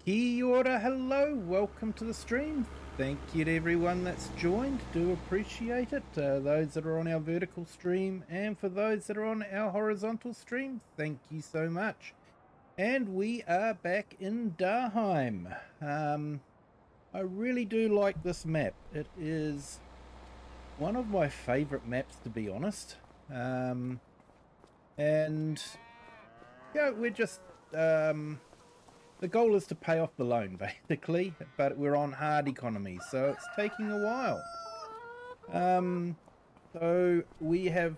Kia ora, hello, welcome to the stream. Thank you to everyone that's joined, do appreciate it. Those that are on our vertical stream and for those that are on our horizontal stream, thank you so much. And we are back in Daheim. I really do like this map. It is one of my favorite maps, to be honest. And yeah, we're just the goal is to pay off the loan, basically, but we're on hard economy, so it's taking a while. So we are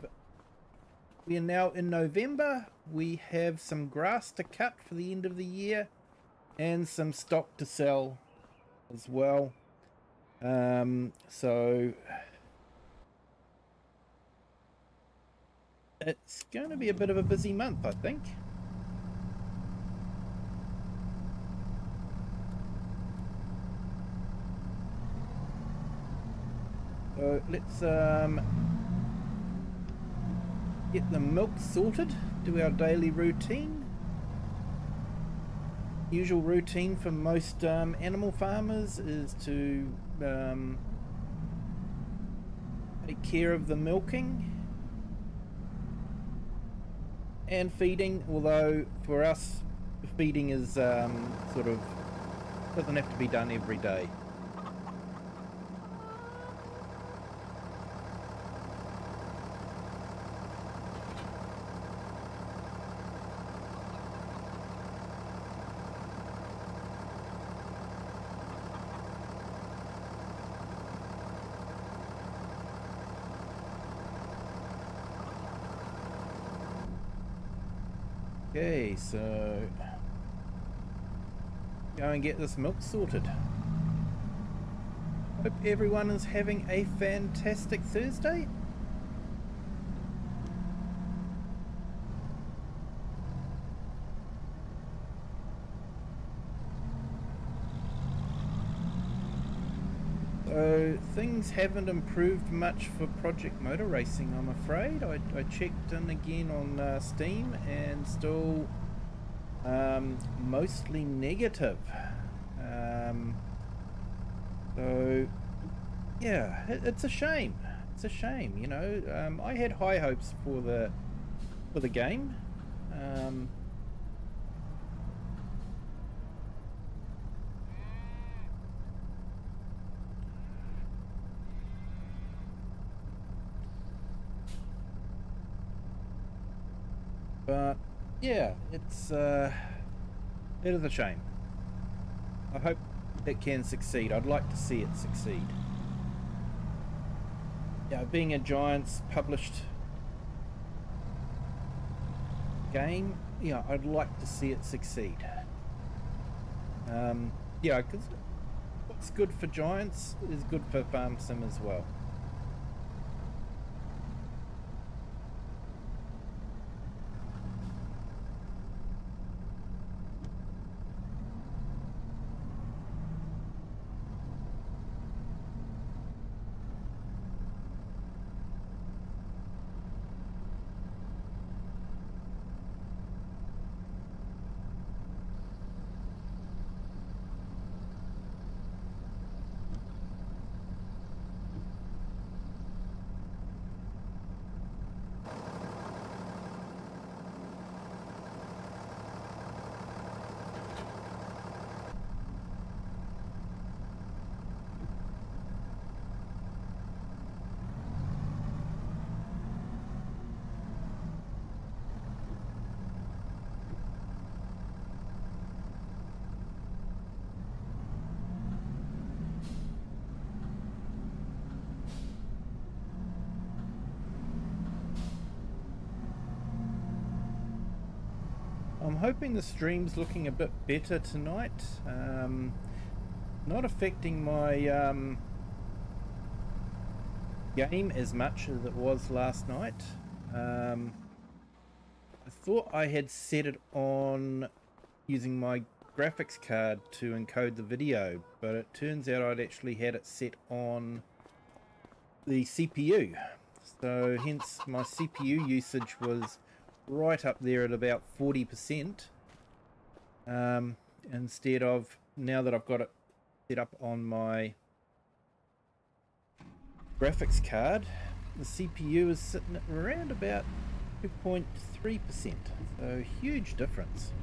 now in November. We have some grass to cut for the end of the year and some stock to sell as well. So it's going to be a bit of a busy month, I think. So let's get the milk sorted, do our daily routine. Usual routine for most animal farmers is to take care of the milking and feeding, although for us feeding is sort of doesn't have to be done every day. Okay, so go and get this milk sorted. Hope everyone is having a fantastic Thursday. So things haven't improved much for Project Motor Racing, I'm afraid. I checked in again on Steam and still mostly negative. So yeah, it's a shame. It's a shame, you know. I had high hopes for the game. But yeah, it is a shame. I hope it can succeed. I'd like to see it succeed. Yeah, being a Giants published game, yeah, I'd like to see it succeed. Yeah, because what's good for Giants is good for Farm Sim as well. I'm hoping the stream's looking a bit better tonight. Not affecting my game as much as it was last night. I thought I had set it on using my graphics card to encode the video, but it turns out I'd actually had it set on the CPU. So hence my CPU usage was right up there at about 40%. instead of, now that I've got it set up on my graphics card, the CPU is sitting at around about 2.3%, so huge difference.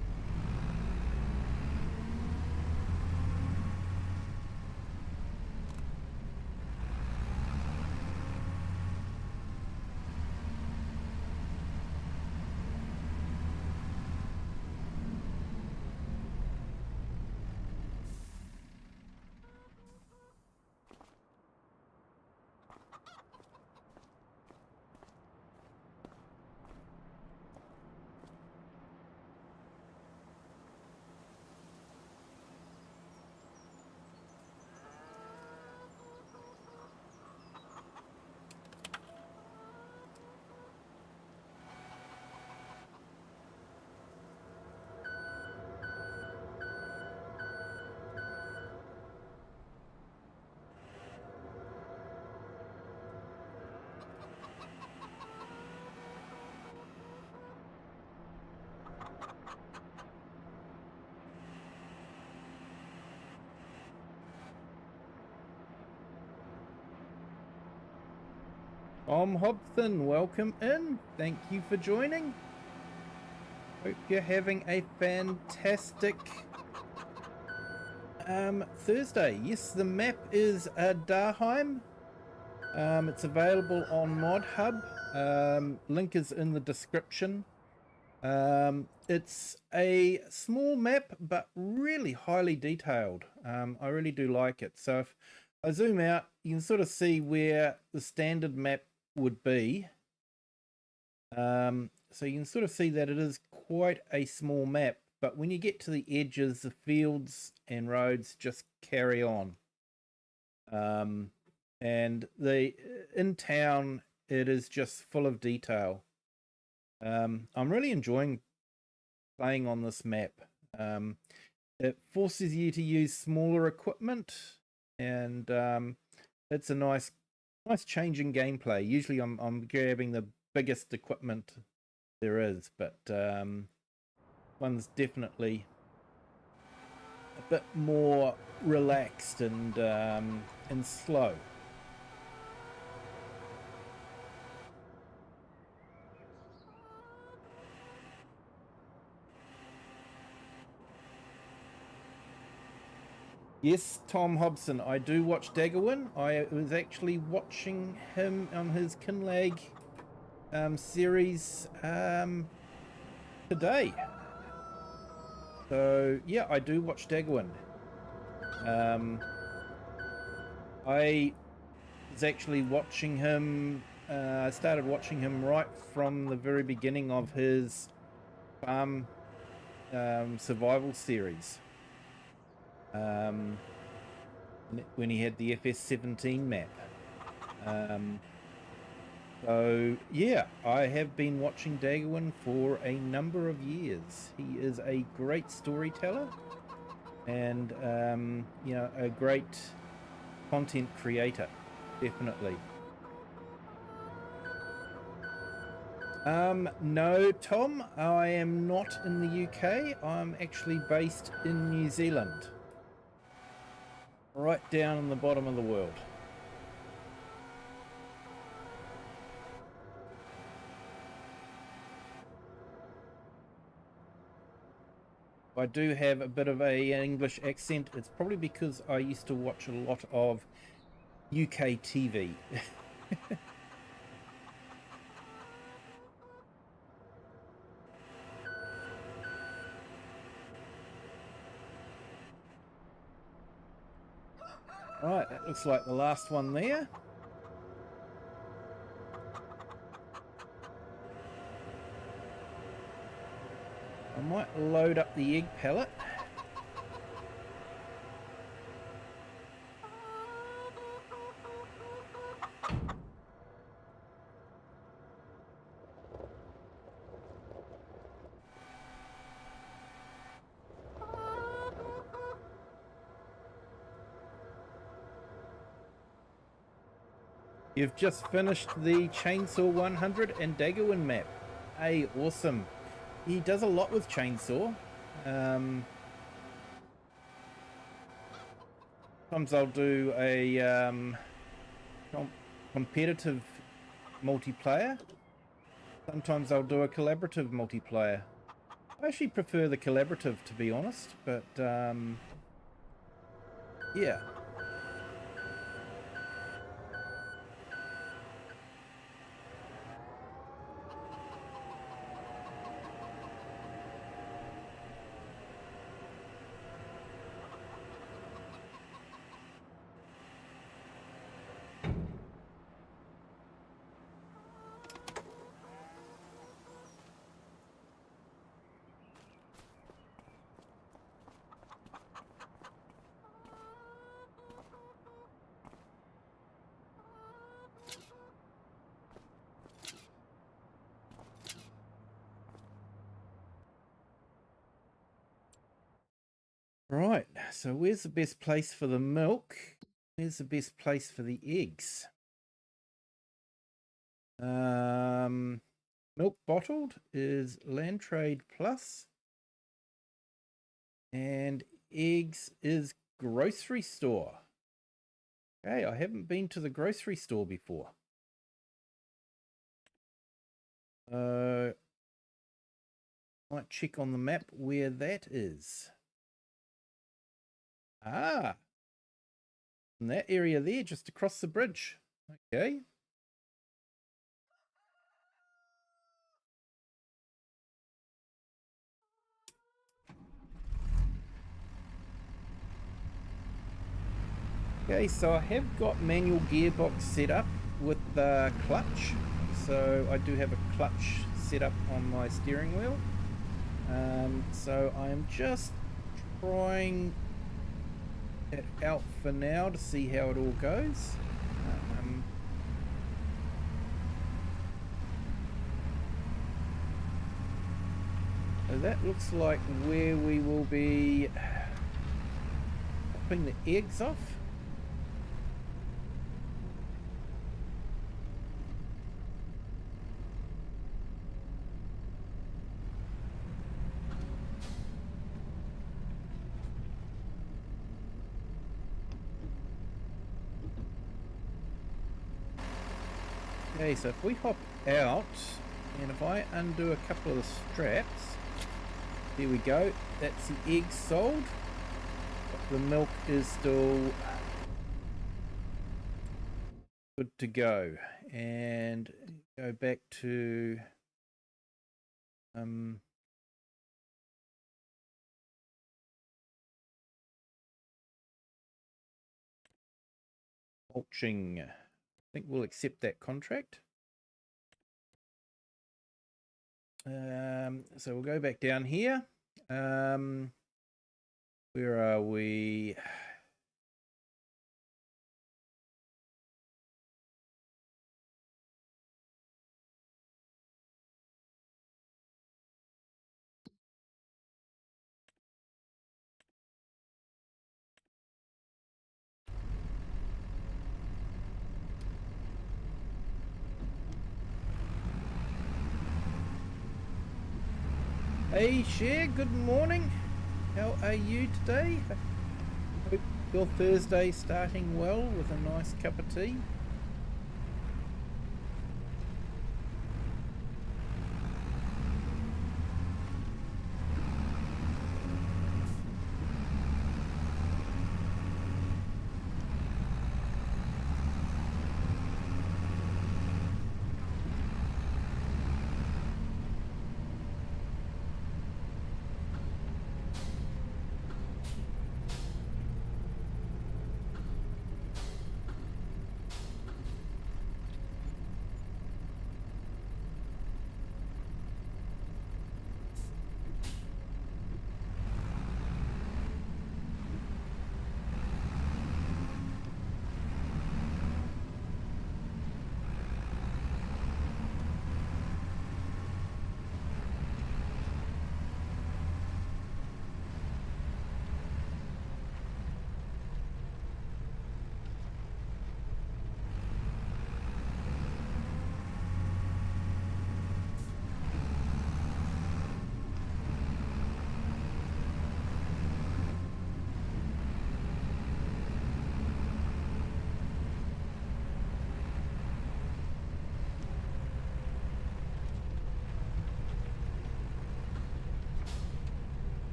Tom Hobson, welcome in. Thank you for joining. Hope you're having a fantastic Thursday. Yes, the map is Daheim. It's available on Mod Hub. Link is in the description. It's a small map, but really highly detailed. I really do like it. So if I zoom out, you can sort of see where the standard map would be. So you can sort of see that it is quite a small map, but when you get to the edges, the fields and roads just carry on. And in town, it is just full of detail. I'm really enjoying playing on this map. It forces you to use smaller equipment, and it's a nice change in gameplay. Usually I'm grabbing the biggest equipment there is, but one's definitely a bit more relaxed and slow. Yes, Tom Hobson, I do watch Daggerwin. I was actually watching him on his Kinlag series today. So yeah, I do watch Daggerwin. I was actually watching him. I started watching him right from the very beginning of his farm survival series. When he had the FS17 map. So yeah, I have been watching Daggerwin for a number of years. He is a great storyteller and you know, a great content creator, definitely. No, Tom, I am not in the UK. I'm actually based in New Zealand. Right down in the bottom of the world. I do have a bit of an English accent. It's probably because I used to watch a lot of UK TV. Right, that looks like the last one there. I might load up the egg pallet. You've just finished the Chainsaw 100 and Daggerwin map. Hey, awesome. He does a lot with Chainsaw. Sometimes I'll do a competitive multiplayer. Sometimes I'll do a collaborative multiplayer. I actually prefer the collaborative, to be honest, but yeah. Right, so where's the best place for the milk? Where's the best place for the eggs? Milk bottled is Land Trade Plus, and eggs is grocery store. Okay, I haven't been to the grocery store before. Might check on the map where that is. Ah, in that area there, just across the bridge. Okay. Okay, so I have got manual gearbox set up with the clutch. So I do have a clutch set up on my steering wheel. So I'm just trying it out for now to see how it all goes. So that looks like where we will be popping the eggs off. Okay, so if we hop out, and if I undo a couple of the straps, there we go, that's the eggs sold. But the milk is still good to go. And go back to mulching. I think we'll accept that contract. So we'll go back down here. Where are we? Hey Cher, good morning. How are you today? Hope your Thursday starting well with a nice cup of tea.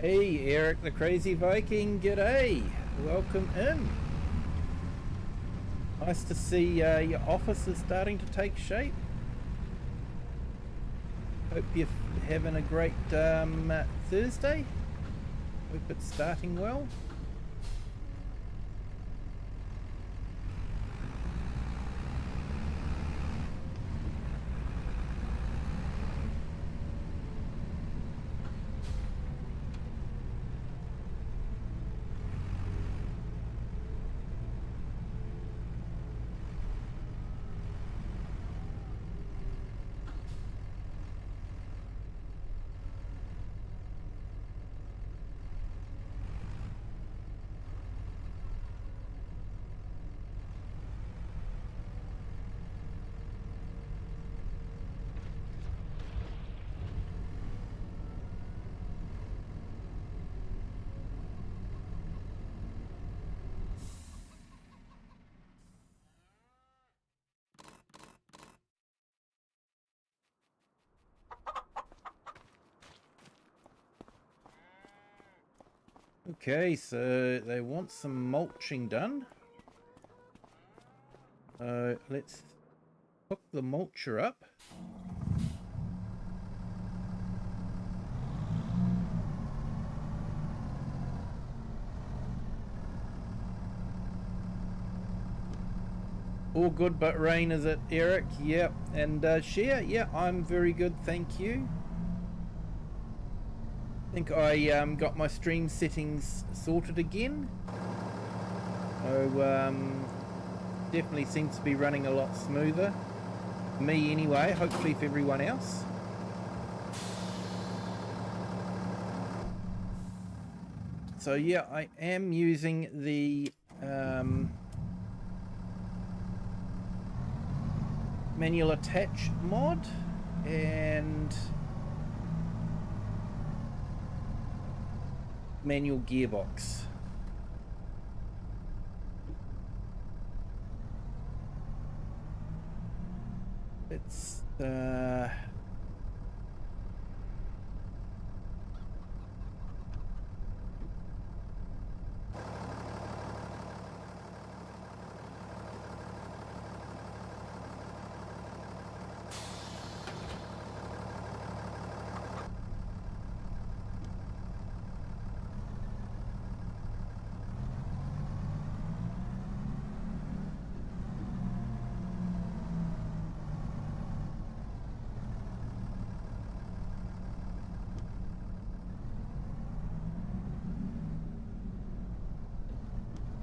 Hey, Eric the Crazy Viking, g'day. Welcome in. Nice to see your office is starting to take shape. Hope you're having a great Thursday. Hope it's starting well. Okay, so they want some mulching done. Let's hook the mulcher up. All good but rain, is it, Eric? Yep. And Share? Yeah, I'm very good, thank you. I think I got my stream settings sorted again. So definitely seems to be running a lot smoother. Me anyway, hopefully for everyone else. So yeah, I am using the manual attach mod and manual gearbox. It's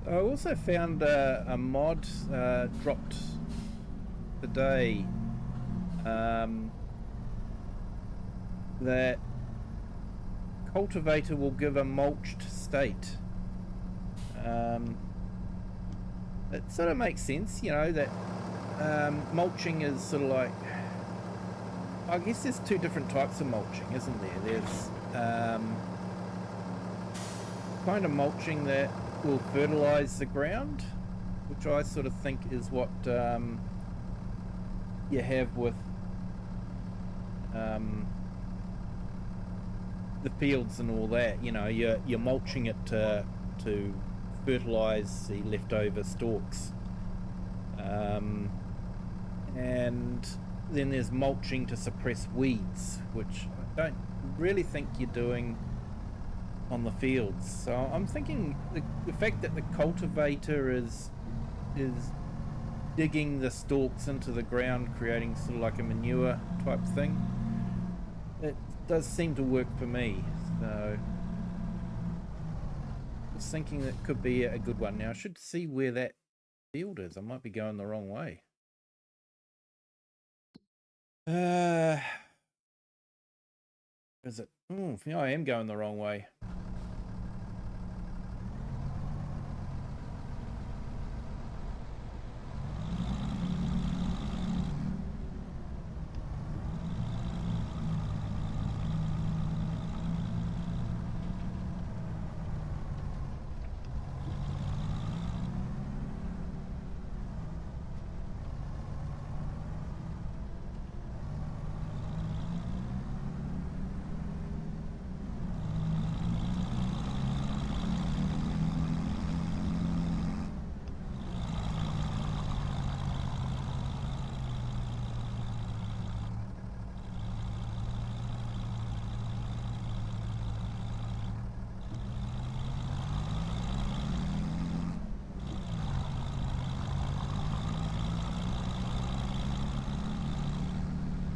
I also found a mod dropped today that cultivator will give a mulched state. It sort of makes sense, you know, that mulching is sort of like, I guess there's two different types of mulching, isn't there? There's kind of mulching that will fertilize the ground, which I sort of think is what you have with the fields and all that. You know, you're mulching it to fertilize the leftover stalks, and then there's mulching to suppress weeds, which I don't really think you're doing on the fields. So I'm thinking the fact that the cultivator is digging the stalks into the ground, creating sort of like a manure type thing, it does seem to work for me. So I was thinking that could be a good one. Now I should see where that field is. I might be going the wrong way. Is it? Oh, yeah, I am going the wrong way.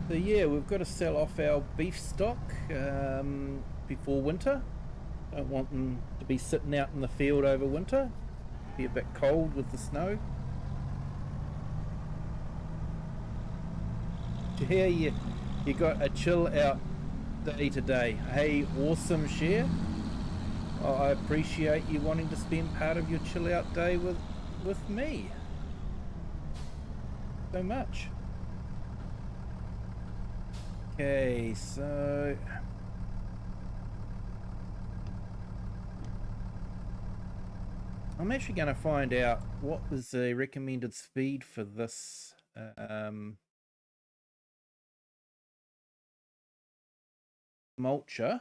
So yeah, we've got to sell off our beef stock before winter. Don't want them to be sitting out in the field over winter. Be a bit cold with the snow. Yeah, you got a chill out day today. Hey, awesome share. I appreciate you wanting to spend part of your chill out day with me. So much. Okay, so I'm actually going to find out what is the recommended speed for this mulcher.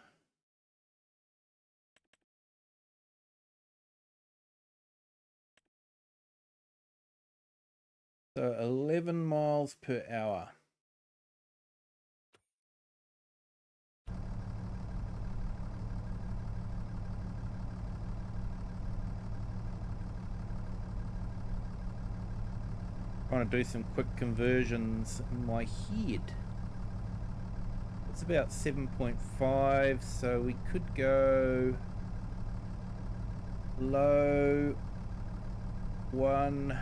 So 11 miles per hour. Trying to do some quick conversions in my head. It's about 7.5, so we could go low 1.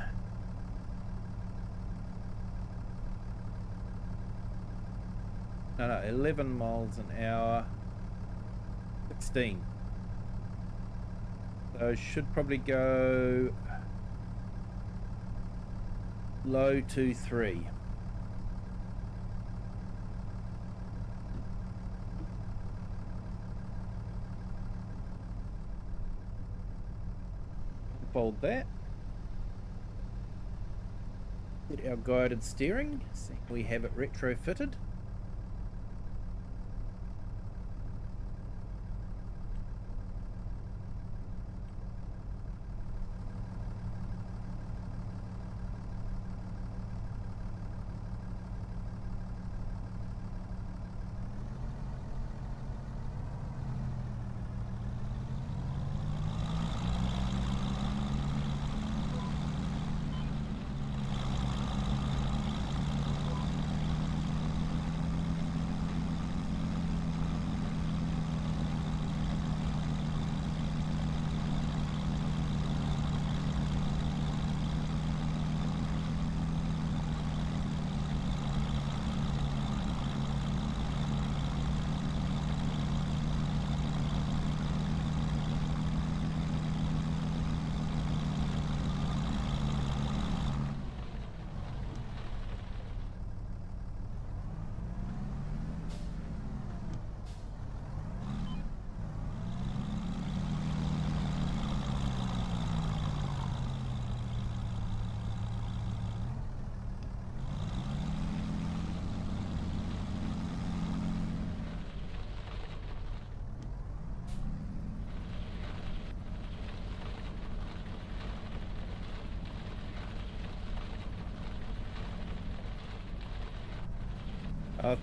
No, 11 miles an hour. 16. So should probably go low 2.3. Fold that. Get our guided steering. See, we have it retrofitted.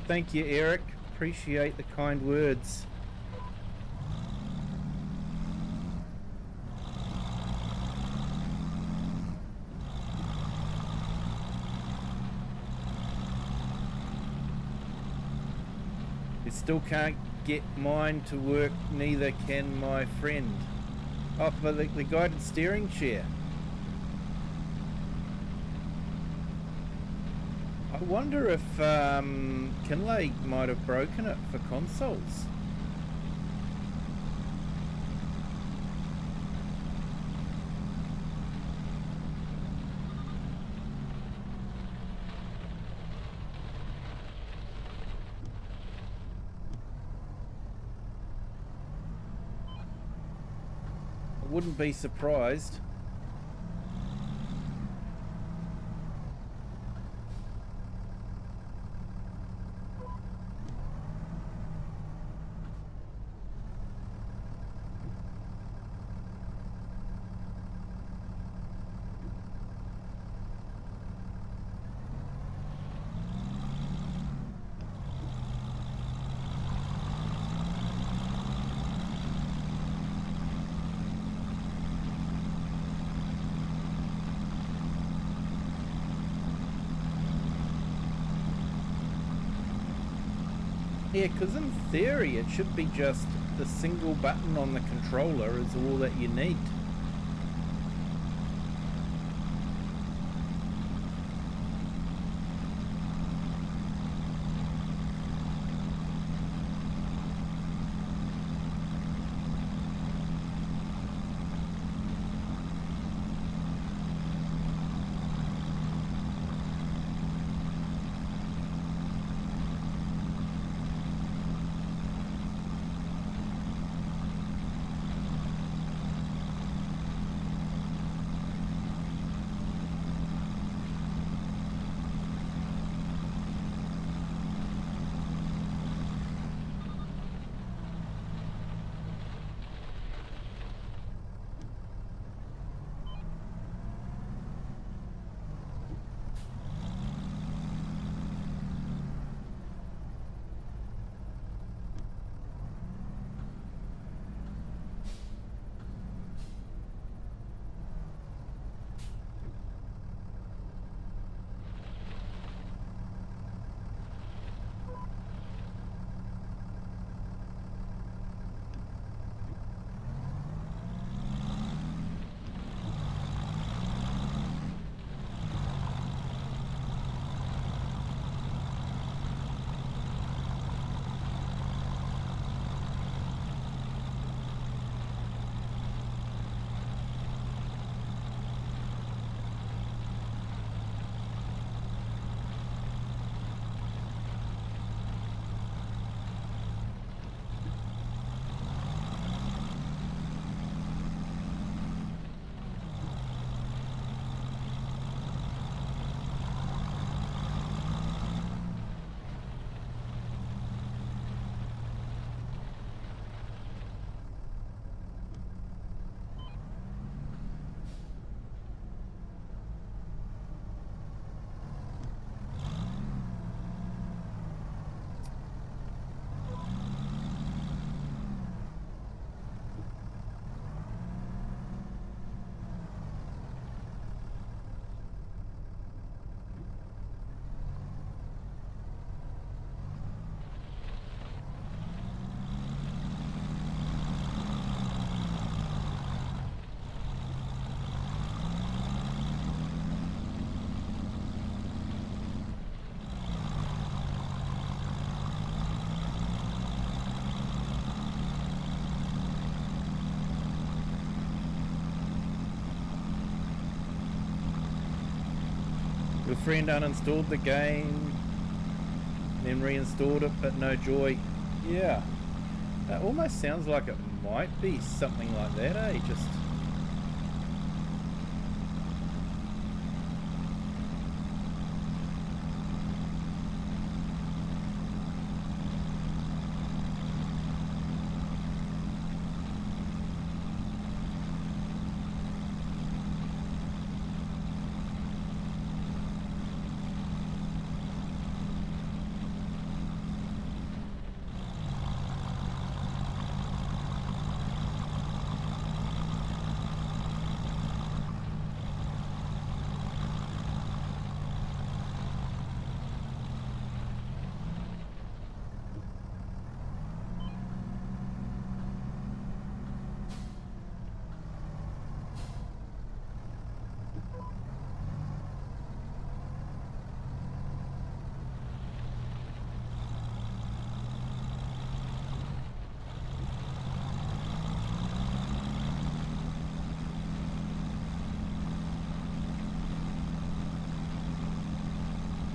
Thank you, Eric. Appreciate the kind words. You still can't get mine to work, neither can my friend. Oh, for the guided steering chair. I wonder if Kinley might have broken it for consoles. I wouldn't be surprised. Yeah, because in theory it should be just the single button on the controller is all that you need. Your friend uninstalled the game, then reinstalled it, but no joy. Yeah, that almost sounds like it might be something like that, eh? Just...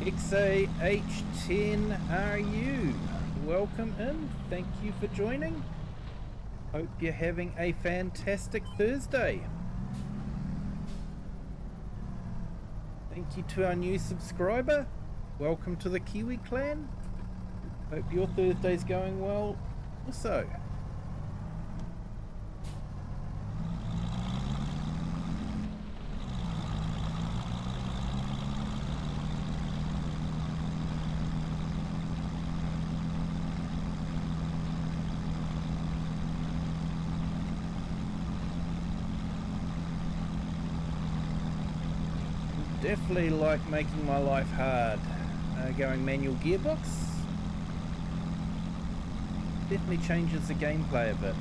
XAH10RU, welcome in, thank you for joining. Hope you're having a fantastic Thursday. Thank you to our new subscriber, welcome to the Kiwi clan. Hope your Thursday's going well also. Definitely like making my life hard, going manual gearbox. Definitely changes the gameplay a bit.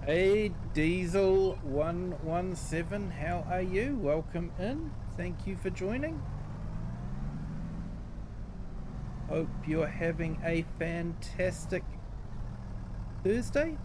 Hey, Diesel 117, how are you? Welcome in. Thank you for joining. Hope you're having a fantastic Thursday.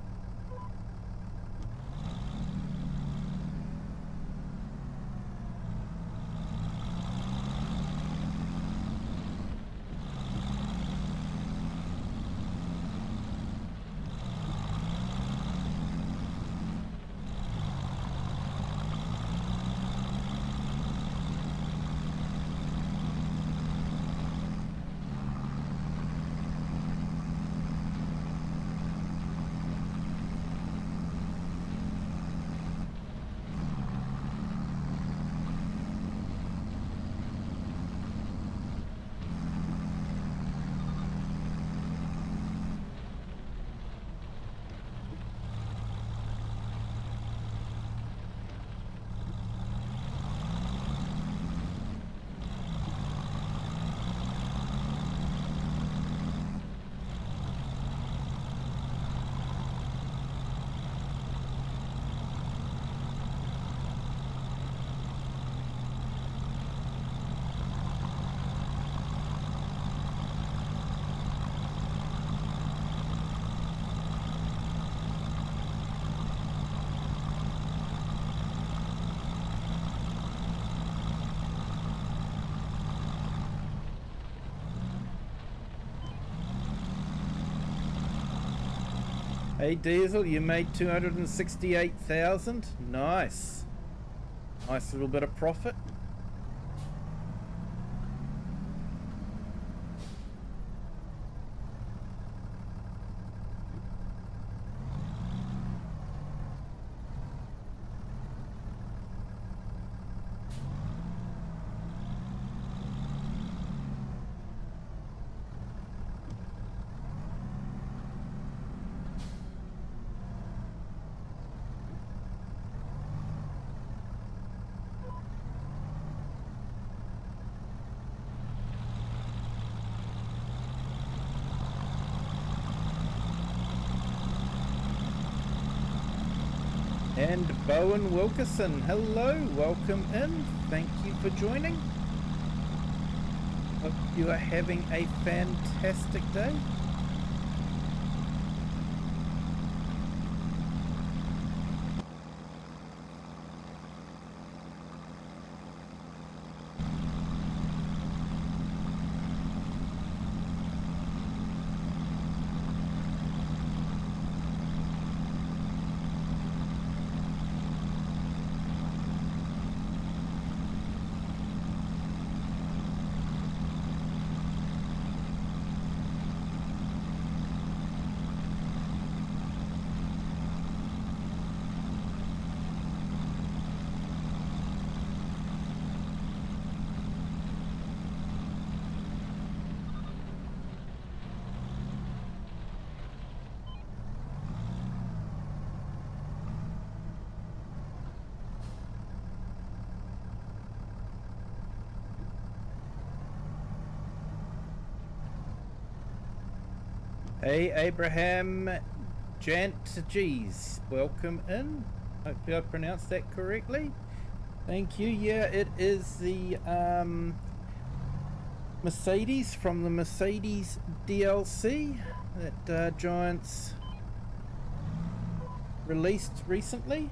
Hey Diesel, you made 268,000. Nice. Nice little bit of profit. And Bowen Wilkerson, hello, welcome in. Thank you for joining. Hope you are having a fantastic day. Hey, Abraham Jant G's, welcome in. Hopefully I pronounced that correctly. Thank you. Yeah, it is the Mercedes from the Mercedes DLC that Giants released recently.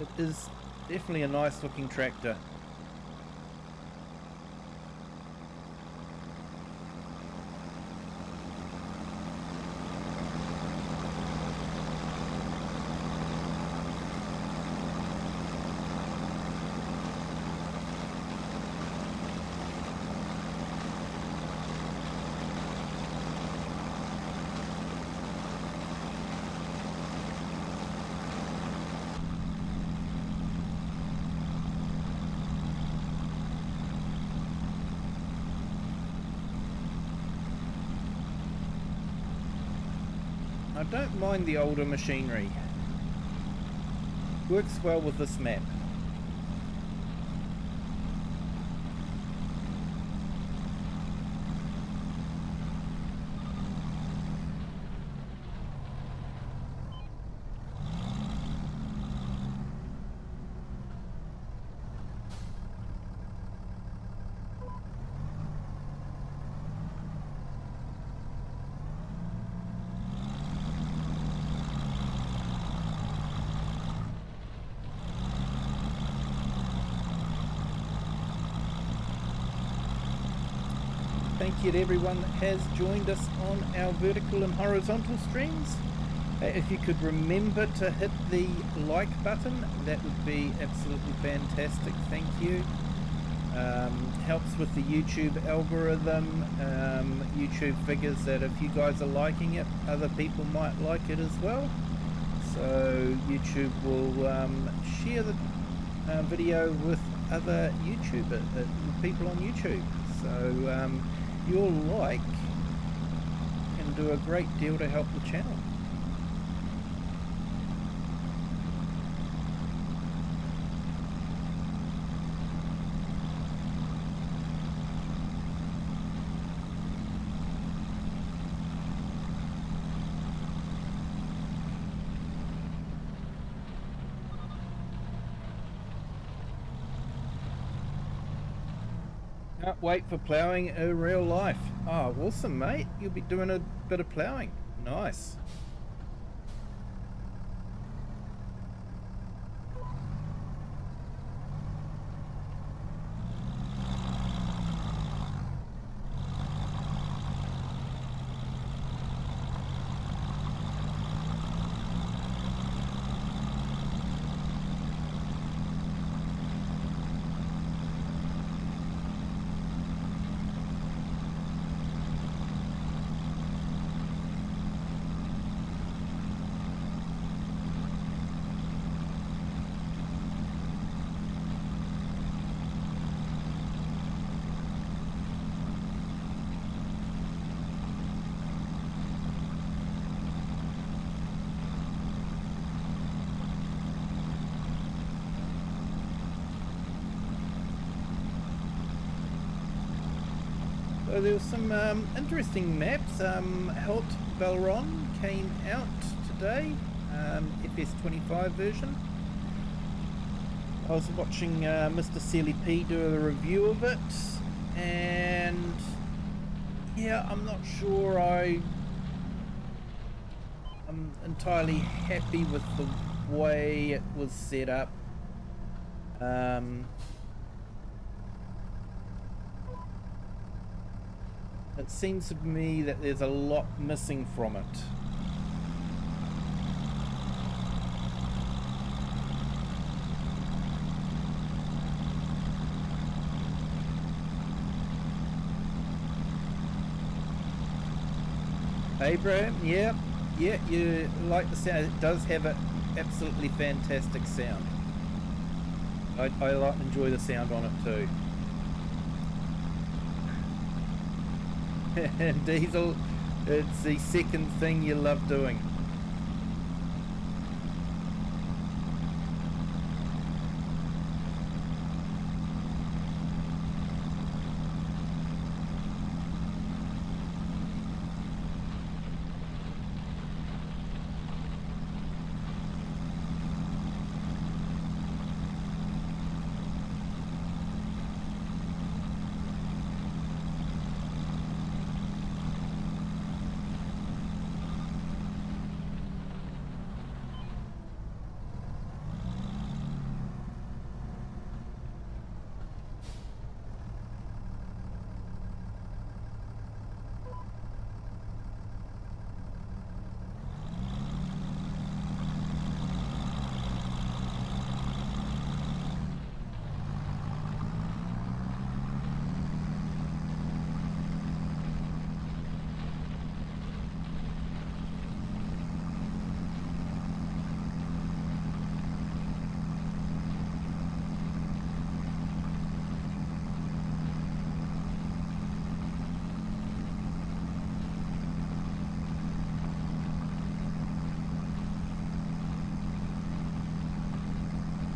It is definitely a nice looking tractor. I don't mind the older machinery. Works well with this map. Thank you to everyone that has joined us on our vertical and horizontal streams. If you could remember to hit the like button, that would be absolutely fantastic. Thank you. Helps with the YouTube algorithm. YouTube figures that if you guys are liking it, other people might like it as well. So YouTube will share the video with other people on YouTube. So your like can do a great deal to help the channel. Can't wait for ploughing in real life. Oh, awesome, mate. You'll be doing a bit of ploughing. Nice. So there was some interesting maps. Helt Valron came out today, FS25 version. I was watching Mr. Sealy P do a review of it, and yeah, I'm not sure I'm entirely happy with the way it was set up. It seems to me that there's a lot missing from it. Abraham, yeah, you like the sound. It does have an absolutely fantastic sound. I enjoy the sound on it too. And Diesel, It's the second thing you love doing.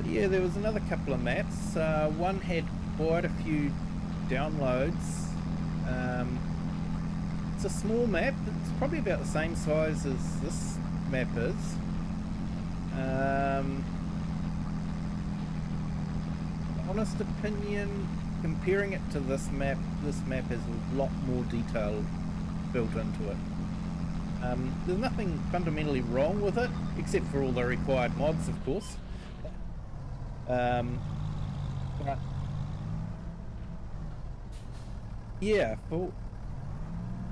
Yeah, there was another couple of maps. One had quite a few downloads. It's a small map. It's probably about the same size as this map is. Honest opinion, comparing it to this map has a lot more detail built into it. There's nothing fundamentally wrong with it, except for all the required mods, of course. But yeah, for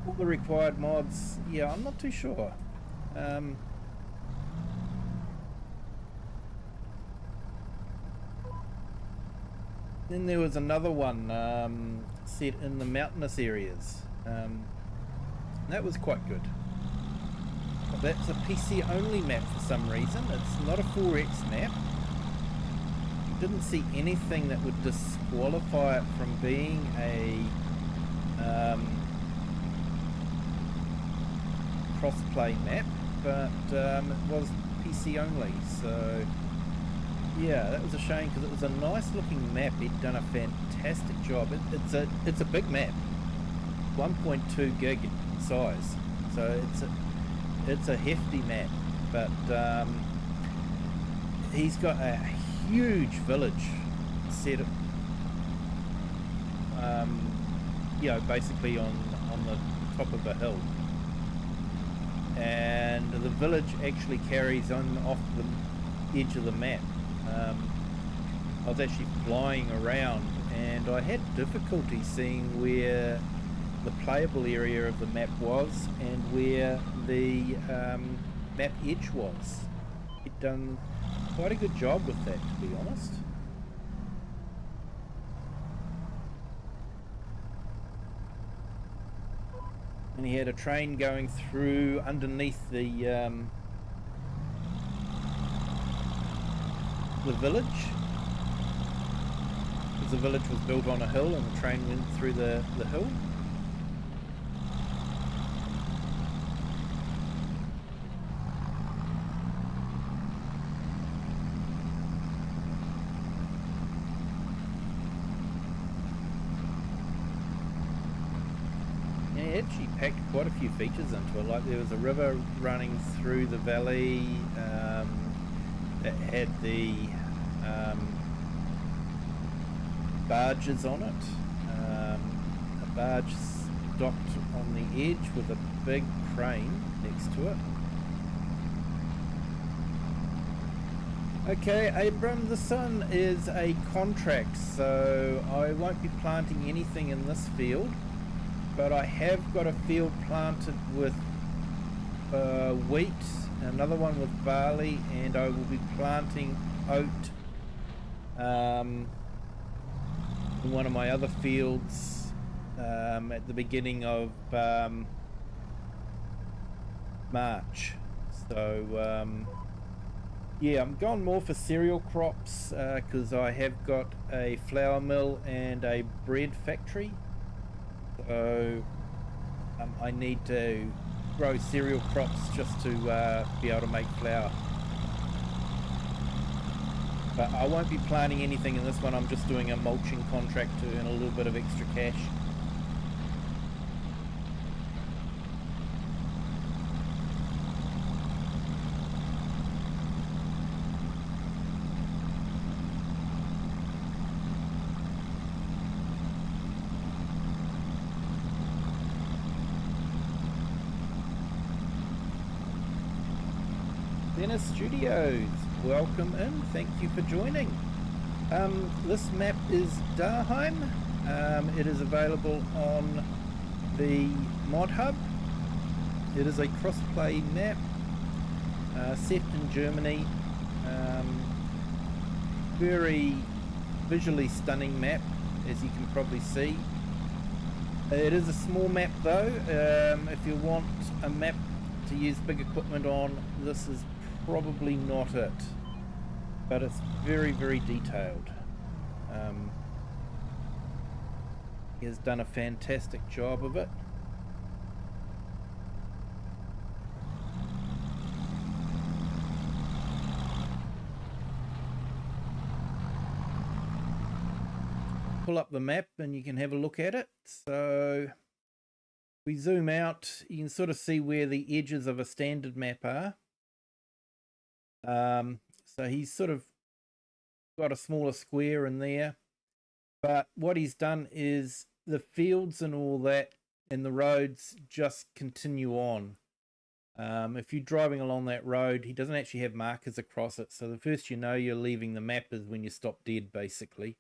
all the required mods, yeah, I'm not too sure. Then there was another one set in the mountainous areas. That was quite good. That's a PC only map for some reason. It's not a 4X map. Didn't see anything that would disqualify it from being a cross-play map, but it was PC only, so yeah, that was a shame because it was a nice looking map. He'd done a fantastic job. It's a big map, 1.2 gig in size, so it's a hefty map, but he's got a huge village set up, you know, basically on the top of a hill, and the village actually carries on off the edge of the map. I was actually flying around and I had difficulty seeing where the playable area of the map was and where the map edge was. He'd done quite a good job with that, to be honest. And he had a train going through underneath the village, because the village was built on a hill and the train went through the hill. Actually packed quite a few features into it, like there was a river running through the valley that had the barges on it, a barge docked on the edge with a big crane next to it. Okay, Abram, the sun is a contract, so I won't be planting anything in this field. But I have got a field planted with wheat, another one with barley, and I will be planting oat in one of my other fields at the beginning of March. So yeah, I'm going more for cereal crops because I have got a flour mill and a bread factory. So I need to grow cereal crops just to be able to make flour. But I won't be planting anything in this one. I'm just doing a mulching contract to earn a little bit of extra cash. Dennis Studios, welcome in, thank you for joining. This map is Daheim. It is available on the mod hub. It is a cross-play map set in Germany. Very visually stunning map, as you can probably see. It is a small map though. If you want a map to use big equipment on, this is probably not it, but it's very, very detailed. He has done a fantastic job of it. Pull up the map and you can have a look at it. So we zoom out, you can sort of see where the edges of a standard map are. So he's sort of got a smaller square in there, but what he's done is the fields and all that and the roads just continue on. If you're driving along that road, he doesn't actually have markers across it, so the first you know you're leaving the map is when you stop dead, basically.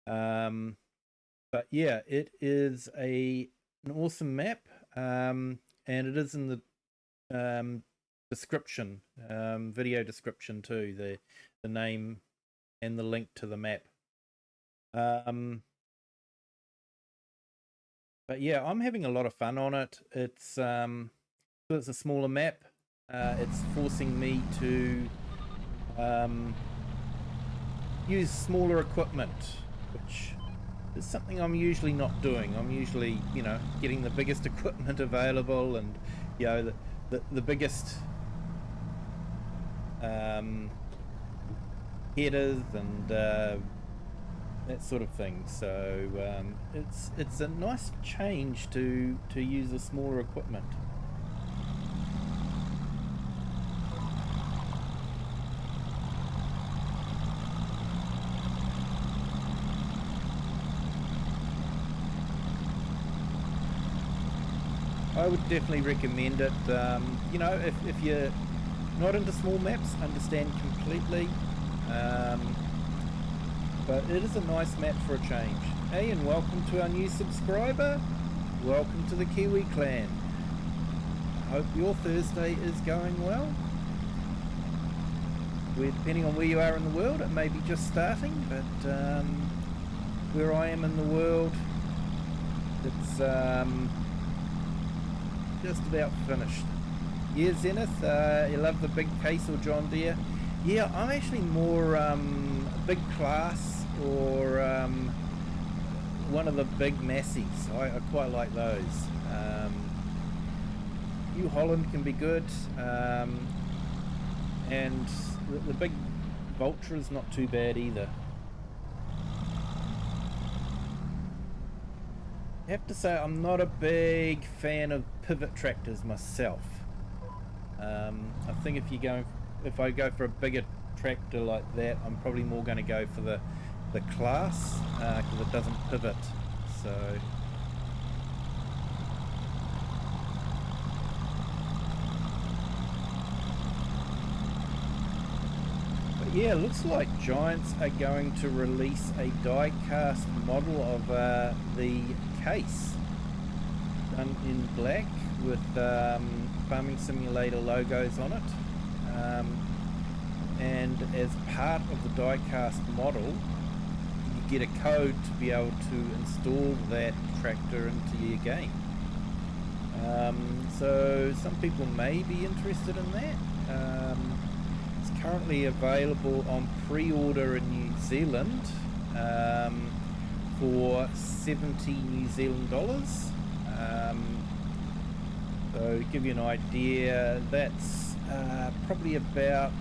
But yeah, it is an awesome map, and it is in the description, video description too, the name and the link to the map. But yeah, I'm having a lot of fun on it. It's a smaller map. It's forcing me to use smaller equipment, which is something I'm usually not doing. I'm usually, you know, getting the biggest equipment available, and you know, the biggest headers and that sort of thing. So it's a nice change to use a smaller equipment. I would definitely recommend it. You know, if you're not into small maps, understand completely. But it is a nice map for a change. Hey, and welcome to our new subscriber. Welcome to the Kiwi clan. I hope your Thursday is going well. Depending on where you are in the world, it may be just starting, but where I am in the world, it's just about finished. Yeah, Zenith, you love the big case or John Deere? Yeah, I'm actually more big class or one of the big Massies. I quite like those. New Holland can be good, and the big Vulture is not too bad either. I have to say I'm not a big fan of pivot tractors myself. I think if I go for a bigger tractor like that, I'm probably more going to go for the class, because it doesn't pivot. So but yeah, looks like Giants are going to release a die-cast model of the case done in black with Farming Simulator logos on it, and as part of the die-cast model you get a code to be able to install that tractor into your game. So some people may be interested in that. It's currently available on pre-order in New Zealand for $70 New Zealand. So to give you an idea, that's probably about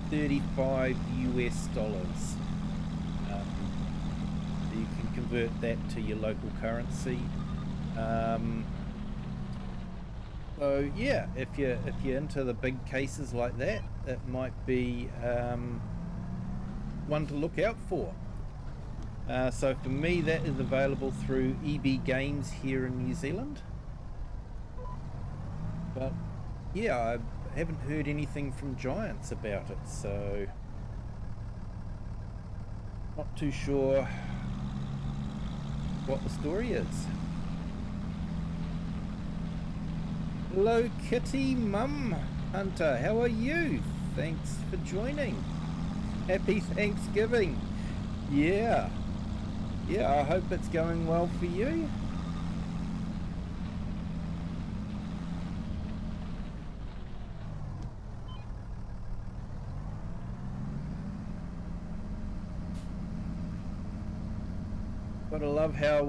35 US dollars. So you can convert that to your local currency. So yeah, if you're into the big cases like that, it might be one to look out for. So for me, that is available through EB Games here in New Zealand. But yeah, I haven't heard anything from Giants about it, so not too sure what the story is. Hello Kitty Mum Hunter, how are you? Thanks for joining. Happy Thanksgiving. Yeah, I hope it's going well for you. But I love how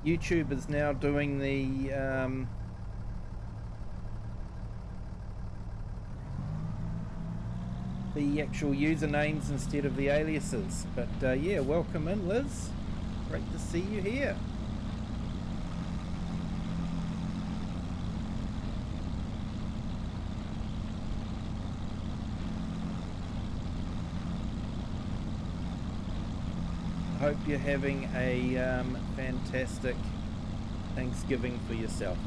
YouTube is now doing the actual usernames instead of the aliases. But yeah, welcome in, Liz. Great to see you here. Hope you're having a fantastic Thanksgiving for yourself.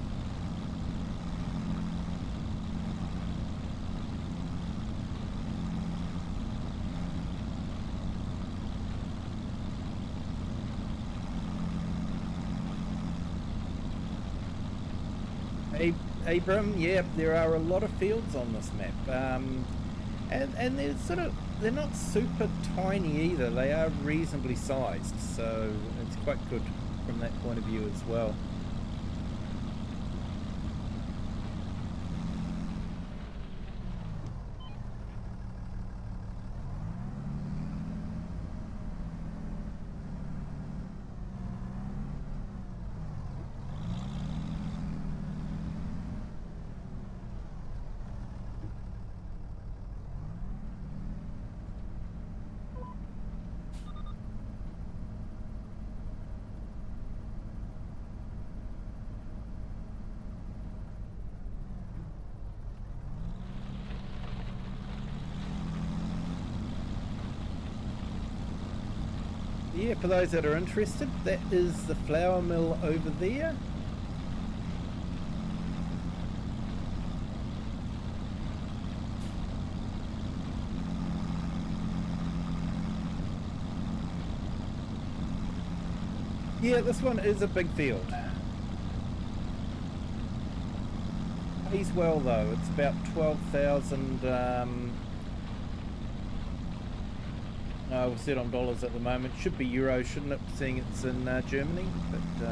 Abram, yeah, there are a lot of fields on this map, and they're not super tiny either. They are reasonably sized, so it's quite good from that point of view as well. Yeah, for those that are interested, that is the flour mill over there. Yeah, this one is a big field. Pays well though, it's about 12,000, we'll set on dollars at the moment. Should be euros, shouldn't it, seeing it's in Germany, but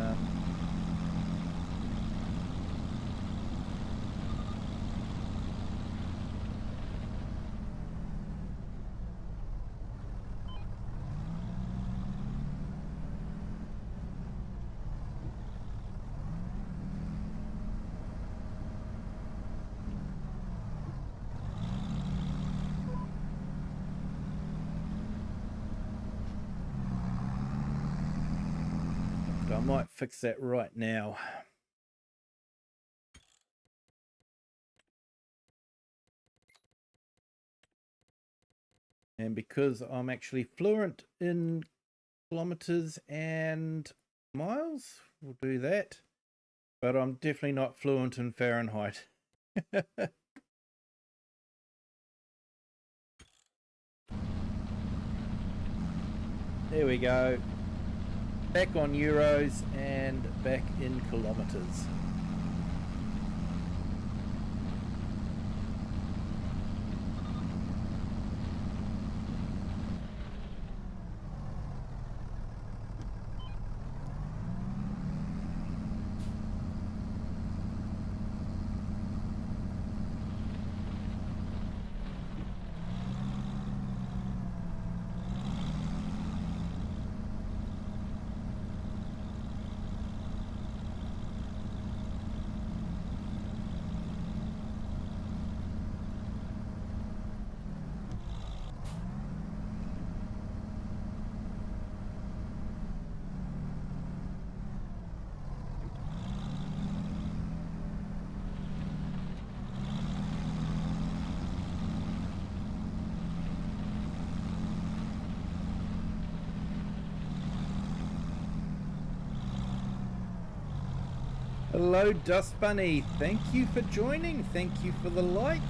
I might fix that right now. And because I'm actually fluent in kilometers and miles, we'll do that. But I'm definitely not fluent in Fahrenheit. There we go. Back on euros and back in kilometers. Hello, Dust Bunny. Thank you for joining. Thank you for the like.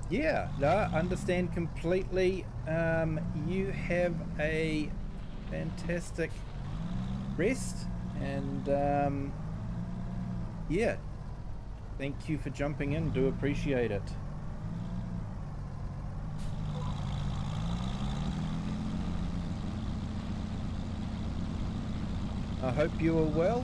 Yeah, no, understand completely. You have a fantastic rest, and yeah, thank you for jumping in. Do appreciate it. I hope you are well.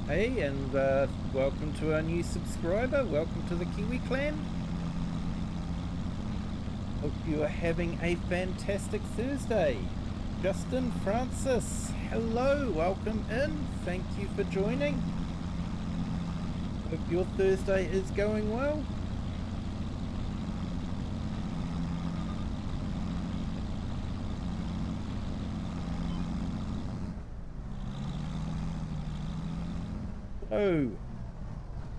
Hey, and welcome to our new subscriber. Welcome to the Kiwi clan. Hope you are having a fantastic Thursday. Justin Francis, hello, welcome in. Thank you for joining. Hope your Thursday is going well. So,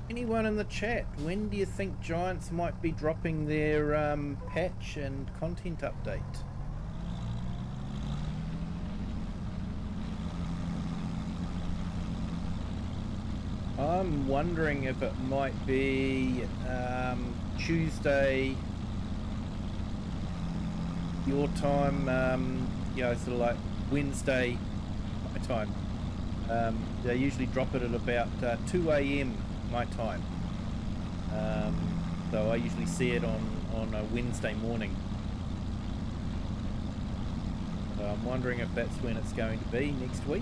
anyone in the chat, when do you think Giants might be dropping their patch and content update? I'm wondering if it might be Tuesday your time, you know, sort of like Wednesday my time. They usually drop it at about 2 a.m. my time. So I usually see it on a Wednesday morning. So I'm wondering if that's when it's going to be next week.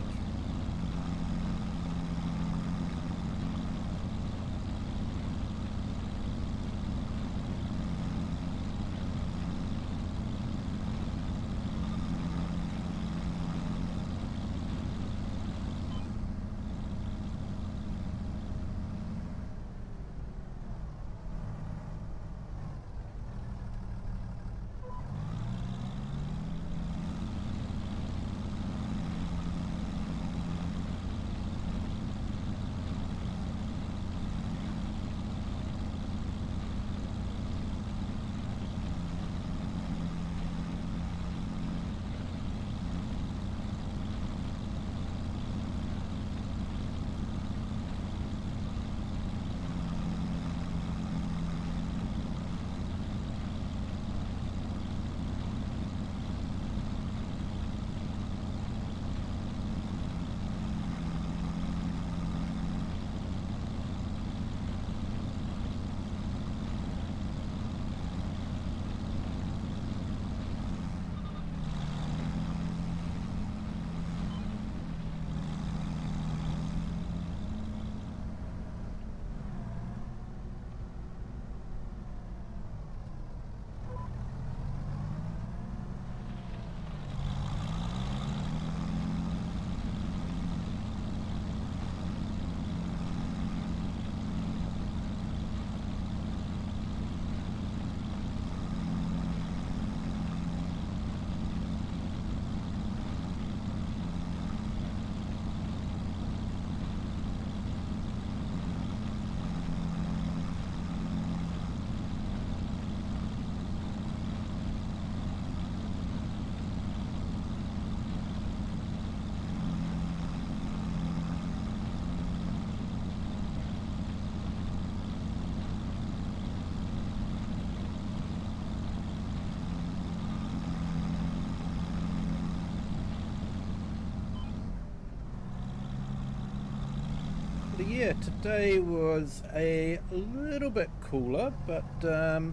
yeah, today was a little bit cooler, but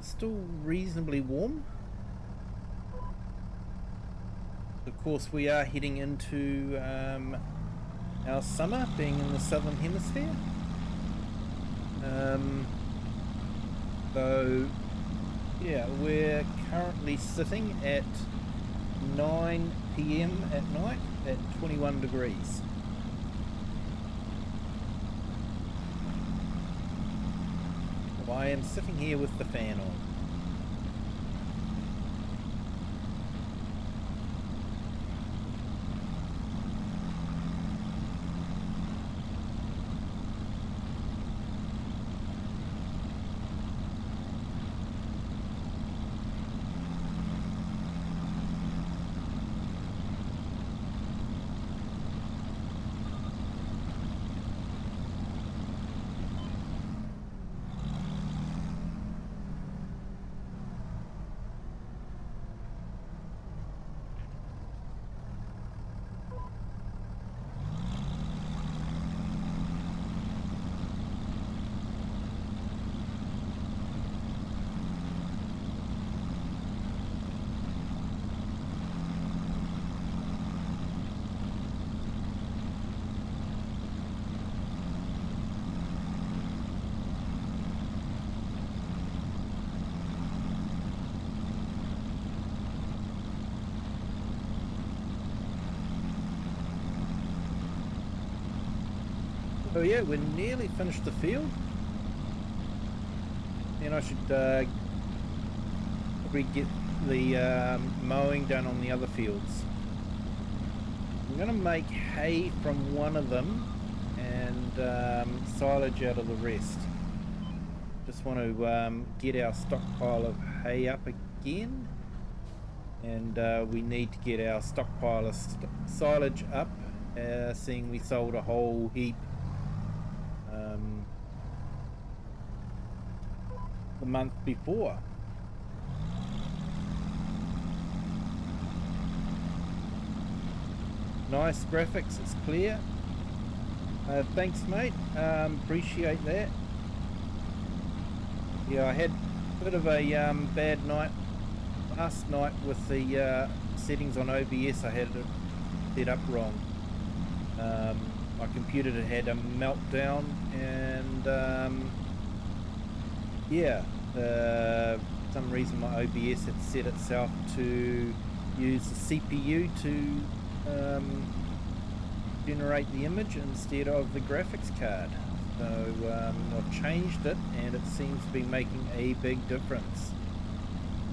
still reasonably warm. Of course, we are heading into our summer, being in the southern hemisphere. So yeah, we're currently sitting at 9 PM at night at 21 degrees. I am sitting here with the fan on. So yeah, we're nearly finished the field, and I should probably get the mowing done on the other fields. I'm going to make hay from one of them and silage out of the rest. Just want to get our stockpile of hay up again, and we need to get our stockpile of silage up, seeing we sold a whole heap the month before. Nice graphics, it's clear. Thanks mate, appreciate that. Yeah, I had a bit of a bad night last night with the settings on OBS. I had it set up wrong. My computer had a meltdown, and yeah, for some reason my OBS had set itself to use the CPU to generate the image instead of the graphics card. So I've changed it, and it seems to be making a big difference.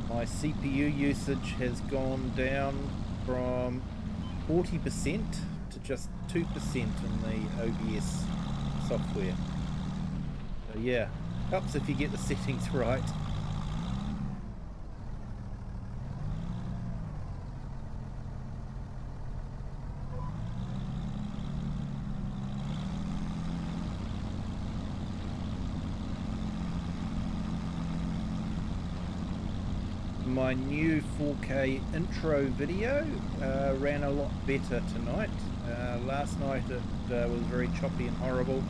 My CPU usage has gone down from 40% to just 2% in the OBS software. So yeah, helps if you get the settings right. My new 4K intro video ran a lot better tonight. Last night it was very choppy and horrible,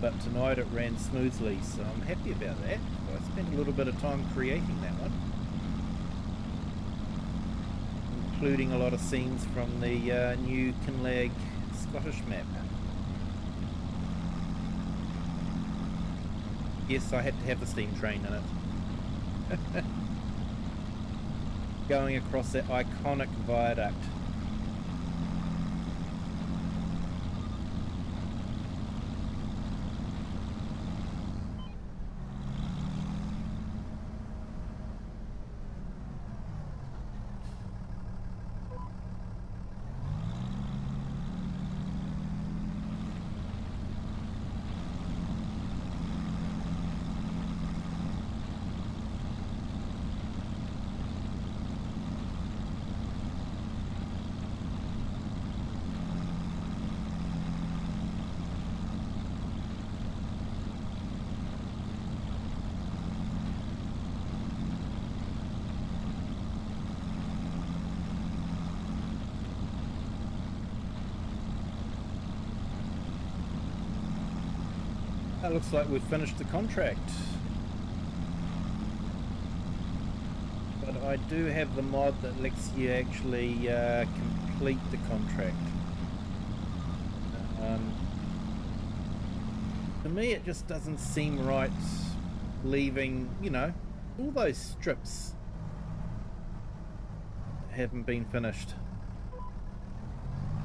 but tonight it ran smoothly, so I'm happy about that. I spent a little bit of time creating that one, including a lot of scenes from the new Kinlag Scottish map. Yes, I had to have the steam train in it. Going across that iconic viaduct. It looks like we've finished the contract. But I do have the mod that lets you actually complete the contract. To me it just doesn't seem right leaving, you know, all those strips that haven't been finished.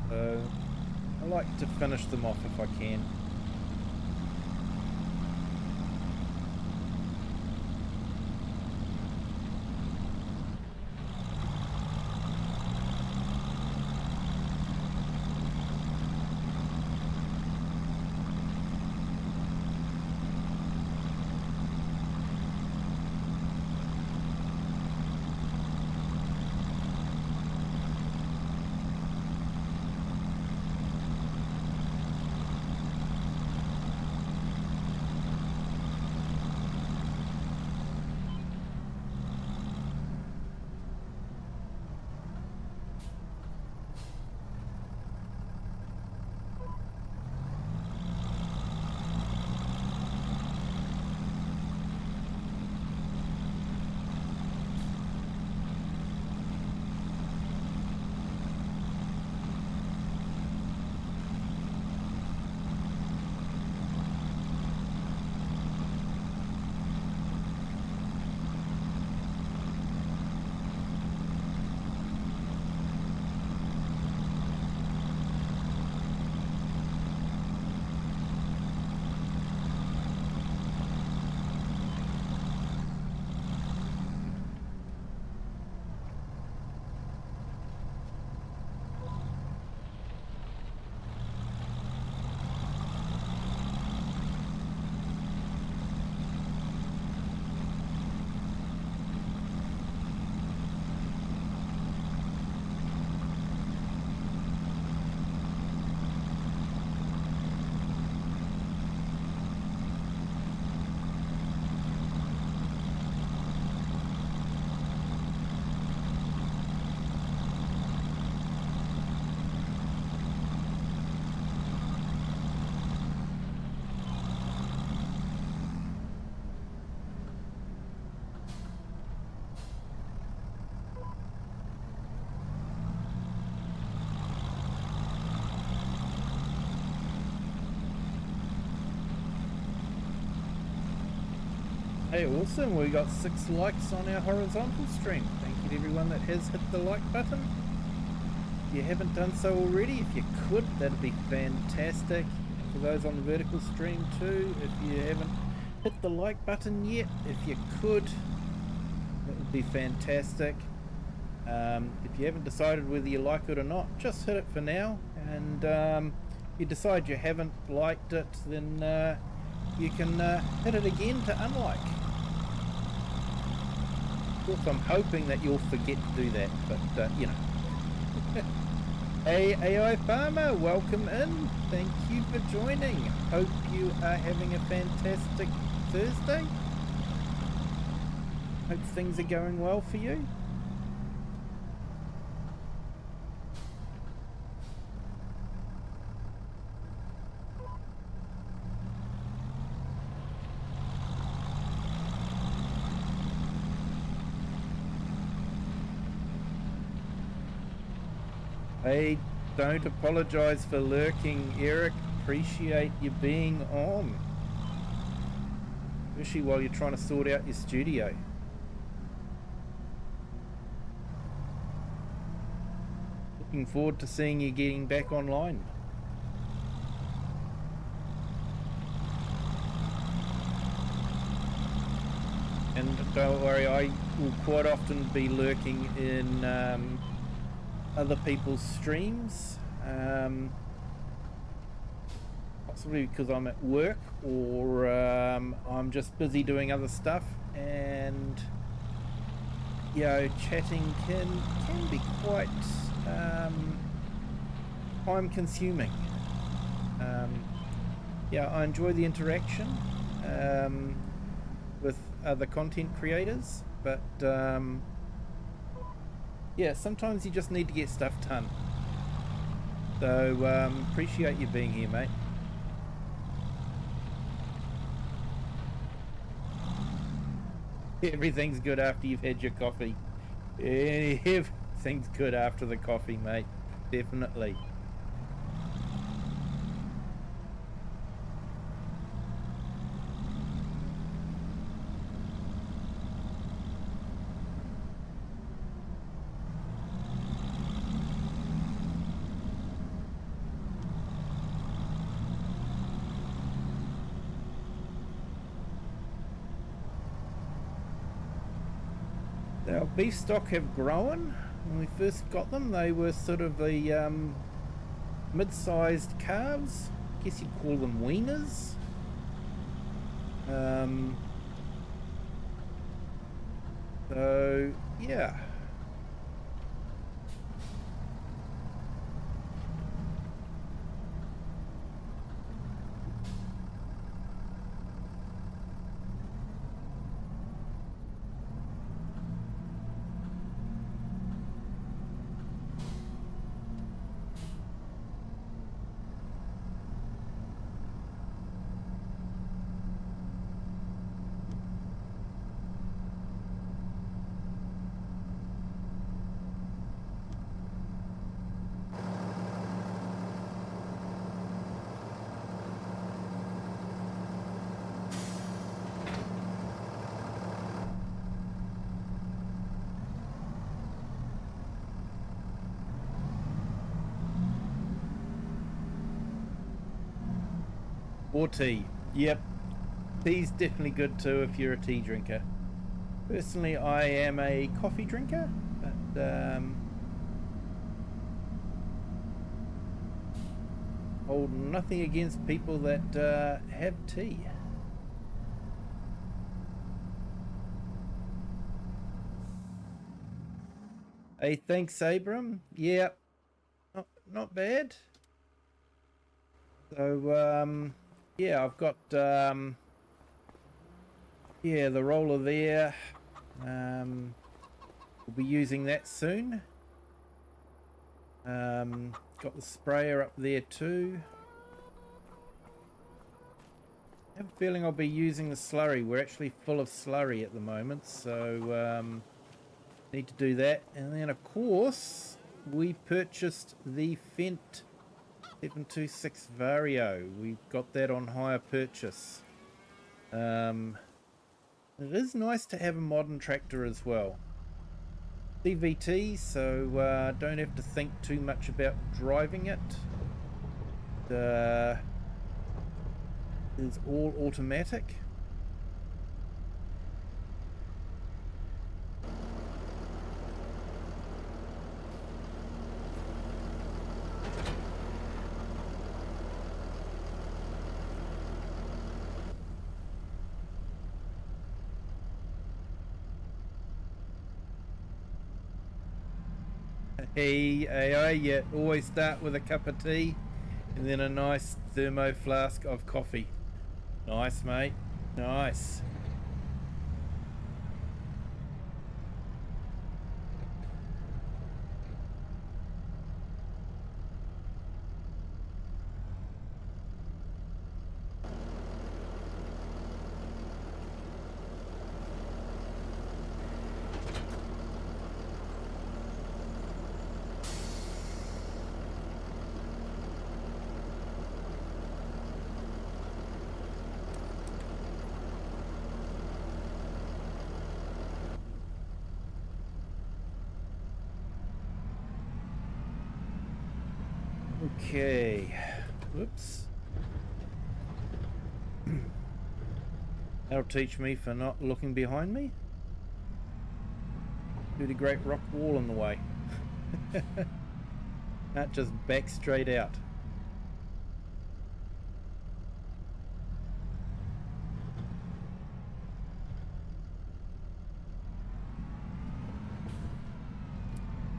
So I like to finish them off if I can. Hey, awesome. We got 6 likes on our horizontal stream. Thank you to everyone that has hit the like button. If you haven't done so already, if you could, that'd be fantastic. For those on the vertical stream too, if you haven't hit the like button yet, if you could, that would be fantastic. If you haven't decided whether you like it or not, just hit it for now. And if you decide you haven't liked it, then you can hit it again to unlike. Of course, I'm hoping that you'll forget to do that, but you know. Hey, AI Farmer, welcome in. Thank you for joining. Hope you are having a fantastic Thursday. Hope things are going well for you. Hey, don't apologise for lurking, Eric. Appreciate you being on. Especially while you're trying to sort out your studio. Looking forward to seeing you getting back online. And don't worry, I will quite often be lurking in other people's streams, possibly because I'm at work or I'm just busy doing other stuff, and you know, chatting can be quite time consuming. Yeah, I enjoy the interaction with other content creators, but yeah, sometimes you just need to get stuff done. So appreciate you being here, mate. Everything's good after you've had your coffee. Everything's good after the coffee, mate. Definitely. Our beef stock have grown. When we first got them, they were sort of the mid-sized calves. I guess you'd call them weaners. So yeah. Or tea. Yep. Tea's definitely good too if you're a tea drinker. Personally, I am a coffee drinker, but hold nothing against people that have tea. Hey, thanks, Abram. Yeah, not bad. So, yeah, I've got, yeah, the roller there. We'll be using that soon. Got the sprayer up there too. I have a feeling I'll be using the slurry. We're actually full of slurry at the moment, so need to do that. And then, of course, we purchased the Fendt 726 Vario. We've got that on hire purchase. It is nice to have a modern tractor as well. CVT, so don't have to think too much about driving it. It's all automatic. Hey, AI, you always start with a cup of tea and then a nice thermo flask of coffee. Nice, mate. Nice. Okay. Whoops. That'll teach me for not looking behind me. Do the great rock wall in the way. Not just back straight out.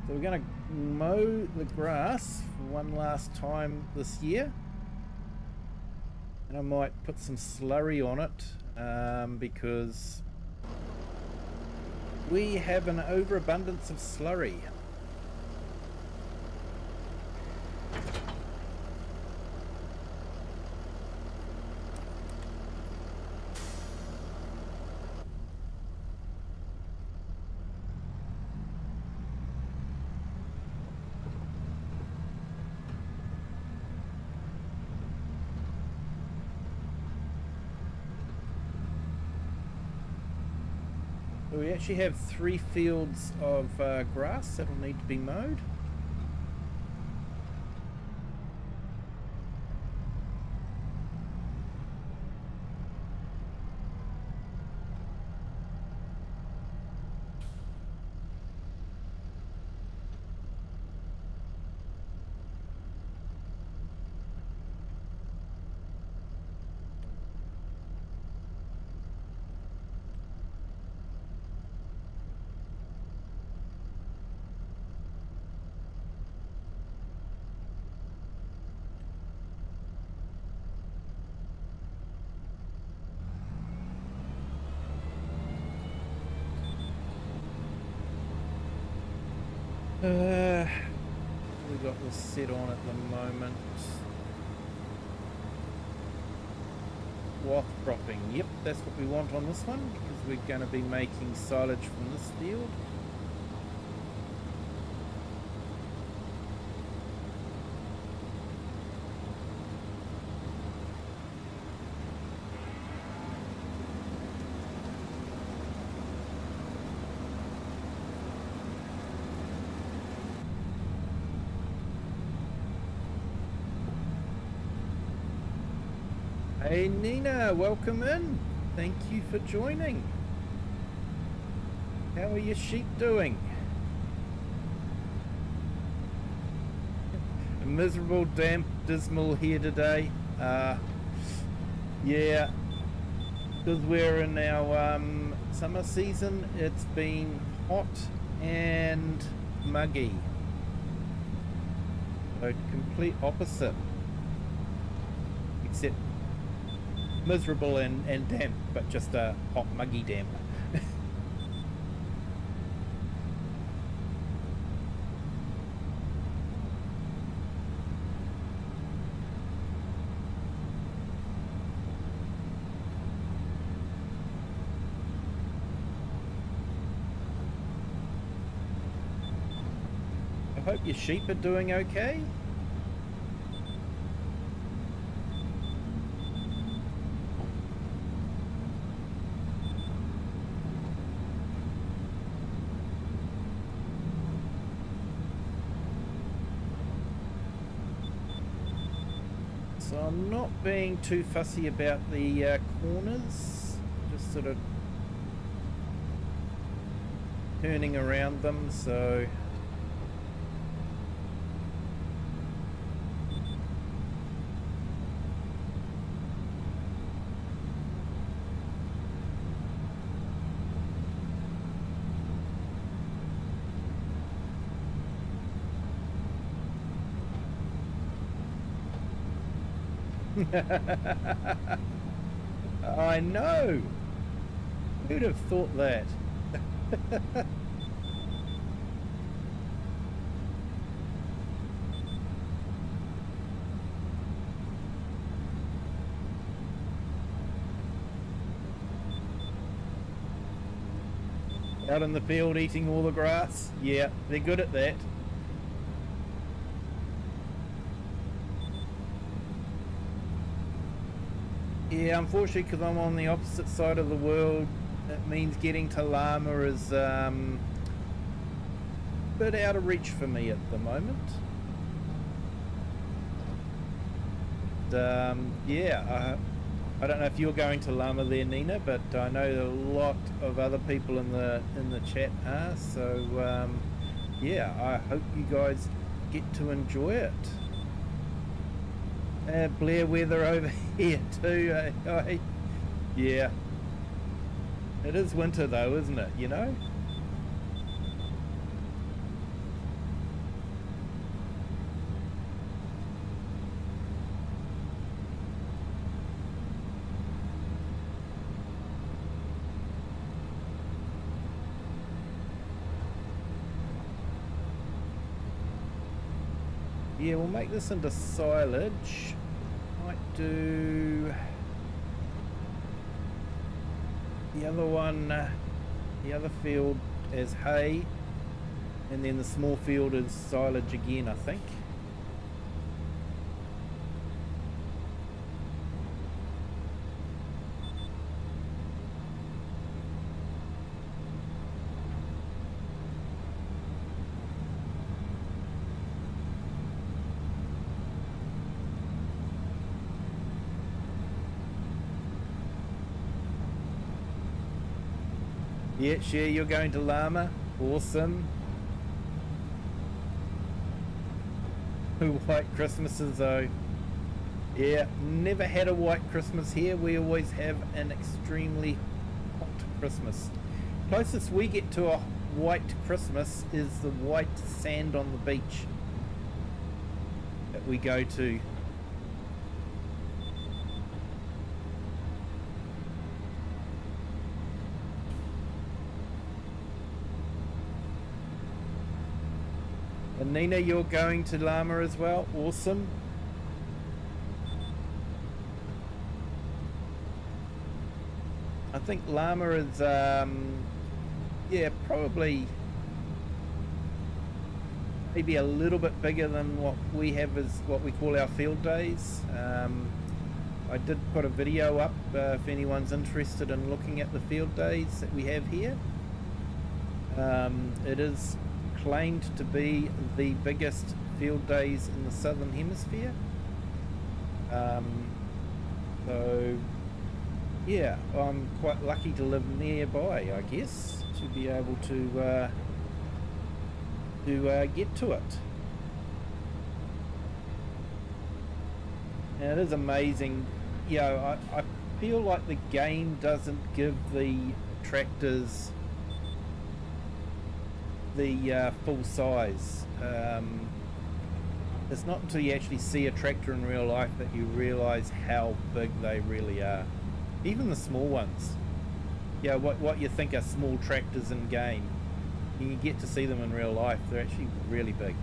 So we're going to mow the grass for one last time this year. And I might put some slurry on it because we have an overabundance of slurry. So we actually have 3 fields of grass that'll need to be mowed. We got this set on at the moment. Swath cropping. Yep, that's what we want on this one because we're going to be making silage from this field. Hey Nina, welcome in. Thank you for joining. How are your sheep doing? Miserable, damp, dismal here today. Yeah, because we're in our summer season, it's been hot and muggy. So complete opposite. Except miserable and damp, but just a hot muggy damp. I hope your sheep are doing okay. So I'm not being too fussy about the corners, just sort of turning around them, so I know. Who'd have thought that? Out in the field eating all the grass? Yeah, they're good at that. Yeah, unfortunately, because I'm on the opposite side of the world, it means getting to llama is a bit out of reach for me at the moment. Yeah, I don't know if you're going to llama there, Nina, but I know a lot of other people in the chat are. So yeah, I hope you guys get to enjoy it. Blair weather over here too. Yeah, it is winter though, isn't it? You know. Yeah, we'll make this into silage. Might do the other one, the other field as hay, and then the small field is silage again, I think. Yeah, share, you're going to Llama. Awesome. White Christmases though. Yeah, never had a white Christmas here. We always have an extremely hot Christmas. Closest we get to a white Christmas is the white sand on the beach that we go to. And Nina, you're going to Llama as well? Awesome. I think Llama is, yeah, probably maybe a little bit bigger than what we have as what we call our field days. I did put a video up if anyone's interested in looking at the field days that we have here. It is claimed to be the biggest field days in the southern hemisphere. So yeah, I'm quite lucky to live nearby, I guess, to be able to get to it. And it is amazing. You know, I feel like the game doesn't give the tractors the full size. It's not until you actually see a tractor in real life that you realise how big they really are. Even the small ones. Yeah, what you think are small tractors in game, you get to see them in real life. They're actually really big.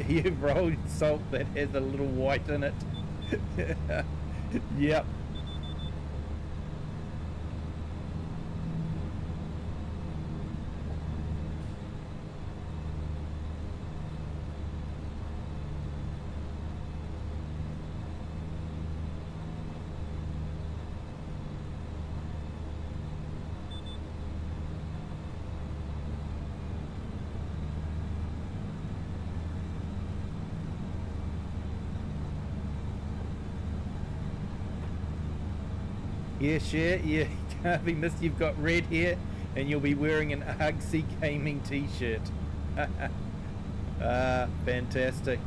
You've rolled salt that has a little white in it. Yep. Yes, yeah, you can't be missed. You've got red hair and you'll be wearing an Argsy gaming t-shirt. Fantastic.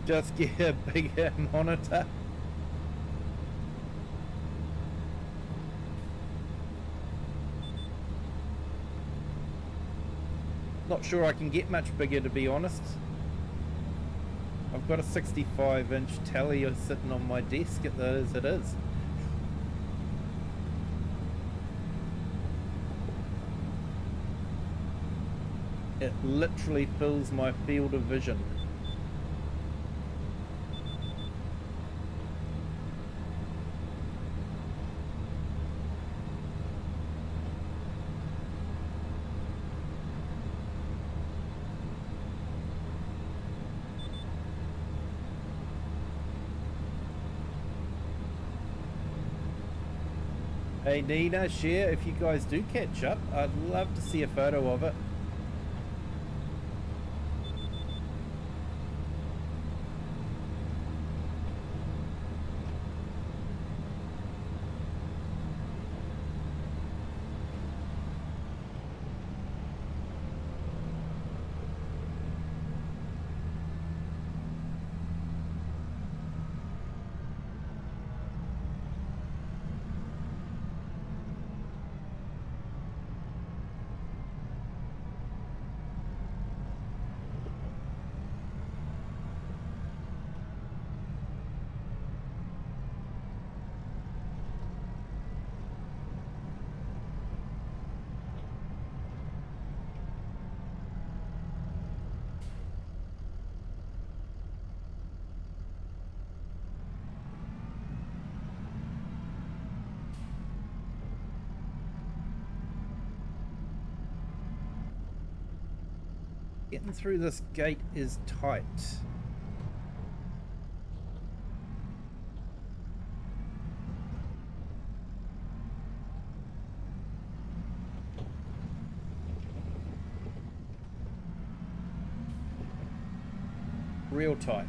Just get a bigger monitor. Not sure I can get much bigger, to be honest. I've got a 65-inch telly sitting on my desk as it is. It literally fills my field of vision. Hey Nina, share if you guys do catch up. I'd love to see a photo of it. Getting through this gate is tight. real tight.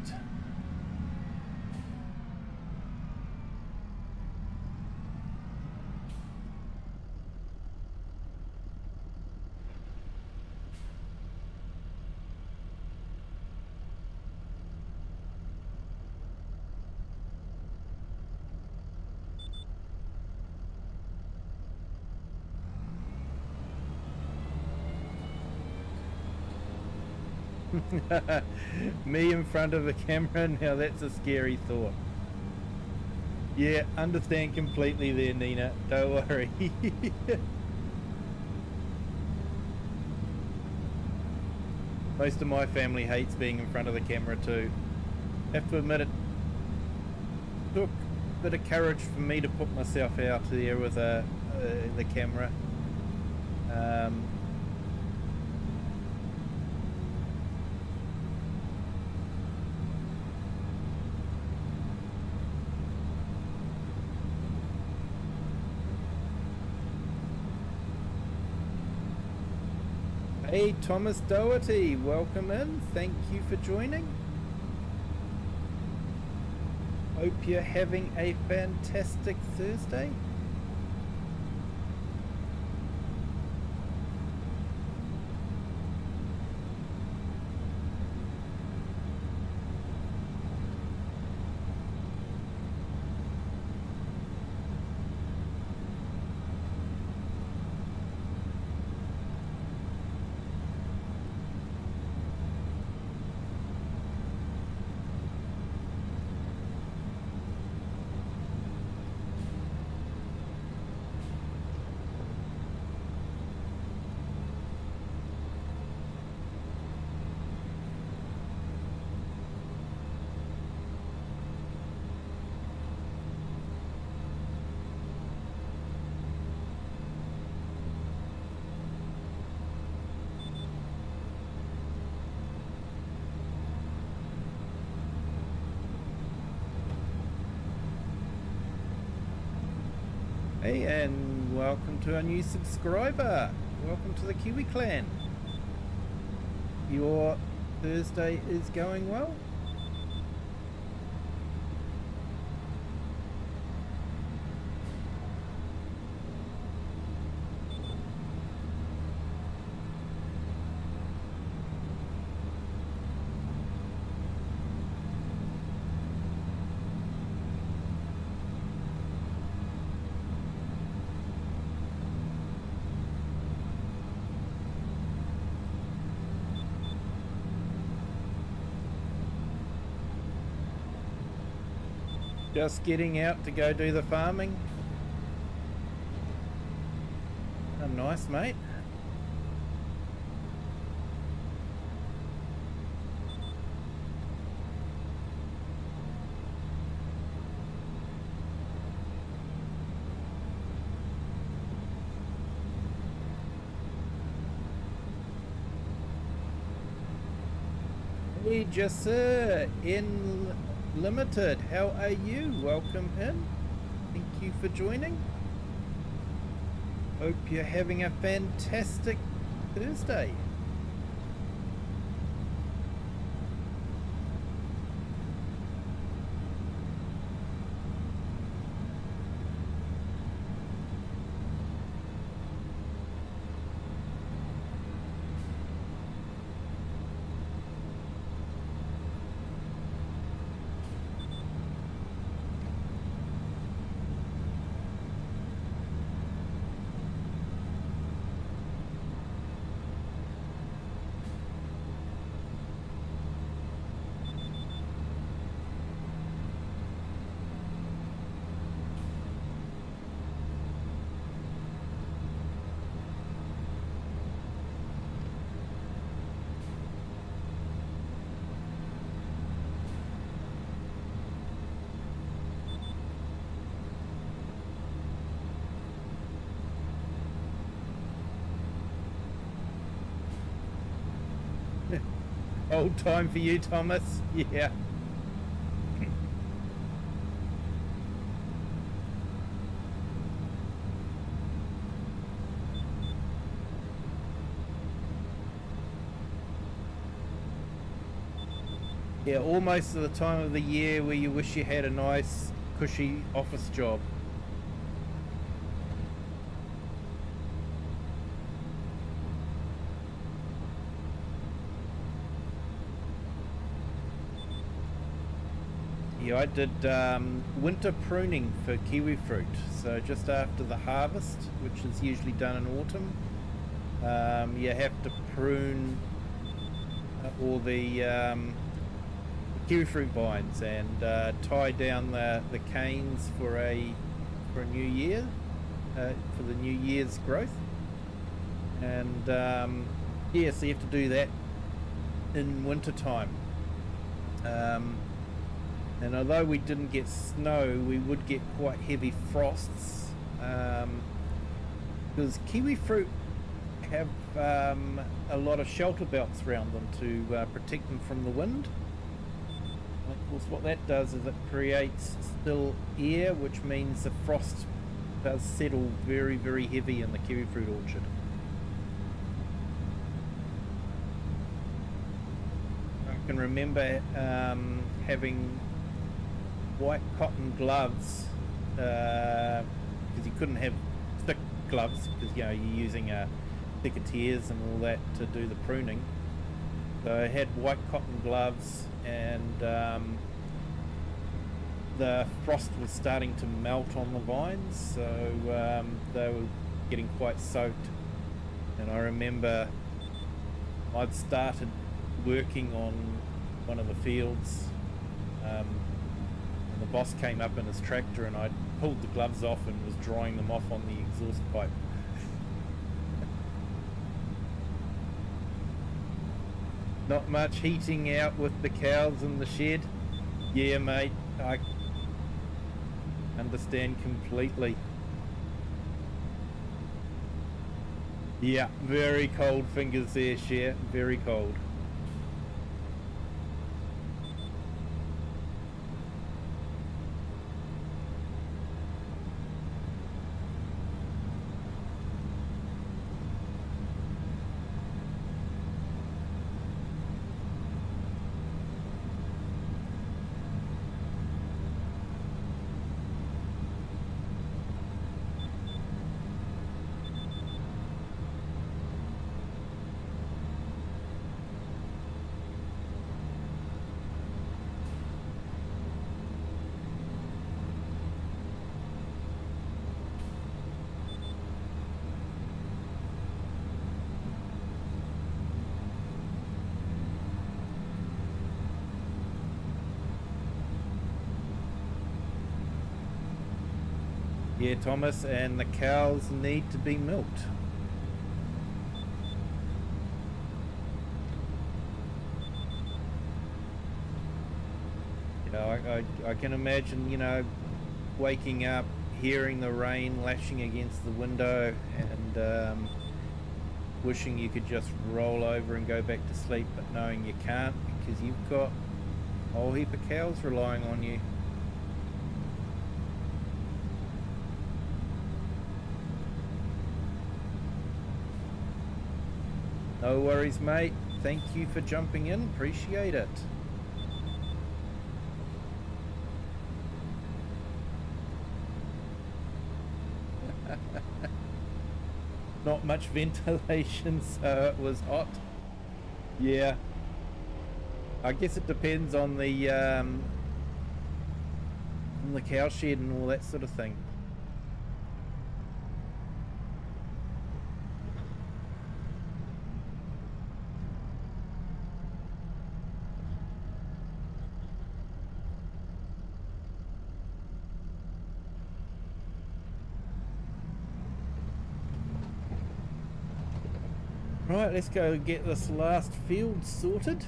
Me in front of a camera, now that's a scary thought. Yeah, understand completely there, Nina. Don't worry. Most of my family hates being in front of the camera too. Have to admit it took a bit of courage for me to put myself out there with the camera. Hey Thomas Doherty, welcome in. Thank you for joining. Hope you're having a fantastic Thursday. Hey, and welcome to our new subscriber. Welcome to the Kiwi clan. Your Thursday is going well? Just getting out to go do the farming. Oh, nice, mate. Hey, Jessa, in Limited, how are you? Welcome in. Thank you for joining. Hope you're having a fantastic Thursday. Old time for you, Thomas. Yeah. Yeah, almost at the time of the year where you wish you had a nice, cushy office job. Yeah, I did winter pruning for kiwi fruit. So just after the harvest, which is usually done in autumn, you have to prune all the kiwi fruit vines and tie down the canes for a new year, for the new year's growth. And yeah, so you have to do that in winter time. And although we didn't get snow, we would get quite heavy frosts, because kiwi fruit have a lot of shelter belts around them to protect them from the wind. And of course, what that does is it creates still air, which means the frost does settle very, very heavy in the kiwi fruit orchard. I can remember having white cotton gloves, because you couldn't have thick gloves because you're using thicker and all that to do the pruning. So I had white cotton gloves, and the frost was starting to melt on the vines, so they were getting quite soaked. And I remember I'd started working on one of the fields, and the boss came up in his tractor, and I'd pulled the gloves off and was drying them off on the exhaust pipe. Not much heating out with the cows in the shed. Yeah, mate, I understand completely. Yeah, very cold fingers there, Cher. Very cold. Yeah, Thomas, and the cows need to be milked. You know, I can imagine, you know, waking up, hearing the rain lashing against the window, and wishing you could just roll over and go back to sleep, but knowing you can't because you've got a whole heap of cows relying on you. No worries, mate. Thank you for jumping in. Appreciate it. Not much ventilation, so it was hot. Yeah. I guess it depends on the cow shed and all that sort of thing. Right, let's go get this last field sorted.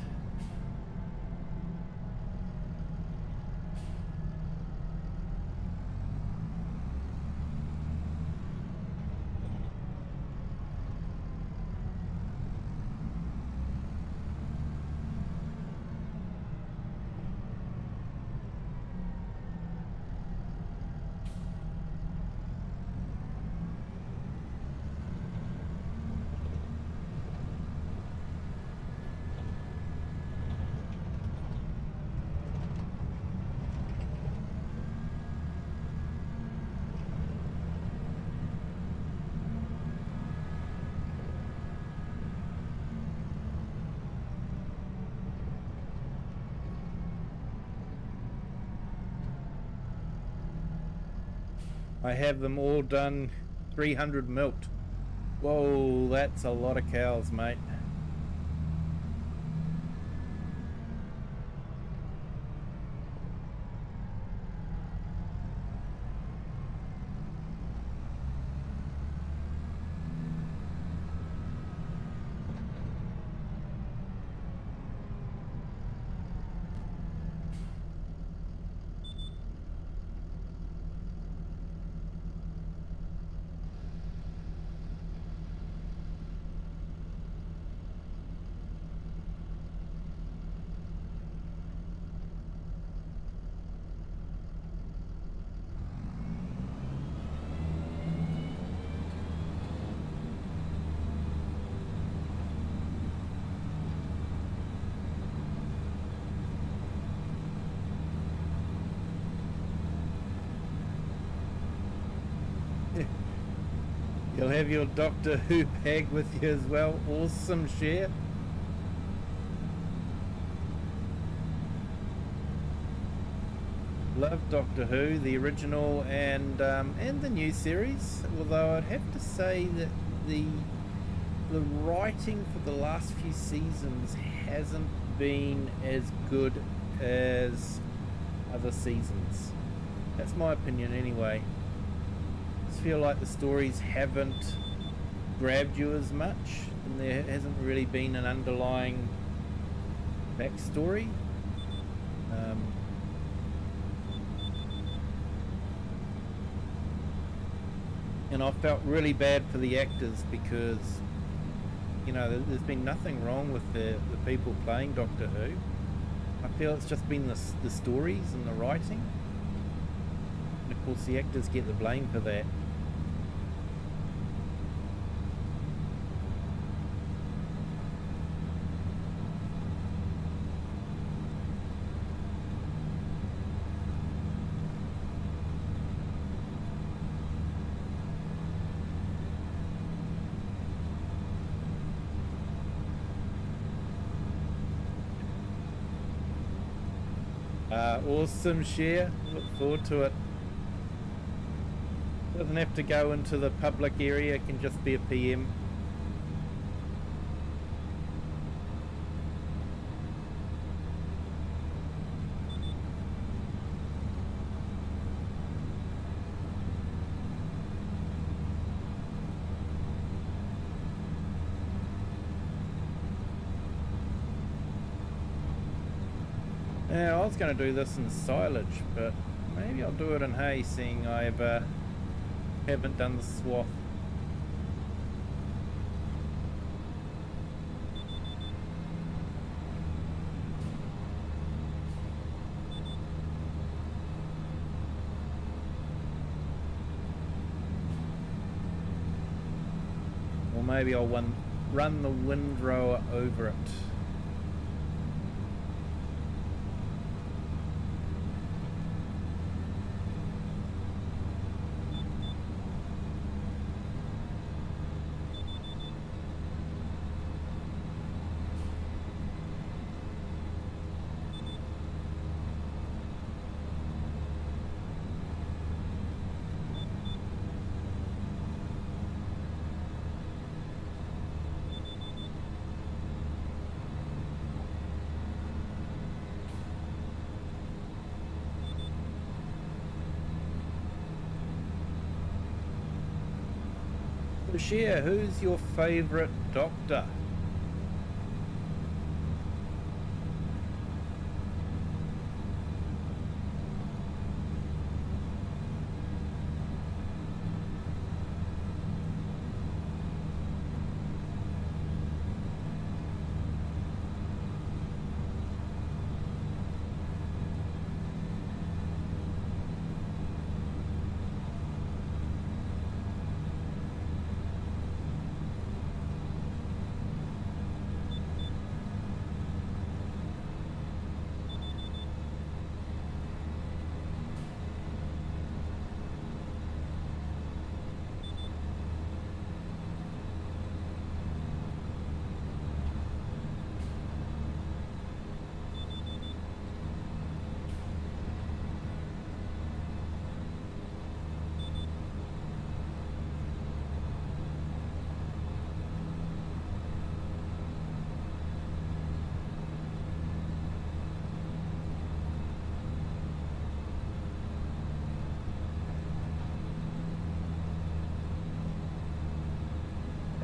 I have them all done 300 milked. Whoa, that's a lot of cows, mate. You'll have your Doctor Who bag with you as well. Awesome share. Love Doctor Who, the original and the new series. Although I'd have to say that the writing for the last few seasons hasn't been as good as other seasons. That's my opinion anyway. I just feel like the stories haven't grabbed you as much, and there hasn't really been an underlying backstory. And I felt really bad for the actors because, you know, there's been nothing wrong with the people playing Doctor Who. I feel it's just been the stories and the writing. And of course the actors get the blame for that. Awesome share. Look forward to it. Doesn't have to go into the public area, it can just be a PM. Yeah, I was going to do this in silage, but maybe I'll do it in hay, seeing I haven't done the swath. Or maybe I'll run the windrower over it. Share, who's your favourite Doctor?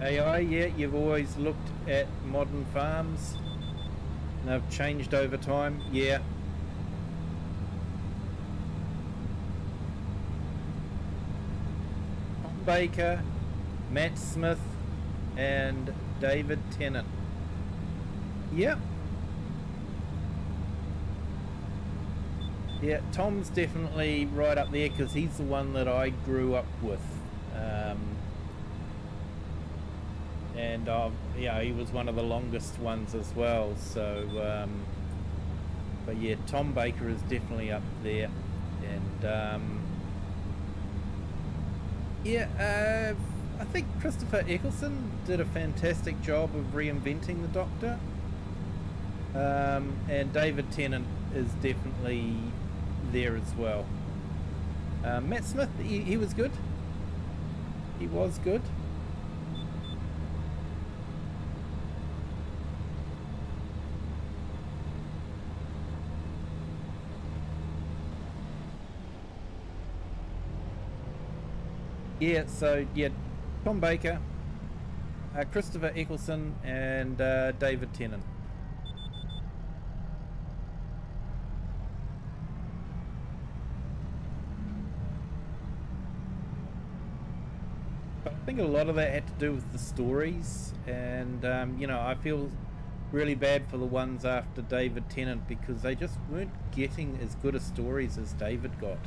AI, yeah, you've always looked at modern farms. And they've changed over time, yeah. Tom Baker, Matt Smith, and David Tennant. Yep. Yeah, Tom's definitely right up there because he's the one that I grew up with. And yeah, he was one of the longest ones as well. So, but yeah, Tom Baker is definitely up there. And yeah, I think Christopher Eccleston did a fantastic job of reinventing the Doctor. And David Tennant is definitely there as well. Matt Smith, he was good. He was good. Yeah, so yeah, Tom Baker, Christopher Eccleston, and David Tennant. I think a lot of that had to do with the stories, and you know, I feel really bad for the ones after David Tennant because they just weren't getting as good a stories as David got.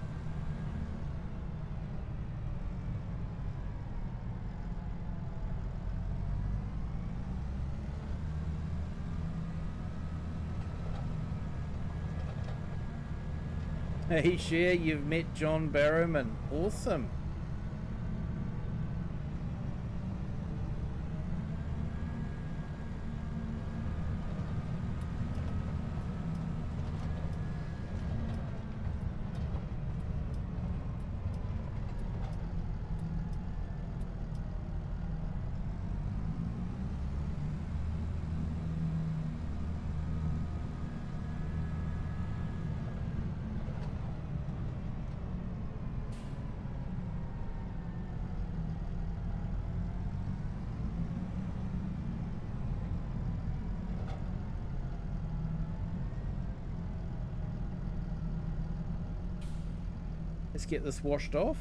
Hey, Cher, you've met John Barrowman. Awesome. Let's get this washed off.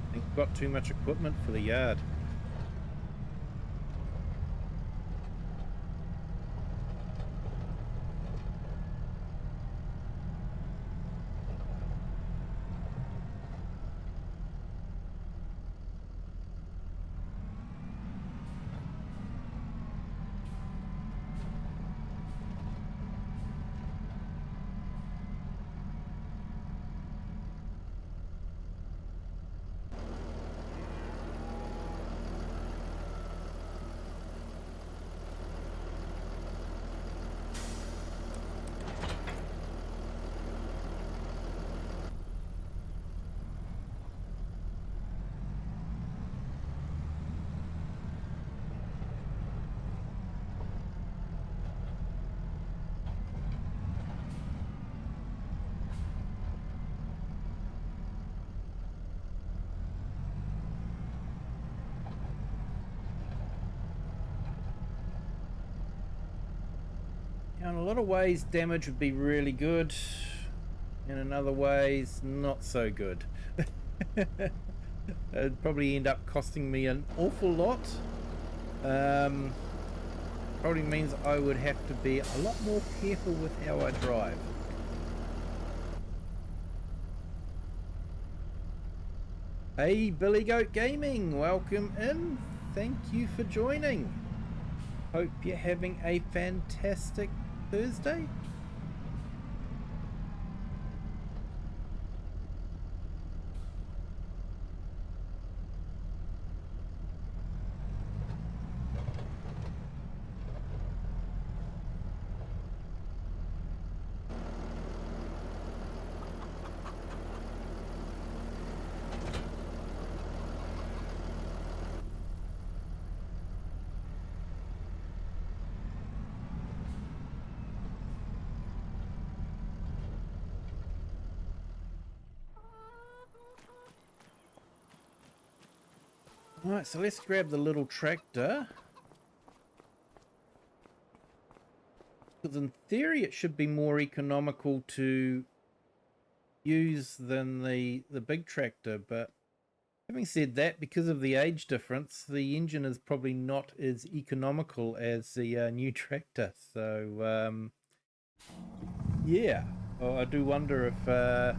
I think we've got too much equipment for the yard. In a lot of ways, damage would be really good. In other ways, not so good. It'd probably end up costing me an awful lot. Probably means I would have to be a lot more careful with how I drive. Hey, Billy Goat Gaming, welcome in. Thank you for joining. Hope you're having a fantastic Thursday. Alright, so let's grab the little tractor. Because in theory it should be more economical to use than the big tractor, but having said that, because of the age difference, the engine is probably not as economical as the new tractor. So, yeah, I do wonder if the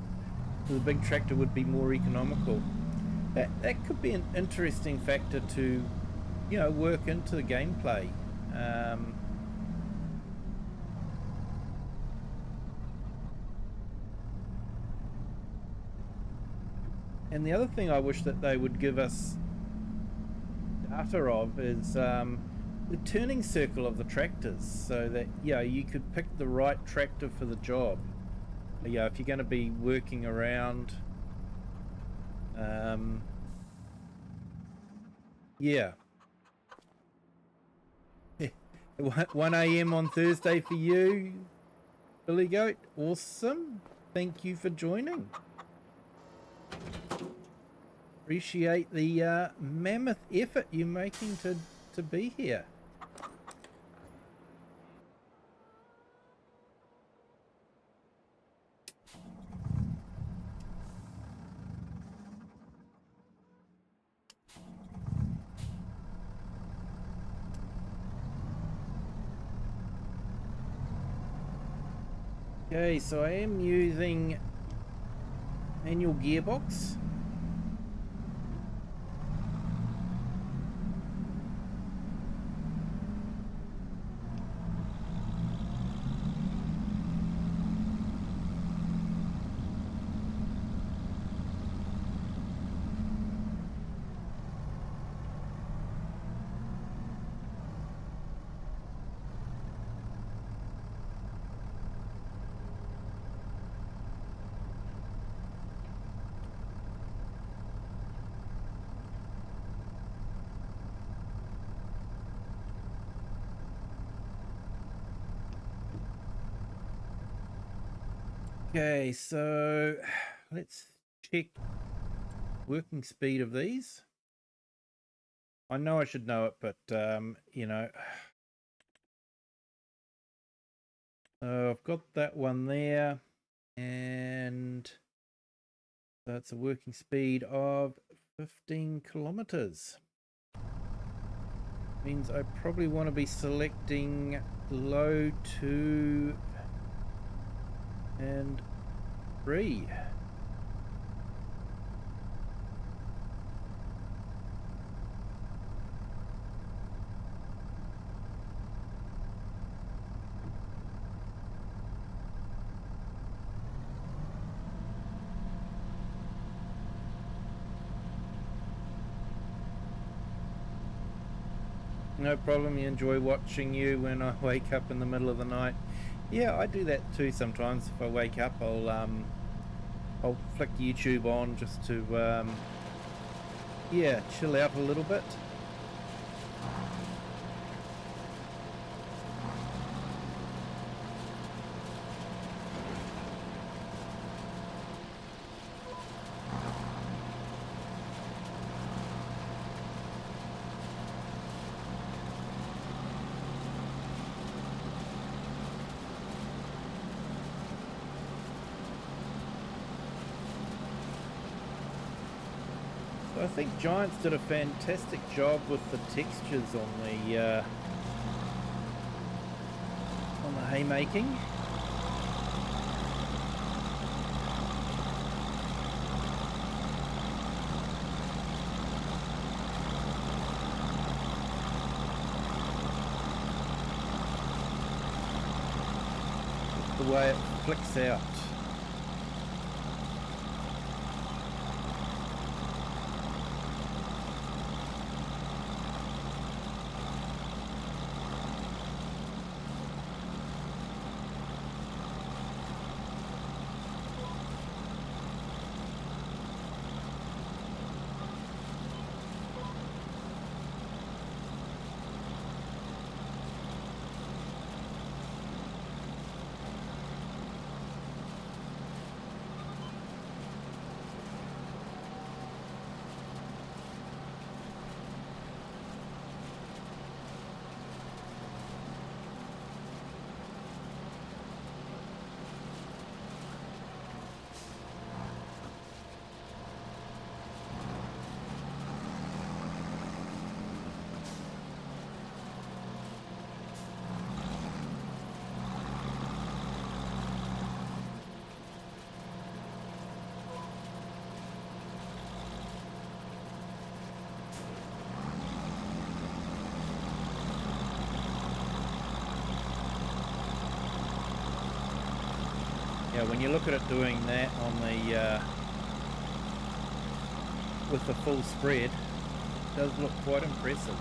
big tractor would be more economical. That could be an interesting factor to, you know, work into the gameplay. And the other thing I wish that they would give us data of is the turning circle of the tractors, so that, yeah, you could pick the right tractor for the job. Yeah, if you're going to be working around, yeah. 1 a.m. on Thursday for you, Billy Goat. Awesome. Thank you for joining. Appreciate the mammoth effort you're making to be here. Okay, so I am using manual gearbox. Okay, so let's check working speed of these. I know I should know it, but you know, I've got that one there, and so it's a working speed of 15 kilometers. Means I probably want to be selecting low 2 and 3. No problem, you enjoy watching you when I wake up in the middle of the night. Yeah, I do that too sometimes. If I wake up, I'll flick YouTube on just to yeah, chill out a little bit. think Giants did a fantastic job with the textures on the haymaking. The way it flicks out. Yeah, when you look at it doing that on the with the full spread, it does look quite impressive.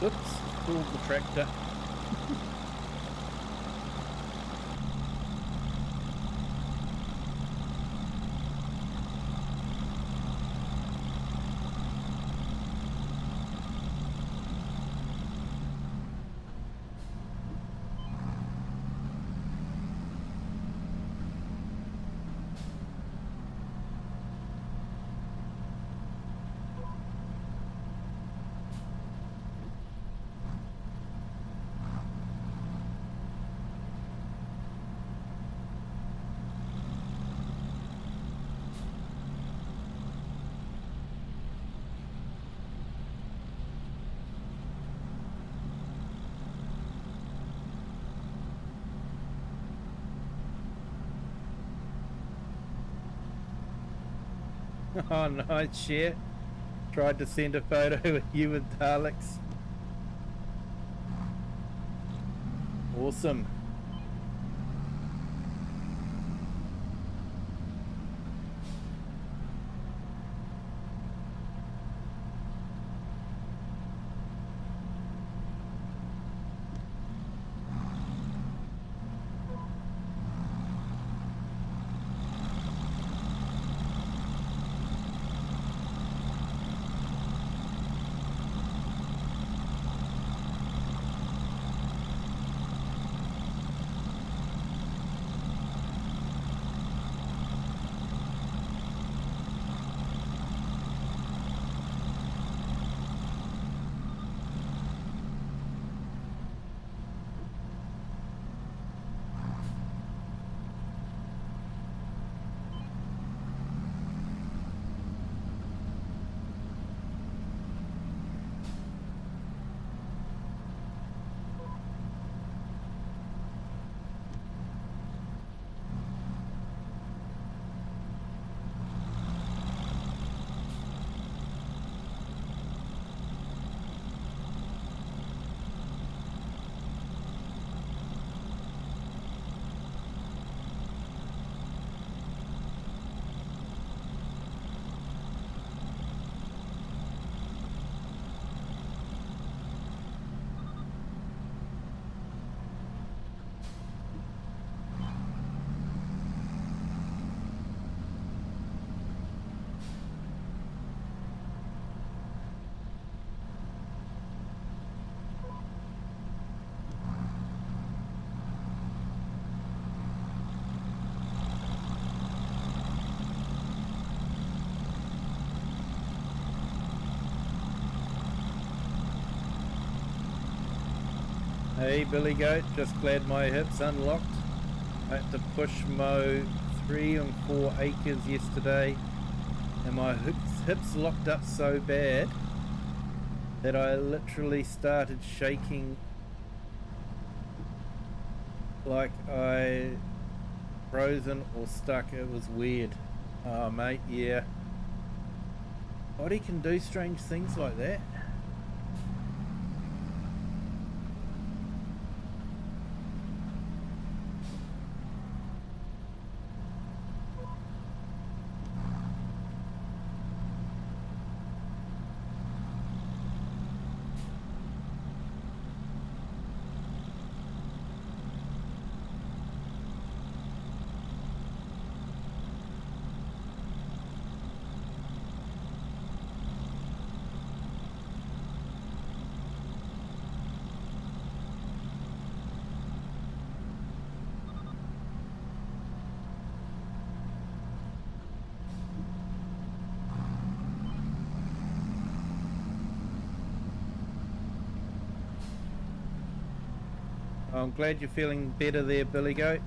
Oops, pulled the tractor. Oh, nice share. Tried to send a photo of you with Daleks. Awesome. Hey Billy Goat, just glad my hips unlocked. I had to push mow 3 and 4 acres yesterday and my hips locked up so bad that I literally started shaking like I frozen or stuck. It was weird. Oh mate, yeah. Body can do strange things like that. I'm glad you're feeling better there, Billy Goat.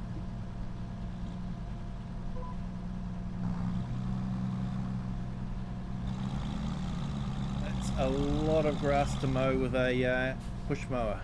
That's a lot of grass to mow with a push mower.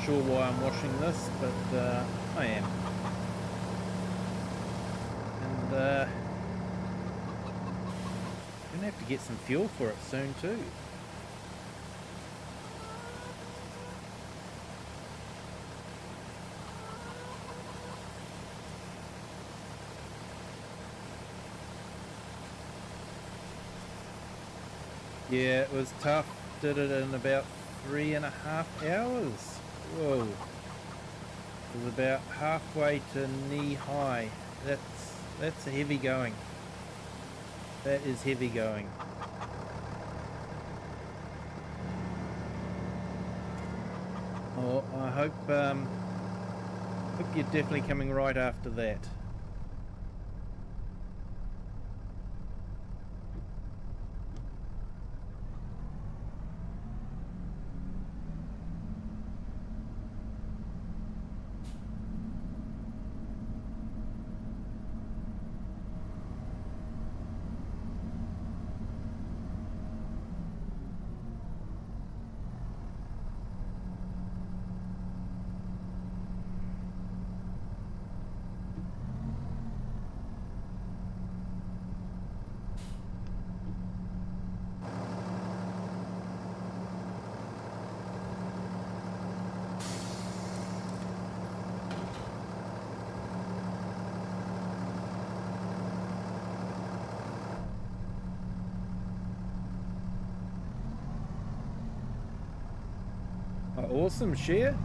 Sure why I'm washing this, but I am. And I'm gonna have to get some fuel for it soon too. Yeah, it was tough. Did it in about 3.5 hours. Whoa. It was about halfway to knee high. That's heavy going. That is heavy going. Oh, I hope you're definitely coming right after that. awesome, share.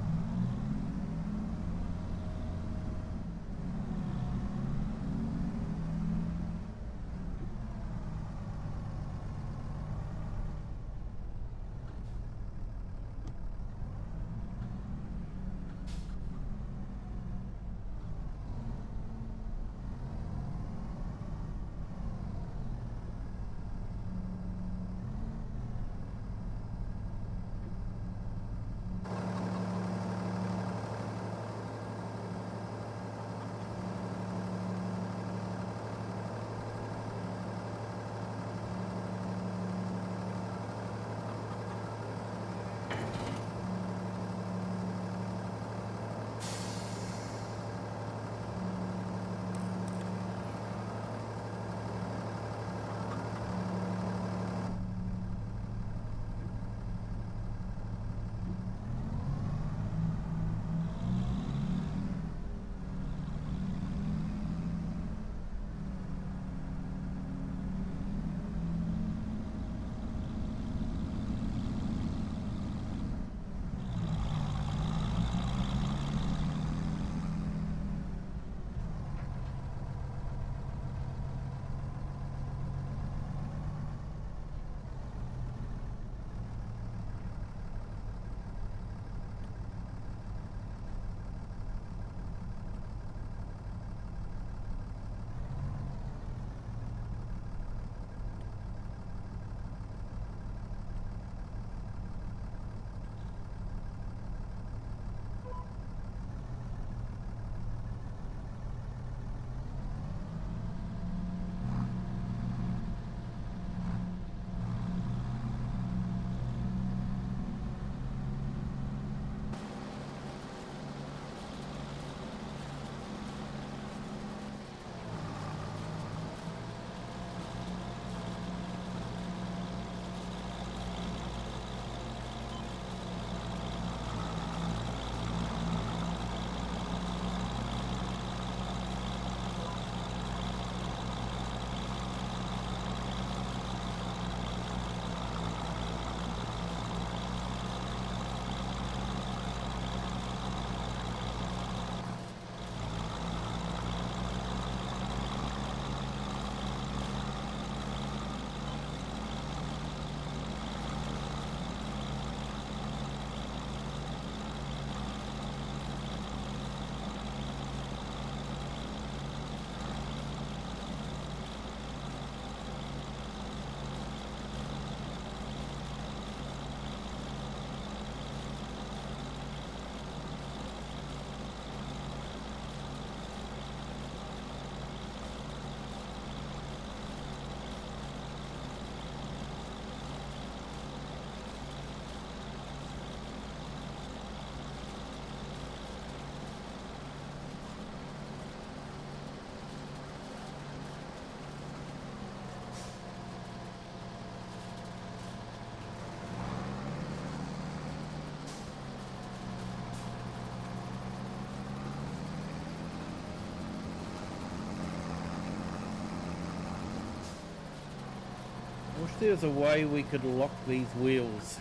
Wish there was a way we could lock these wheels.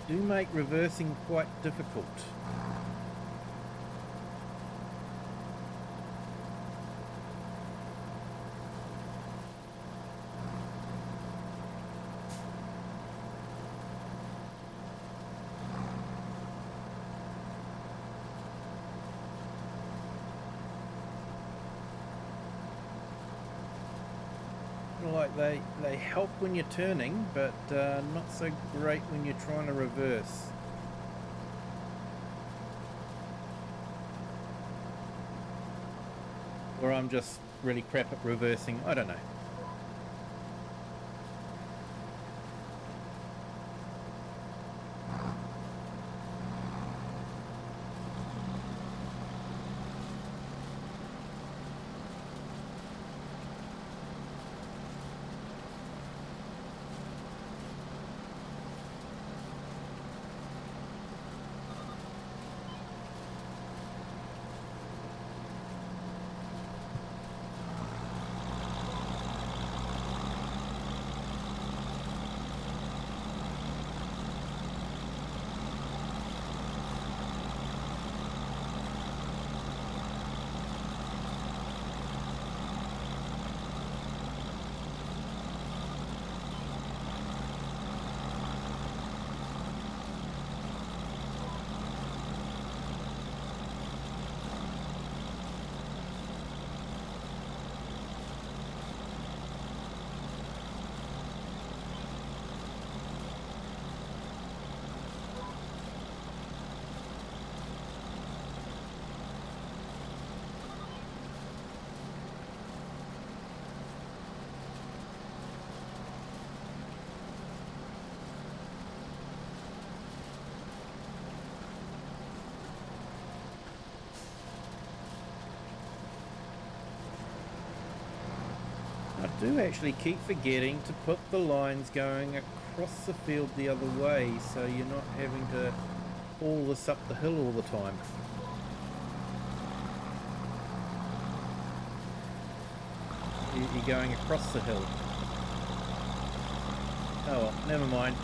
Do make reversing quite difficult. Like they help when you're turning, but not so great when you're trying to reverse. Or I'm just really crap at reversing, I don't know. do actually keep forgetting to put the lines going across the field the other way, so you're not having to haul this up the hill all the time. You're going across the hill. Oh well, never mind.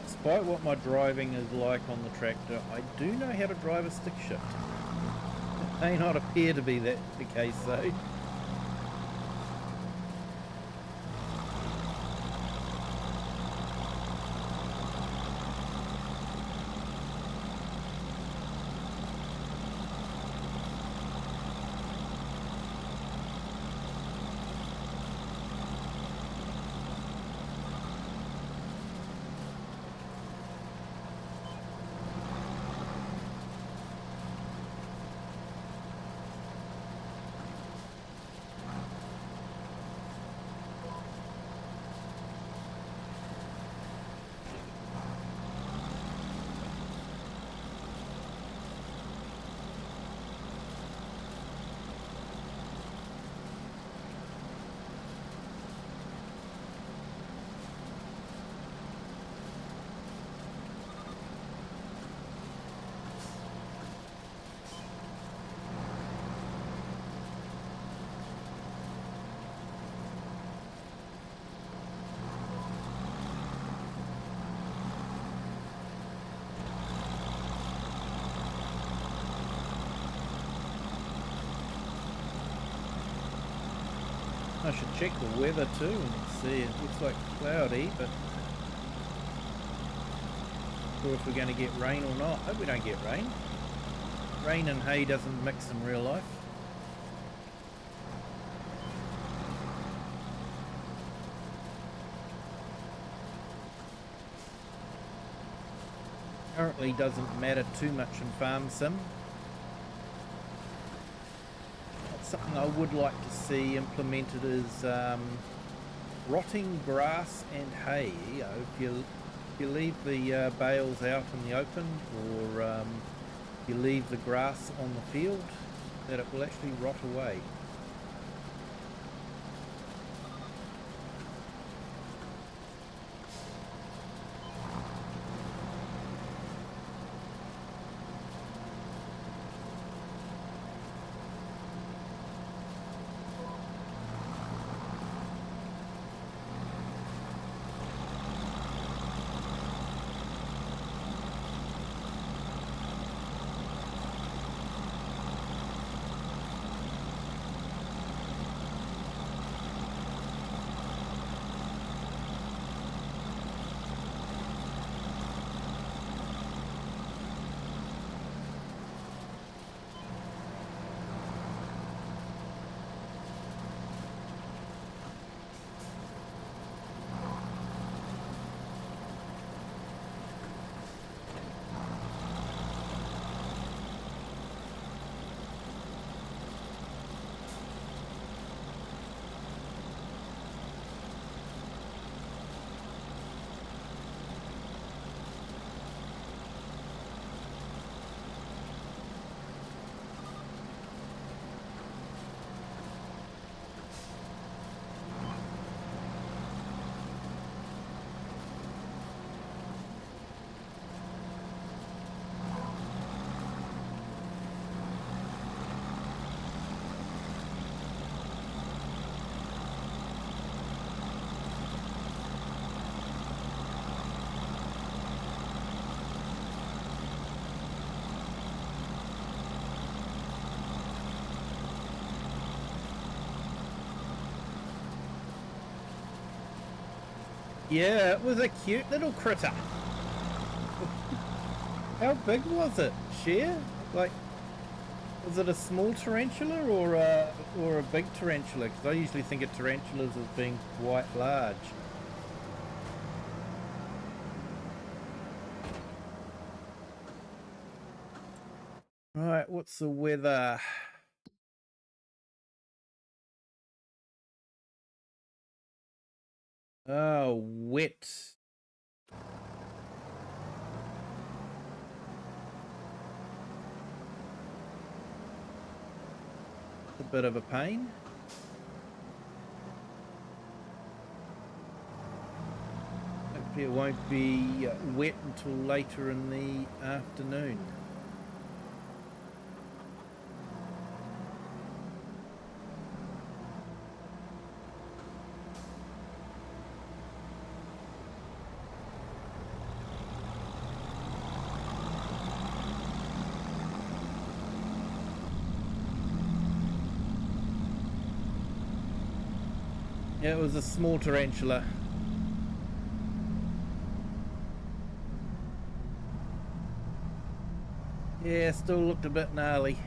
Despite what my driving is like on the tractor, I do know how to drive a stick shift. It may not appear to be that the case though. I should check the weather too and see. It looks like cloudy, but not sure if we're going to get rain or not. Hope we don't get rain. Rain and hay doesn't mix in real life. Currently doesn't matter too much in Farm Sim. Something I would like to see implemented is rotting grass and hay. If you leave the bales out in the open, or you leave the grass on the field, that it will actually rot away. Yeah, it was a cute little critter. How big was it, Cher? Like, was it a small tarantula or a big tarantula? Because I usually think of tarantulas as being quite large. Right, what's the weather? Oh, wet. A bit of a pain. Hopefully it won't be wet until later in the afternoon. Yeah, it was a small tarantula. Yeah, still looked a bit gnarly.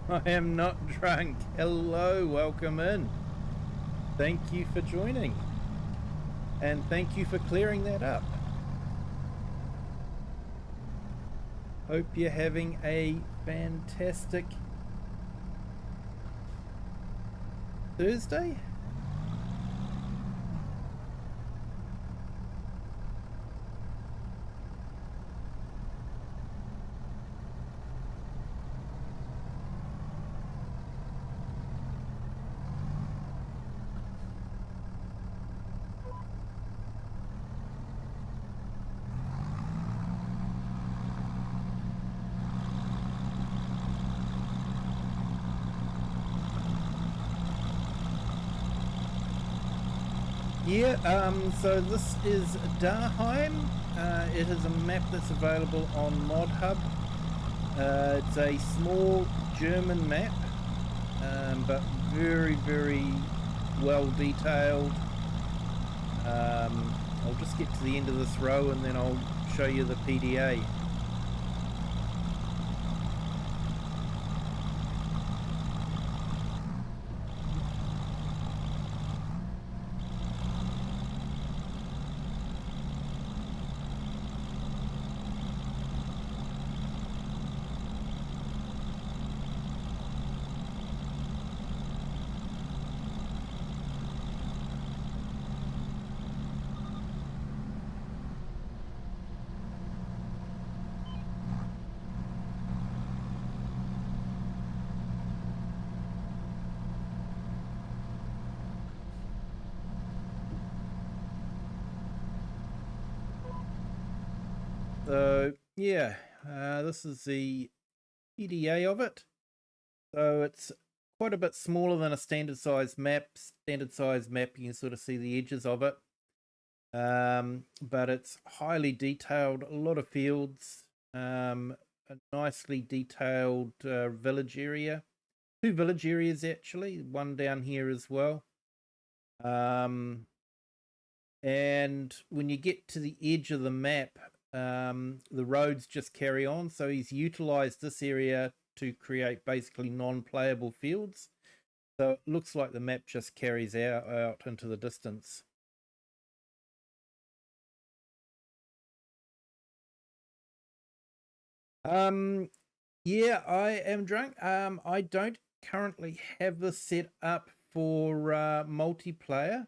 I am not drunk. Hello, welcome in. Thank you for joining. And thank you for clearing that up. Hope you're having a fantastic Thursday. Yeah, so this is Daheim. It is a map that's available on ModHub. It's a small German map, but very, very well detailed. I'll just get to the end of this row and then I'll show you the PDA. So yeah, this is the PDA of it. So it's quite a bit smaller than a standard size map. Standard size map, you can sort of see the edges of it. But it's highly detailed, a lot of fields, a nicely detailed village area. 2 village areas actually, one down here as well. And when you get to the edge of the map, the roads just carry on. So he's utilized this area to create basically non-playable fields. So it looks like the map just carries out into the distance. Yeah, I am drunk. I don't currently have this set up for multiplayer.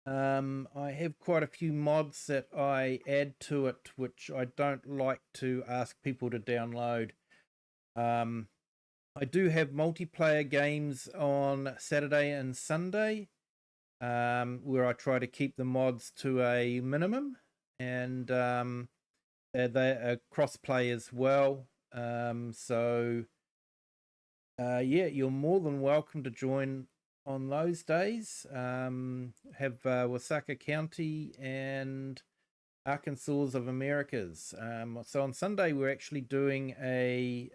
I have quite a few mods that I add to it, which I don't like to ask people to download. I do have multiplayer games on Saturday and Sunday, where I try to keep the mods to a minimum, and they are cross-play as well. So yeah, you're more than welcome to join on those days. Have Wasaka County and Arkansas of Americas. So on Sunday we're actually doing a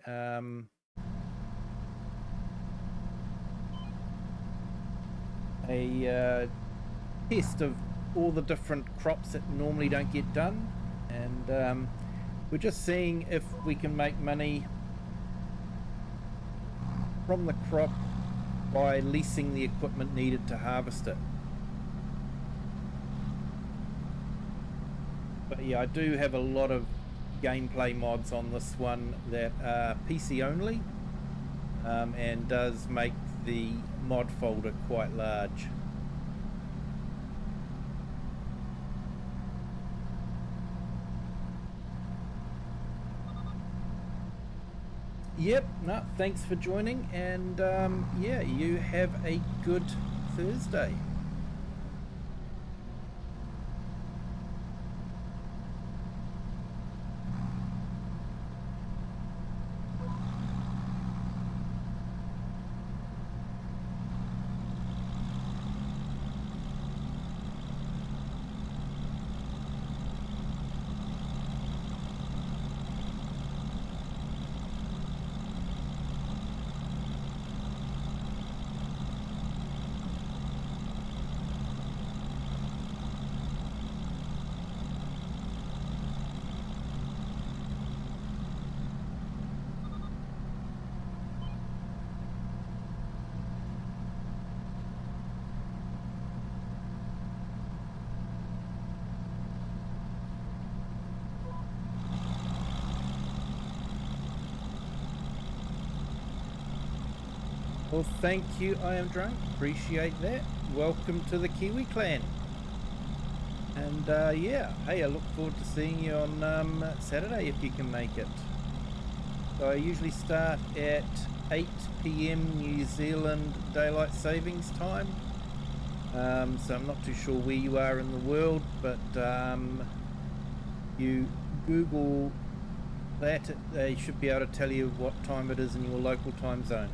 test of all the different crops that normally don't get done, and we're just seeing if we can make money from the crop by leasing the equipment needed to harvest it. But yeah, I do have a lot of gameplay mods on this one that are PC only, and does make the mod folder quite large. Yep, no, thanks for joining, and yeah, you have a good Thursday. Well, thank you, I am drunk. Appreciate that. Welcome to the Kiwi clan. And yeah, hey, I look forward to seeing you on Saturday if you can make it. So I usually start at 8 p.m. New Zealand daylight savings time. So I'm not too sure where you are in the world, but you Google that, they should be able to tell you what time it is in your local time zone.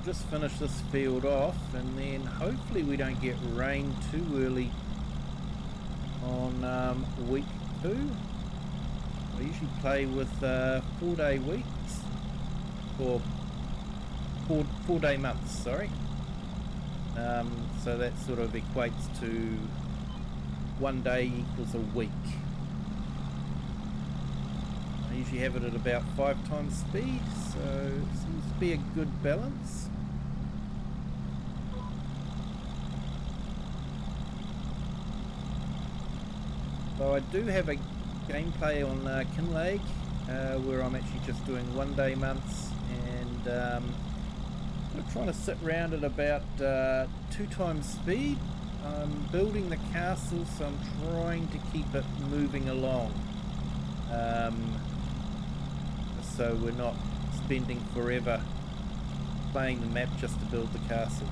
just finish this field off, and then hopefully we don't get rain too early on week 2. I usually play with 4-day weeks, or 4-day months, sorry. So that sort of equates to 1 day equals a week. I usually have it at about 5 times speed, so it seems to be a good balance. So I do have a gameplay on Kinleg where I'm actually just doing 1 day months, and I'm trying to sit around at about 2 times speed. I'm building the castle, so I'm trying to keep it moving along, so we're not spending forever playing the map just to build the castle.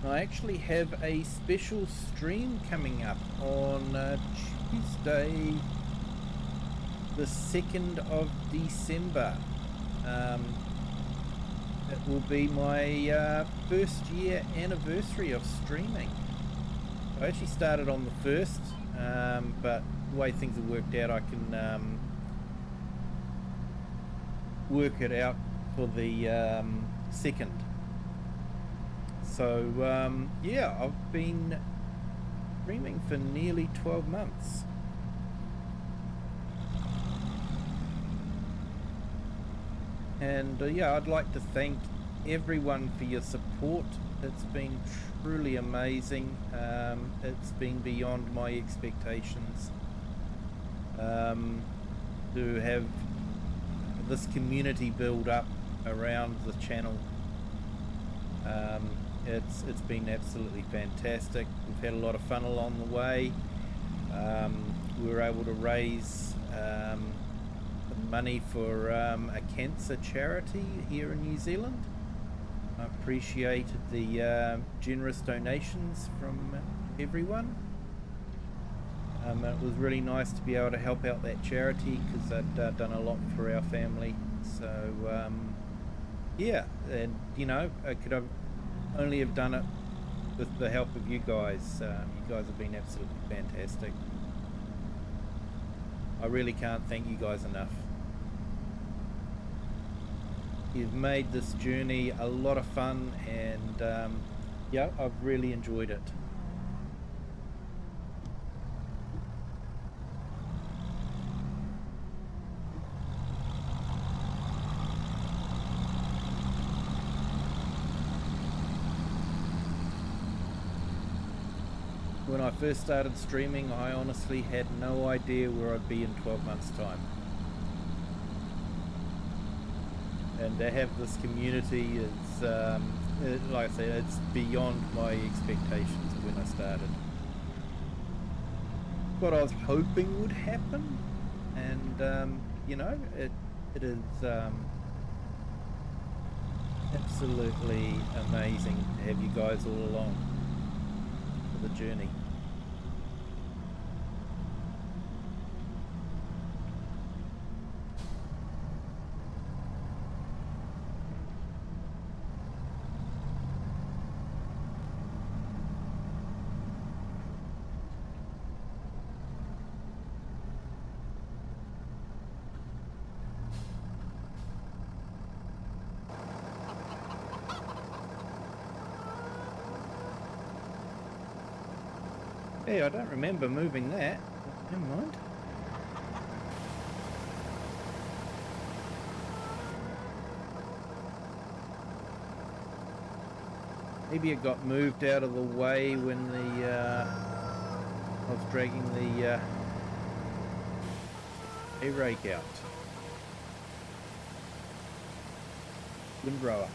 I actually have a special stream coming up on Tuesday the 2nd of December. It will be my first year anniversary of streaming. I actually started on the 1st, but the way things have worked out, I can work it out for the 2nd. So yeah, I've been streaming for nearly 12 months. And yeah, I'd like to thank everyone for your support. It's been truly amazing. It's been beyond my expectations to have this community build up around the channel. It's been absolutely fantastic. We've had a lot of fun along the way. We were able to raise money for a cancer charity here in New Zealand. I appreciated the generous donations from everyone. It was really nice to be able to help out that charity because they'd done a lot for our family. So yeah, and you know, I could have only have done it with the help of you guys. You guys have been absolutely fantastic. I really can't thank you guys enough. You've made this journey a lot of fun, and yeah, I've really enjoyed it. When I first started streaming, I honestly had no idea where I'd be in 12 months' time. And to have this community is, like I said, it's beyond my expectations when I started. What I was hoping would happen, and you know, it is absolutely amazing to have you guys all along for the journey. Hey, I don't remember moving that. Never mind. Maybe it got moved out of the way when the I was dragging the hay rake out. Windrower.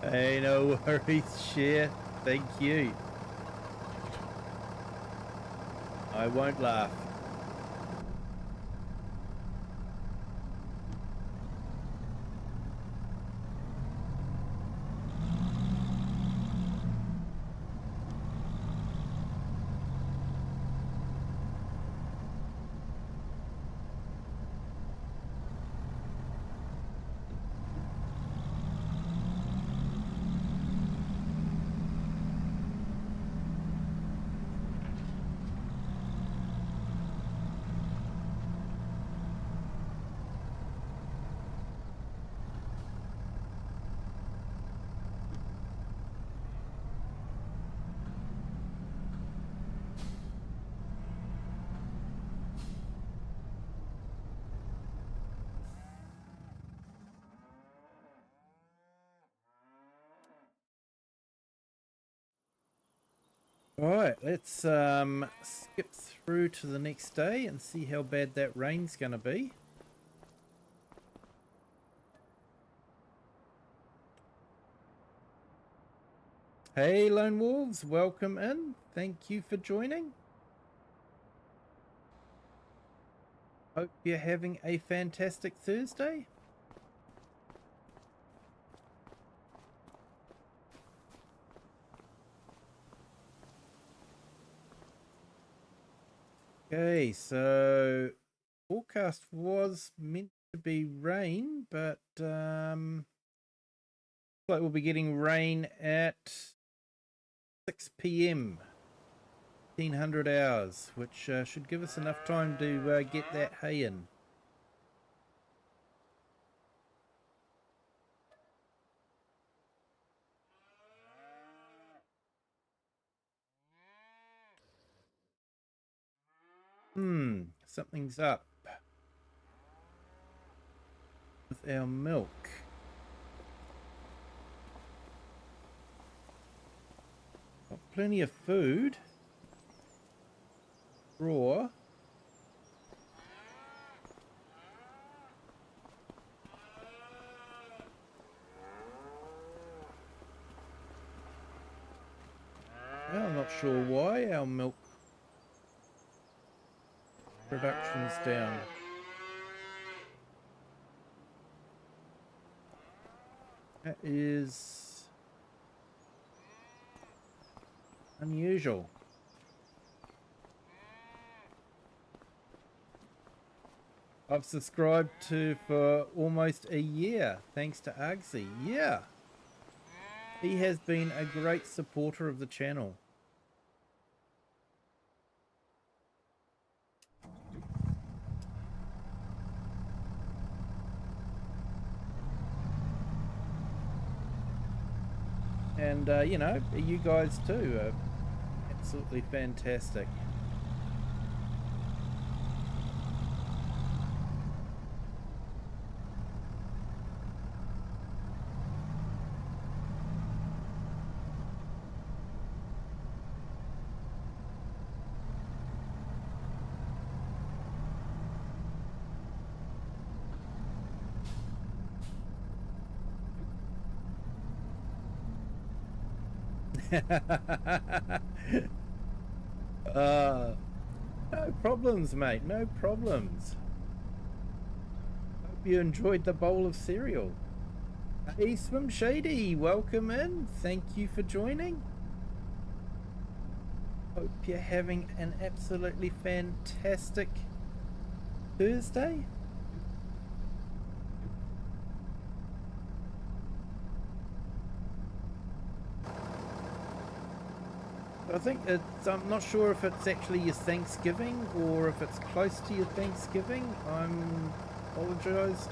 Hey, no worries, share. Thank you. I won't laugh. All right, let's skip through to the next day and see how bad that rain's going to be. Hey, Lone Wolves, welcome in. Thank you for joining. Hope you're having a fantastic Thursday. Okay, so forecast was meant to be rain, but looks like we'll be getting rain at 6 p.m. 1500 hours, which should give us enough time to get that hay in. Something's up with our milk. Got plenty of food. Raw. Well, I'm not sure why our milk production's down. That is unusual. I've subscribed to for almost a year, thanks to Argsy. Yeah, he has been a great supporter of the channel. And, you know, you guys too are absolutely fantastic. No problems, mate. No problems. Hope you enjoyed the bowl of cereal. Hey, Swim Shady, welcome in. Thank you for joining. Hope you're having an absolutely fantastic Thursday. I think it's, I'm not sure if it's actually your Thanksgiving or if it's close to your Thanksgiving. Apologise.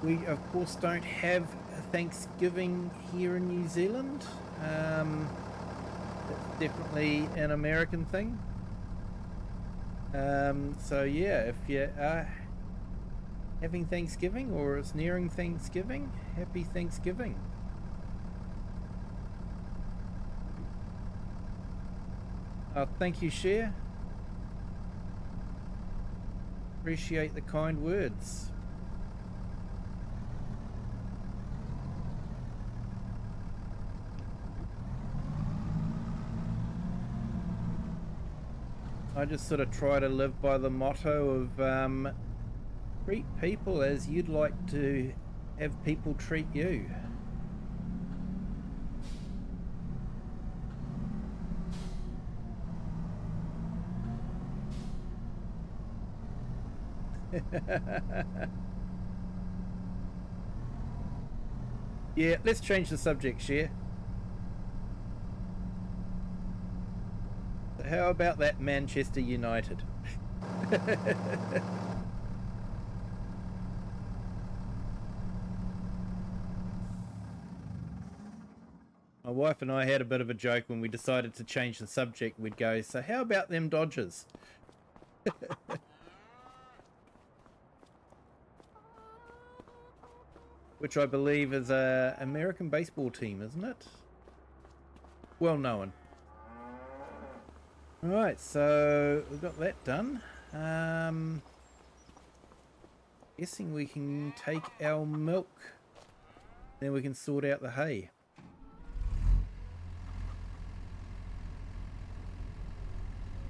We of course don't have a Thanksgiving here in New Zealand. It's definitely an American thing. So yeah, if you are having Thanksgiving or it's nearing Thanksgiving, happy Thanksgiving. Thank you, Cher. Appreciate the kind words. I just sort of try to live by the motto of treat people as you'd like to have people treat you. Yeah, let's change the subject, Cher. How about that Manchester United? My wife and I had a bit of a joke when we decided to change the subject. We'd go, so how about them Dodgers? Which I believe is a American baseball team, isn't it? Well known. Alright, so we've got that done. Guessing we can take our milk, then we can sort out the hay.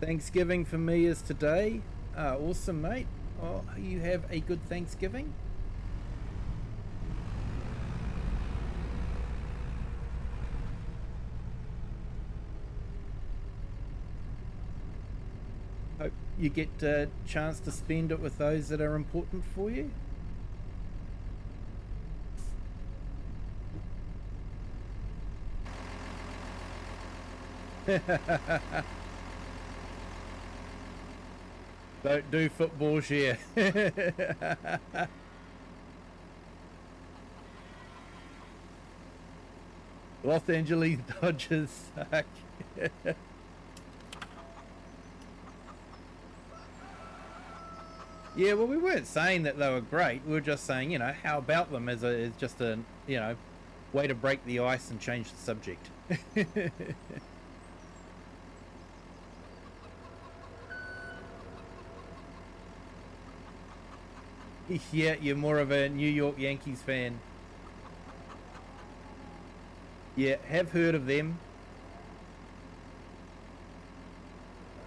Thanksgiving for me is today. Awesome, mate. Well, you have a good Thanksgiving. Hope you get a chance to spend it with those that are important for you. Don't do football, Share. Los Angeles Dodgers suck. Yeah, well, we weren't saying that they were great. We were just saying, you know, how about them as just a, you know, way to break the ice and change the subject. Yeah, you're more of a New York Yankees fan. Yeah, have heard of them.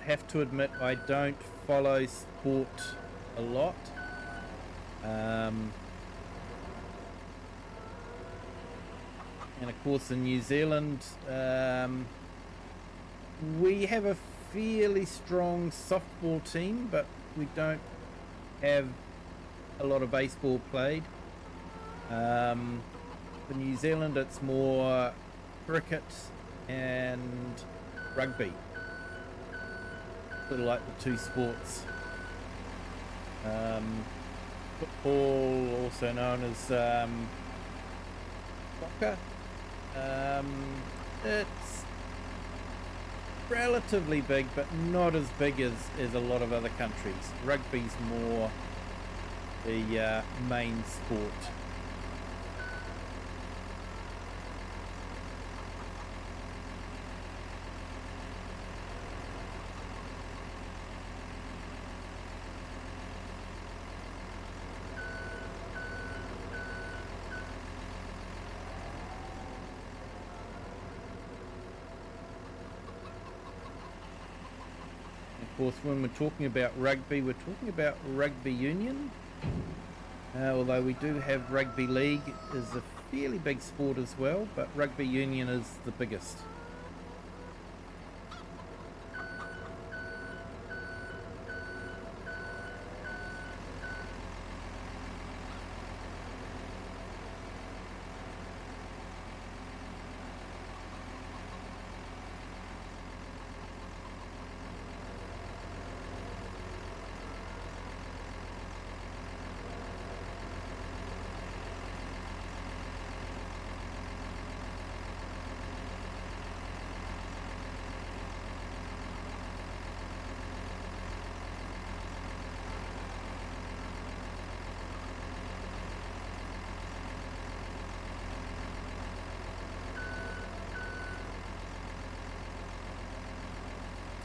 Have to admit, I don't follow sport a lot. And of course in New Zealand, we have a fairly strong softball team, but we don't have a lot of baseball played. For New Zealand it's more cricket and rugby, sort of like the two sports. Football, also known as soccer, it's relatively big but not as big as a lot of other countries. Rugby's more the main sport. Of course, when we're talking about rugby, we're talking about rugby union. Although we do have rugby league is a fairly big sport as well, but rugby union is the biggest.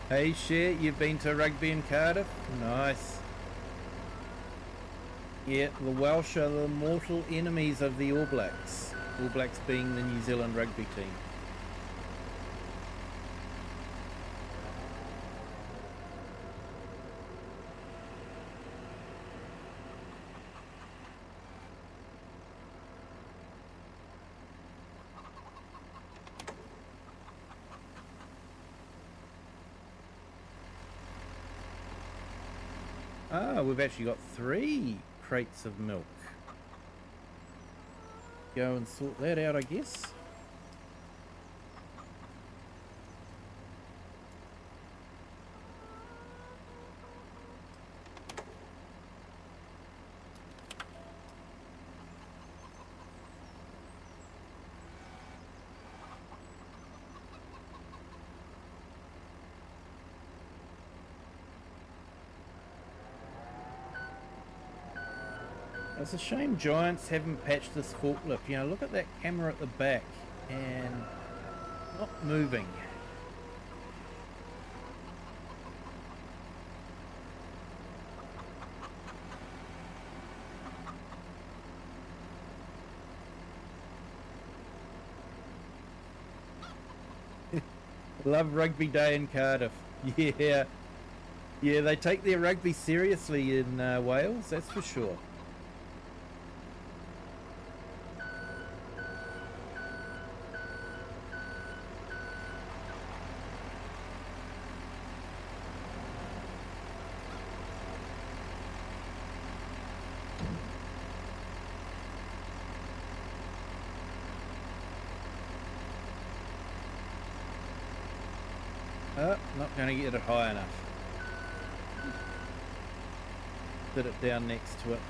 Hey, Cher, you've been to rugby in Cardiff? Nice. Yeah, the Welsh are the mortal enemies of the All Blacks. All Blacks being the New Zealand rugby team. Ah, we've actually got 3 crates of milk. Go and sort that out, I guess. It's a shame Giants haven't patched this forklift. You know, look at that camera at the back and not moving. Love rugby day in Cardiff. Yeah. Yeah, they take their rugby seriously in Wales, that's for sure. Oh, not going to get it high enough. Did it down next to it.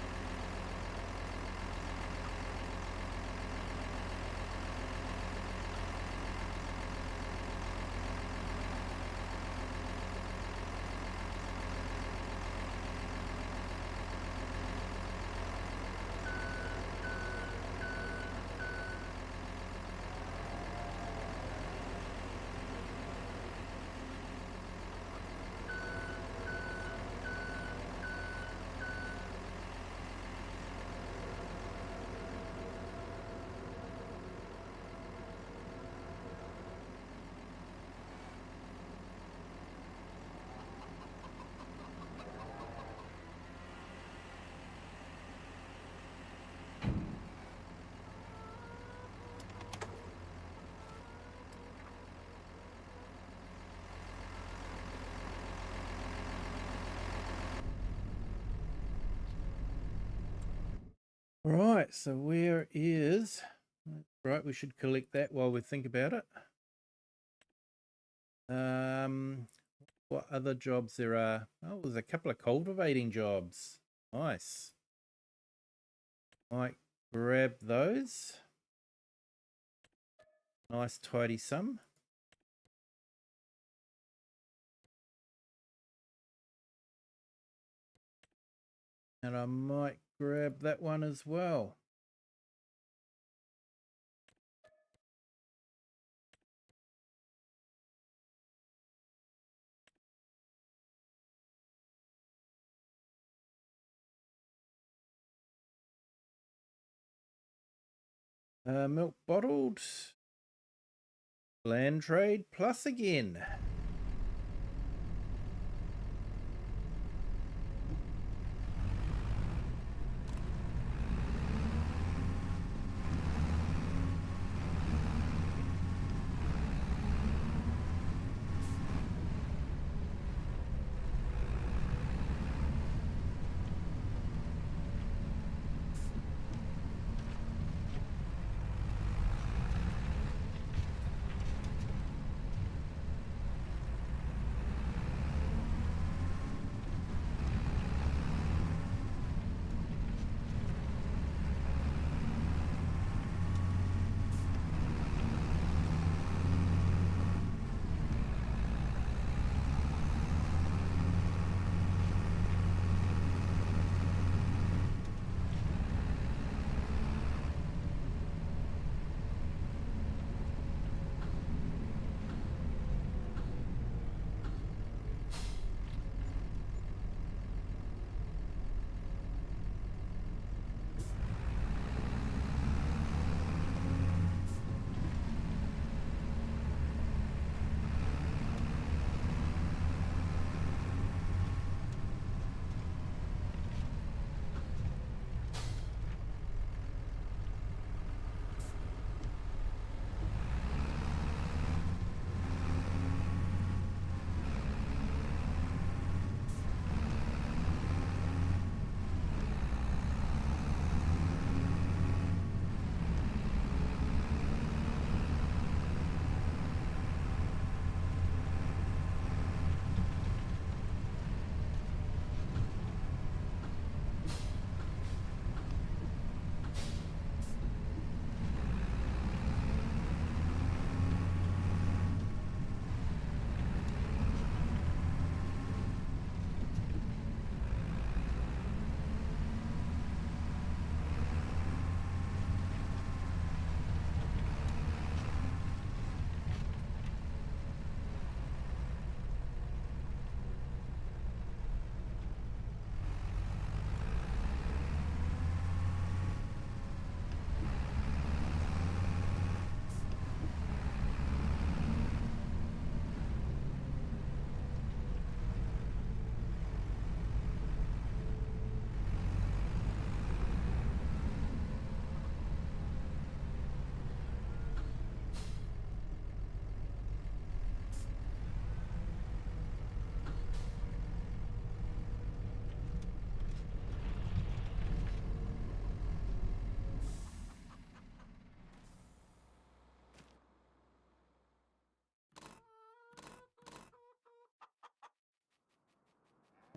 Right, so where is... Right, we should collect that while we think about it. What other jobs there are? Oh, there's a couple of cultivating jobs. Nice. Might grab those. Nice tidy sum. And I might grab that one as well. Milk bottled. Land trade plus again.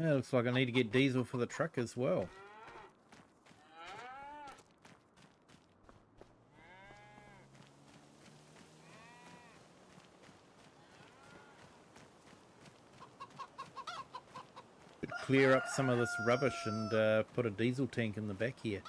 Yeah, looks like I need to get diesel for the truck as well. Could clear up some of this rubbish and put a diesel tank in the back here.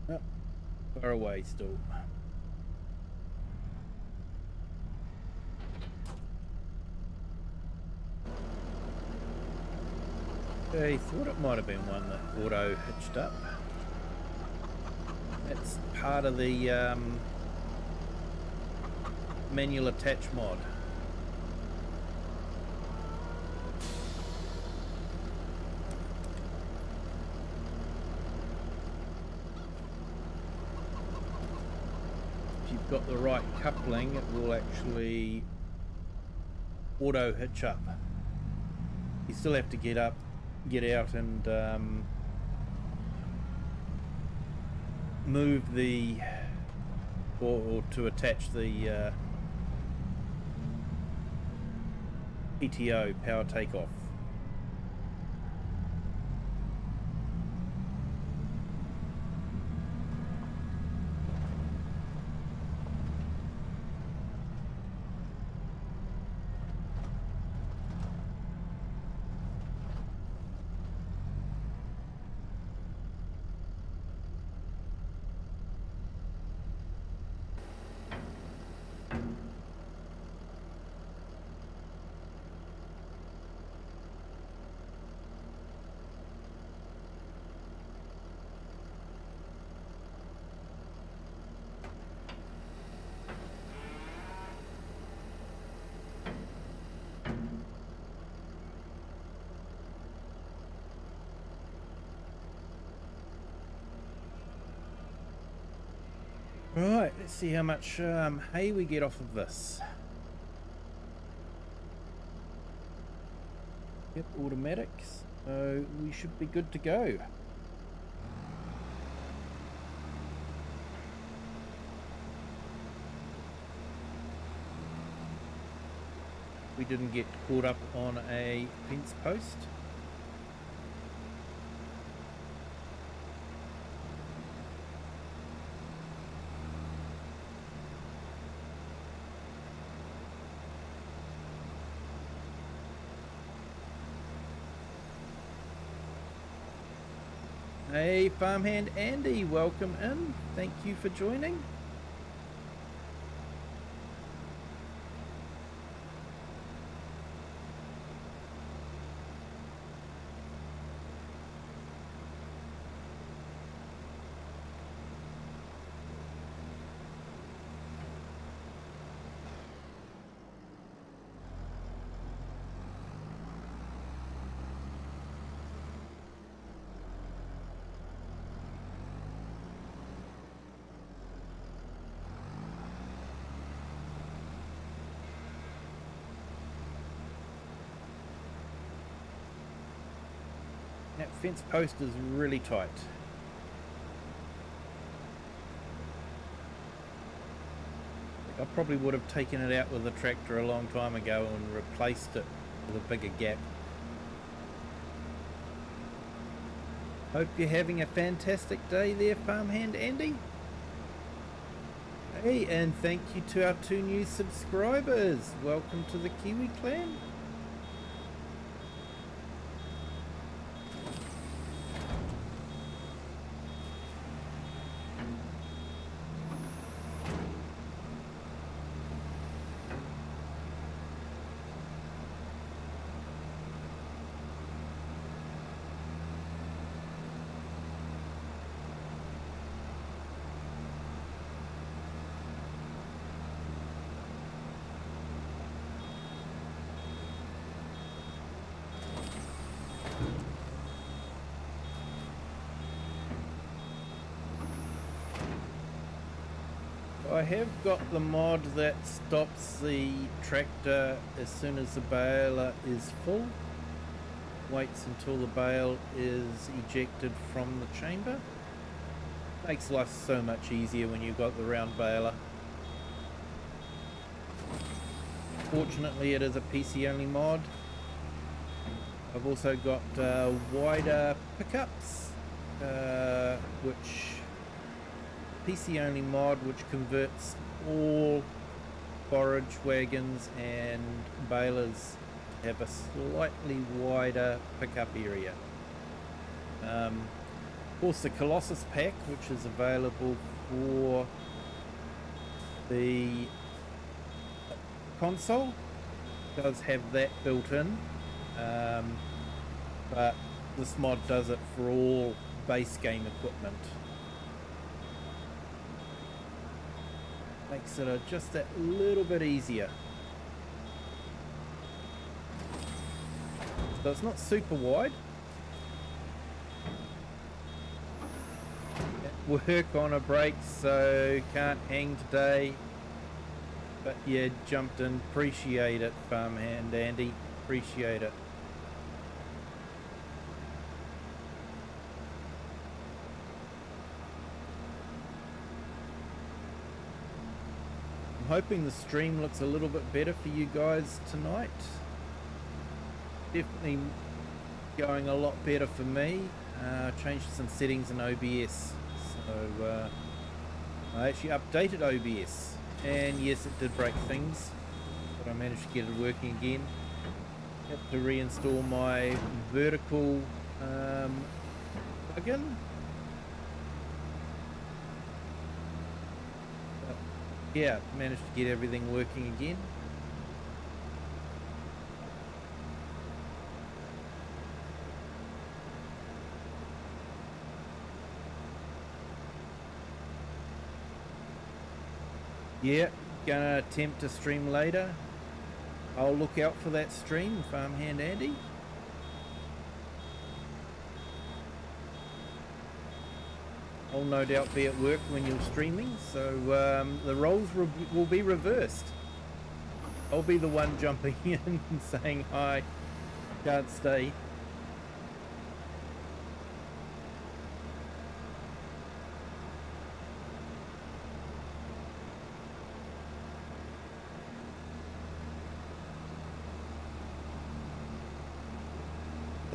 Oh, far away still. I thought it might have been one that auto hitched up. That's part of the manual attach mod. If you've got the right coupling, it will actually auto hitch up. You still have to get up, get out and move the or to attach the PTO, power takeoff. Right, let's see how much hay we get off of this. Yep, automatics, so we should be good to go. We didn't get caught up on a fence post. Hey, Farmhand Andy, welcome in. Thank you for joining. That fence post is really tight. I probably would have taken it out with the tractor a long time ago and replaced it with a bigger gap. Hope you're having a fantastic day there, Farmhand Andy. Hey, and thank you to our 2 new subscribers. Welcome to the Kiwi clan. I have got the mod that stops the tractor as soon as the baler is full. Waits until the bale is ejected from the chamber. Makes life so much easier when you've got the round baler. Fortunately, it is a PC only mod. I've also got wider pickups, which PC only mod, which converts all forage wagons and balers to have a slightly wider pickup area. Of course, the Colossus pack, which is available for the console, does have that built in, but this mod does it for all base game equipment. Makes it just that little bit easier. So it's not super wide. At work on a break, so can't hang today. But yeah, jumped in. Appreciate it, Farmhand Andy. Appreciate it. I'm hoping the stream looks a little bit better for you guys tonight. Definitely going a lot better for me. Changed some settings in OBS. So I actually updated OBS. And yes, it did break things, but I managed to get it working again. Had to reinstall my vertical plugin. But yeah, managed to get everything working again. Yeah, gonna attempt to stream later. I'll look out for that stream, Farmhand Andy. I'll no doubt be at work when you're streaming, so the roles will be reversed. I'll be the one jumping in and saying hi, can't stay.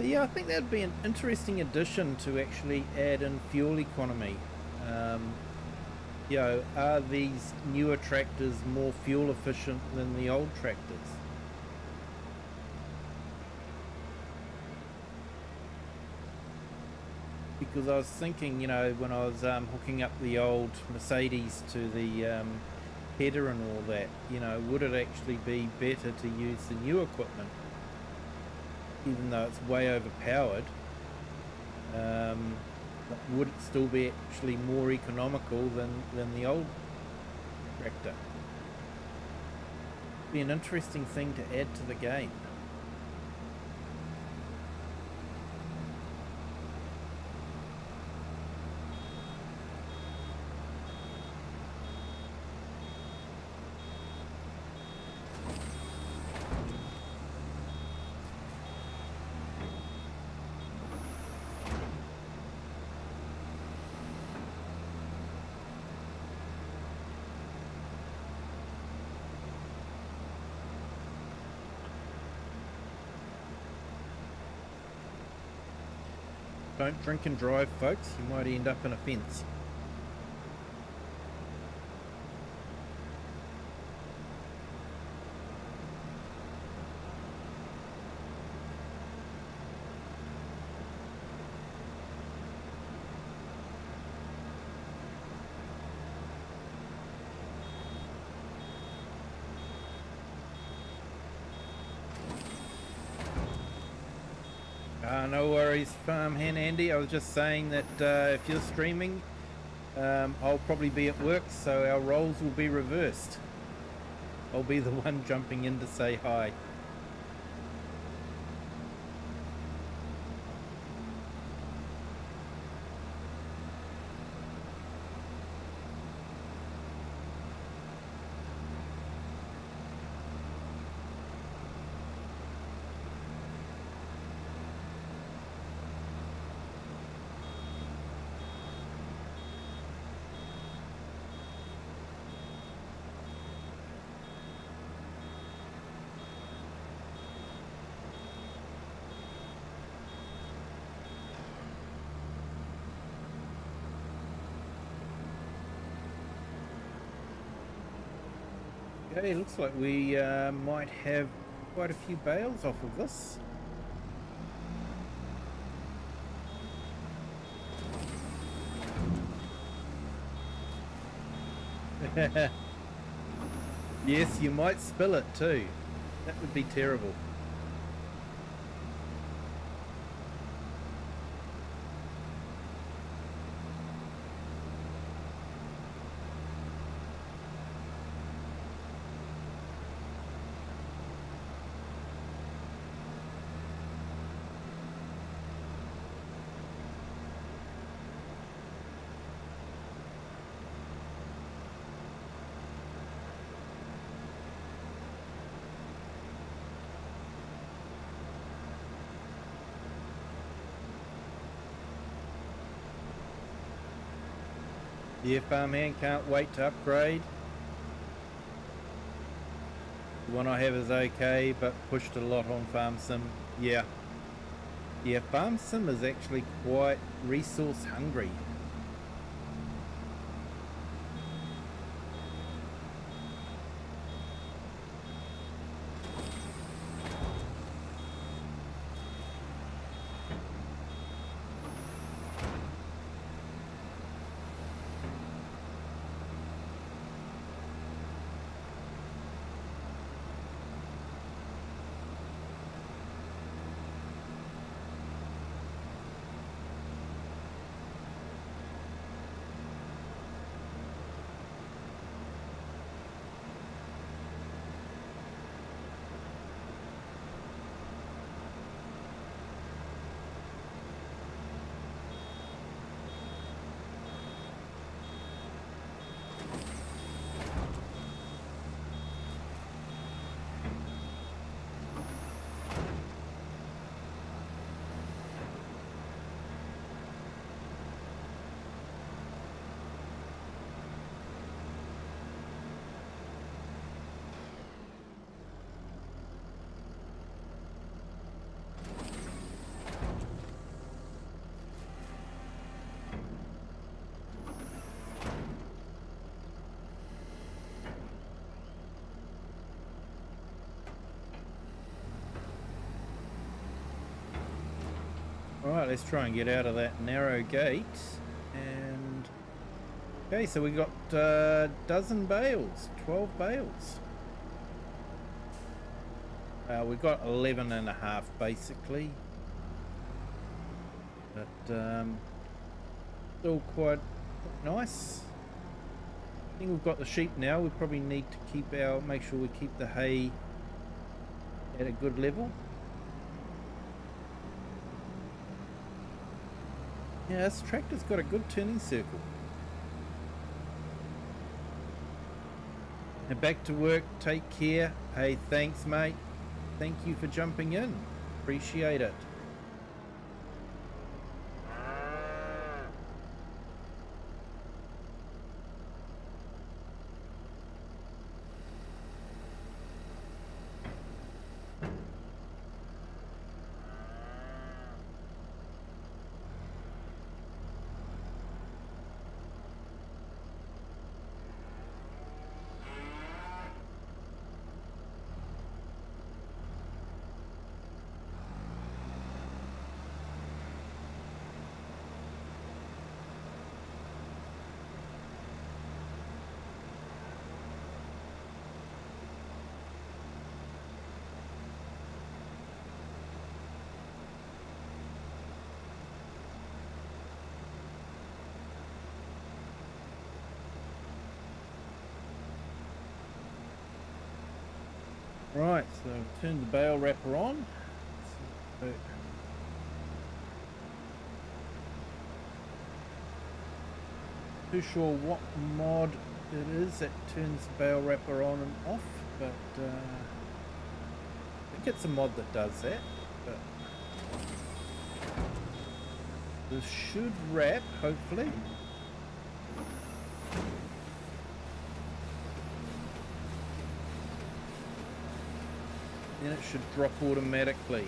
Yeah, I think that'd be an interesting addition to actually add in fuel economy. You know, are these newer tractors more fuel efficient than the old tractors? Because I was thinking, you know, when I was hooking up the old Mercedes to the header and all that, you know, would it actually be better to use the new equipment? Even though it's way overpowered, would it still be actually more economical than the old tractor? Be an interesting thing to add to the game. Don't drink and drive, folks. You might end up in a fence. No worries, Farmhand Andy. I was just saying that if you're streaming, I'll probably be at work, so our roles will be reversed. I'll be the one jumping in to say hi. Okay, looks like we might have quite a few bales off of this. Yes, you might spill it too. That would be terrible. Yeah, farmhand, can't wait to upgrade. The one I have is okay, but pushed a lot on Farm Sim. Yeah. Yeah, Farm Sim is actually quite resource hungry. Alright, let's try and get out of that narrow gate. And okay, so we got a dozen bales, 12 bales. We got 11 and a half basically. But still quite nice. I think we've got the sheep now. We probably need to make sure we keep the hay at a good level. Yeah, this tractor's got a good turning circle. Now back to work, take care. Hey, thanks mate. Thank you for jumping in. Appreciate it. Right, so turn the bale wrapper on. So, too sure what mod it is that turns the bale wrapper on and off, but I think it's a mod that does that. But this should wrap, hopefully. Then it should drop automatically.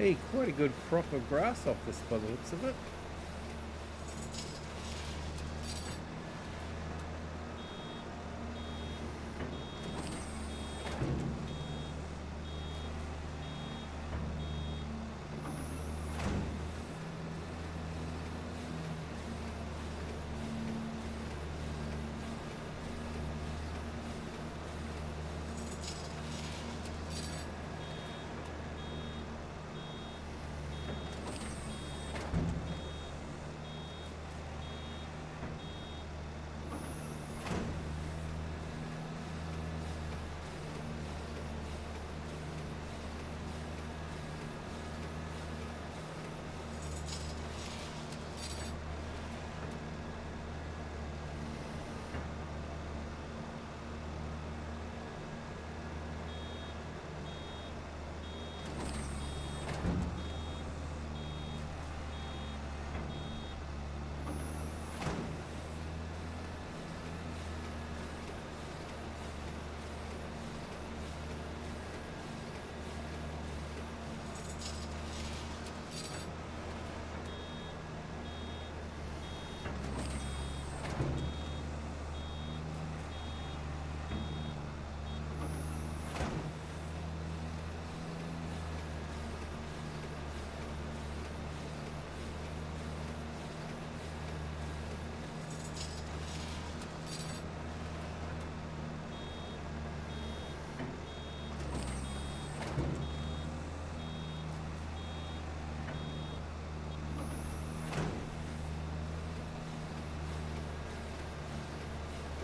Hey, quite a good crop of grass off this by the looks of it.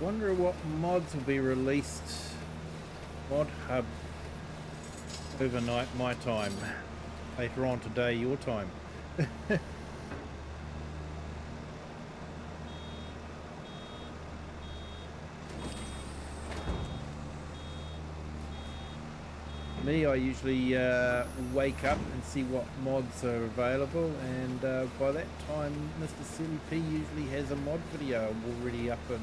Wonder what mods will be released. Mod Hub overnight my time. Later on today your time. Me, I usually wake up and see what mods are available, and by that time Mr. Silly P usually has a mod video already up and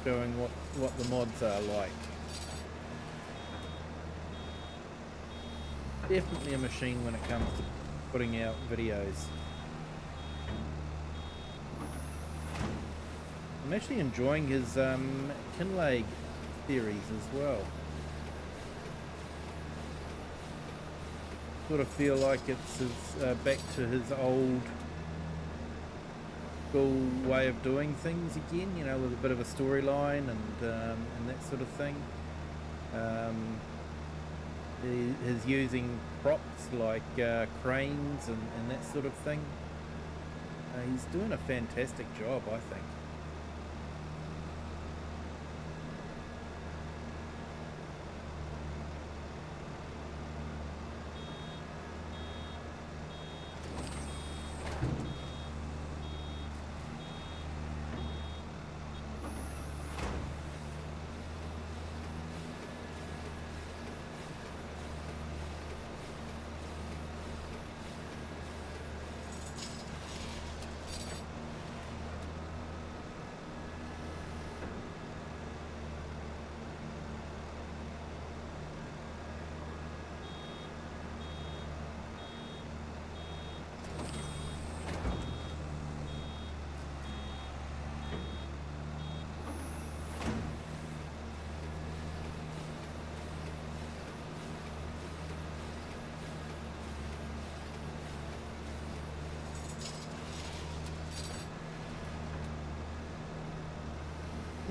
showing what the mods are like. Definitely a machine when it comes to putting out videos. I'm actually enjoying his Kinlag series as well. Sort of feel like it's his, back to his old school way of doing things again, you know, with a bit of a storyline and that sort of thing. He's using props like cranes and that sort of thing. He's doing a fantastic job, I think.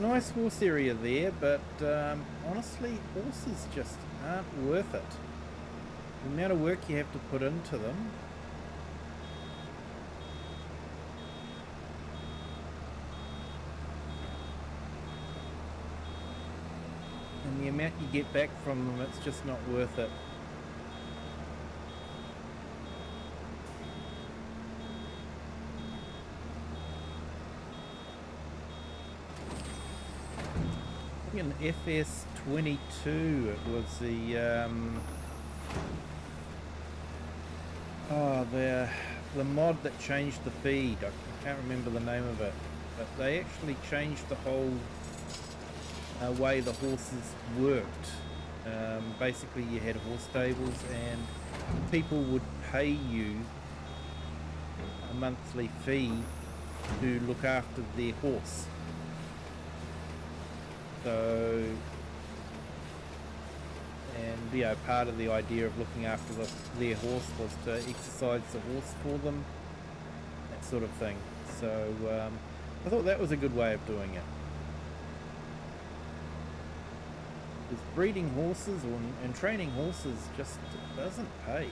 Nice horse area there, but honestly, horses just aren't worth it. The amount of work you have to put into them. And the amount you get back from them, it's just not worth it. An FS22, it was the mod that changed the feed. I can't remember the name of it, but they actually changed the whole way the horses worked. Basically, you had horse stables, and people would pay you a monthly fee to look after their horse. So, and part of the idea of looking after their horse was to exercise the horse for them, that sort of thing. So I thought that was a good way of doing it. Because breeding horses and training horses just doesn't pay.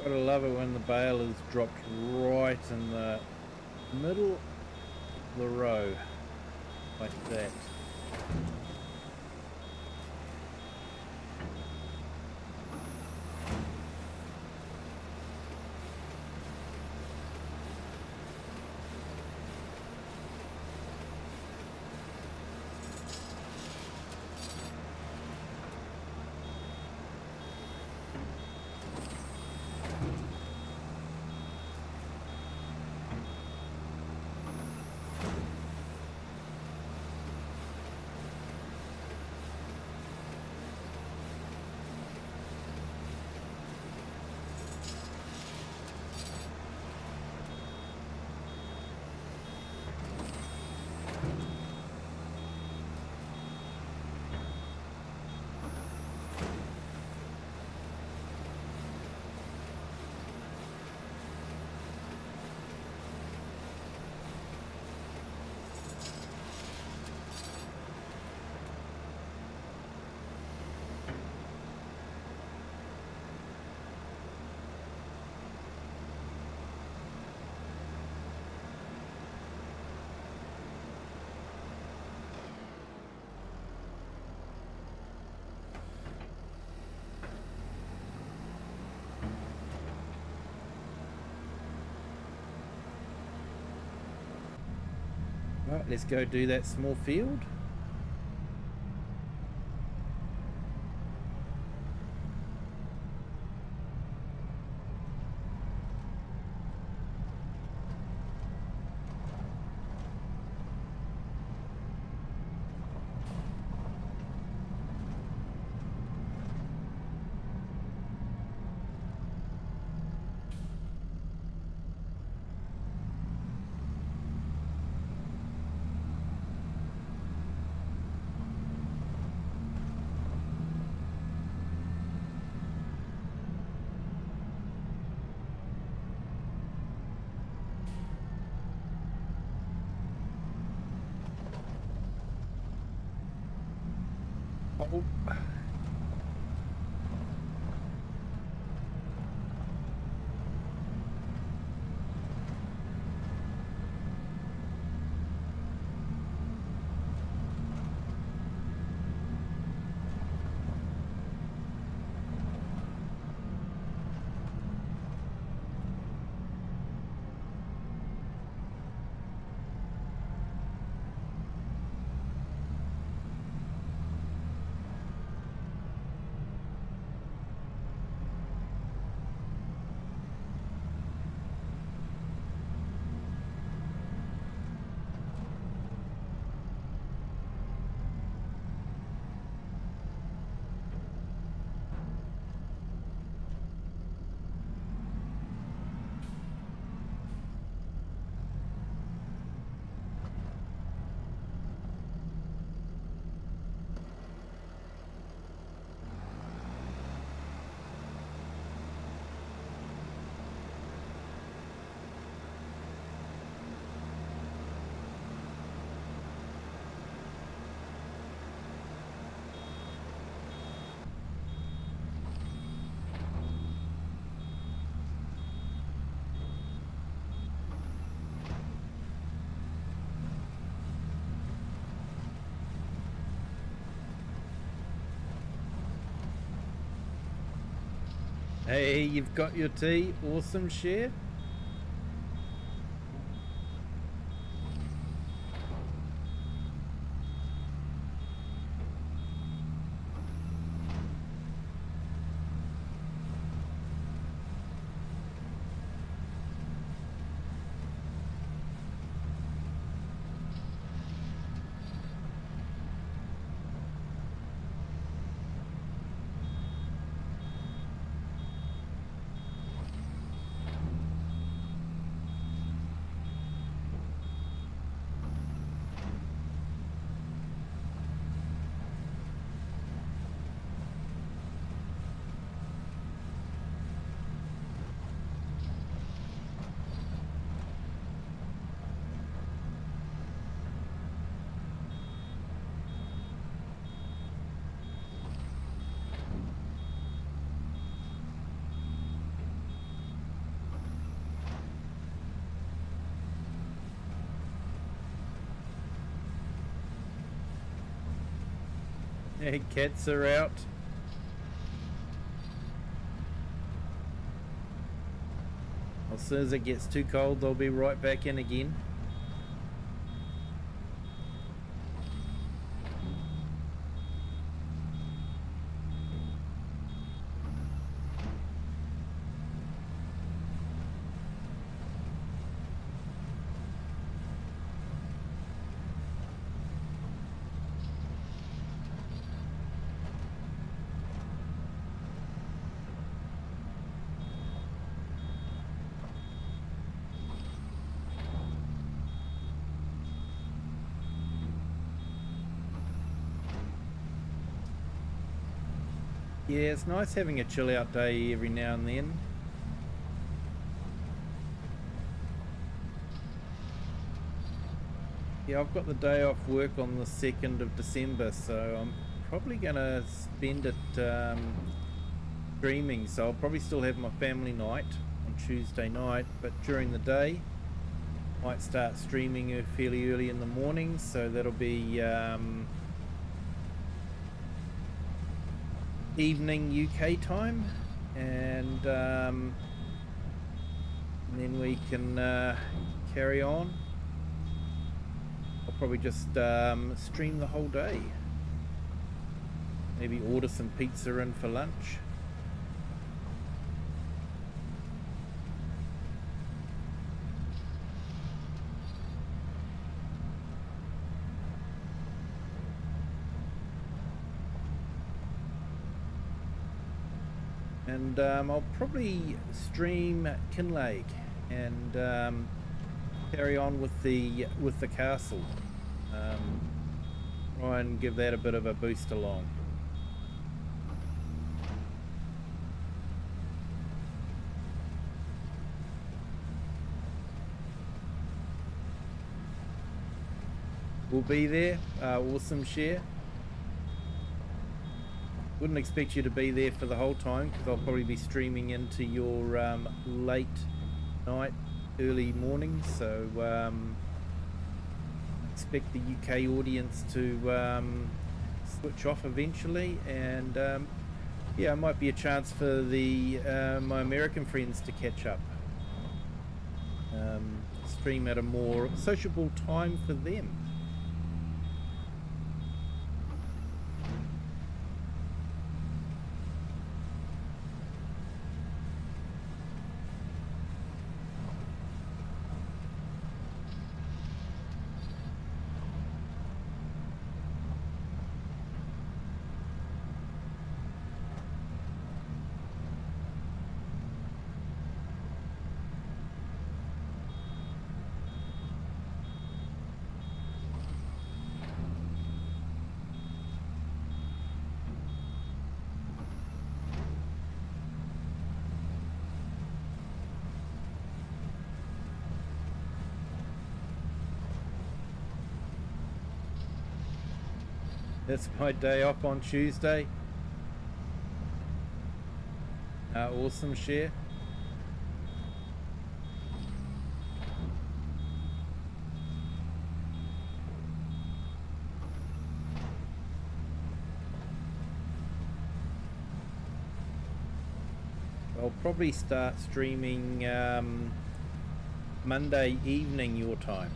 Gotta love it when the bale is dropped right in the middle of the row, like that. Right, let's go do that small field. Oh. Hey, you've got your tea. Awesome, Share. Hey, cats are out. As soon as it gets too cold, they'll be right back in again. Yeah, it's nice having a chill out day every now and then. Yeah, I've got the day off work on the 2nd of December, so I'm probably going to spend it streaming. So I'll probably still have my family night on Tuesday night, but during the day, might start streaming fairly early in the morning, so that'll be evening UK time, and then we can carry on. I'll probably just stream the whole day, maybe order some pizza in for lunch. And I'll probably stream Kinlake and carry on with the castle. Try and give that a bit of a boost along. We'll be there. Awesome, Share. Wouldn't expect you to be there for the whole time, because I'll probably be streaming into your late night, early morning, so expect the UK audience to switch off eventually, and yeah, it might be a chance for the my American friends to catch up, stream at a more sociable time for them. That's my day off on Tuesday. Awesome, Share. I'll probably start streaming Monday evening your time.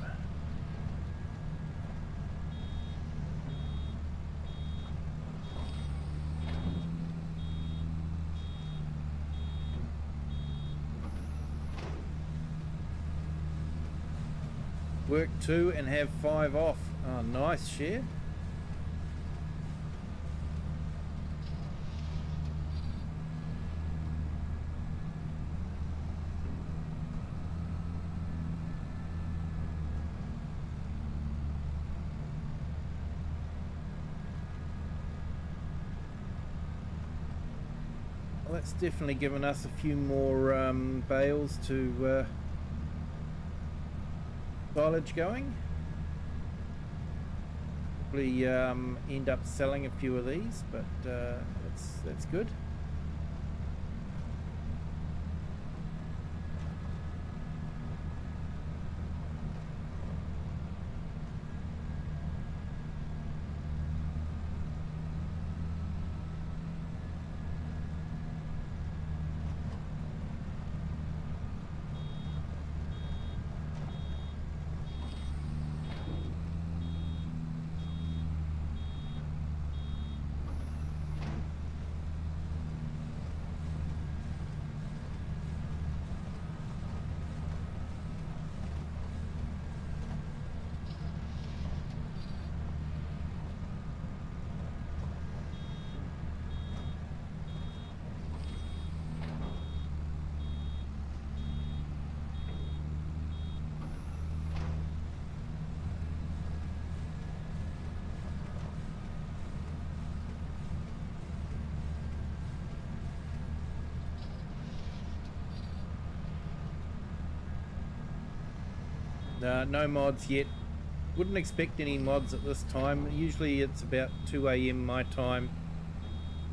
Work 2 and have 5 off. Oh, nice, Share. Well, that's definitely given us a few more bales to silage going. Probably end up selling a few of these, but that's good. No mods yet. Wouldn't expect any mods at this time. Usually it's about 2 AM my time.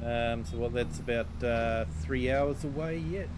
So well, that's about 3 hours away yet.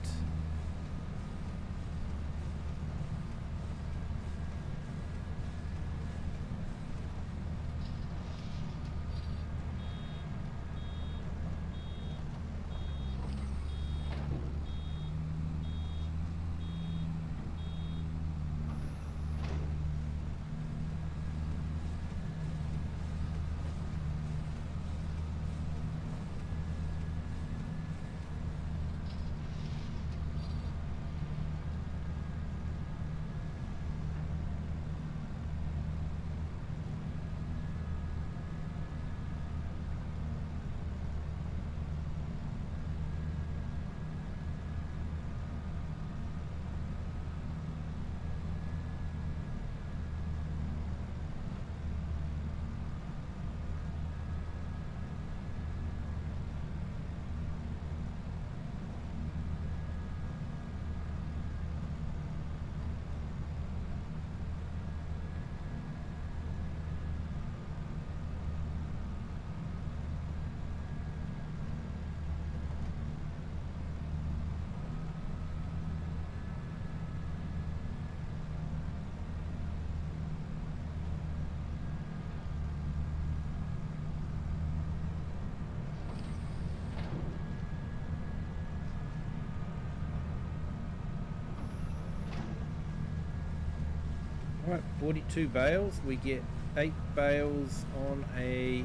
Alright, 42 bales. We get 8 bales on a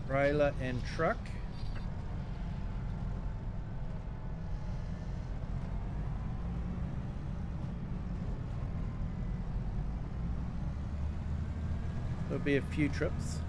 trailer and truck. There'll be a few trips.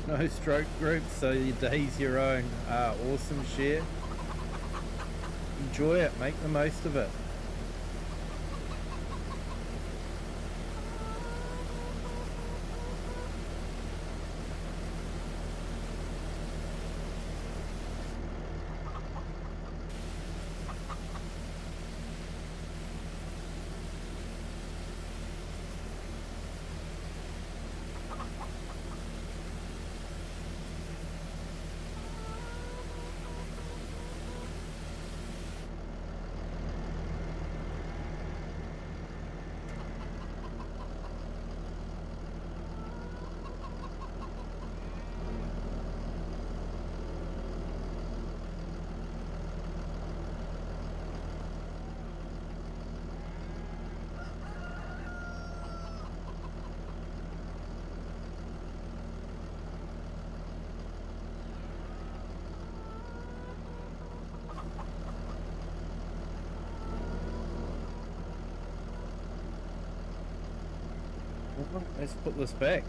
no stroke group, so your day's your own. Awesome share. Enjoy it, make the most of it. Let's put this back.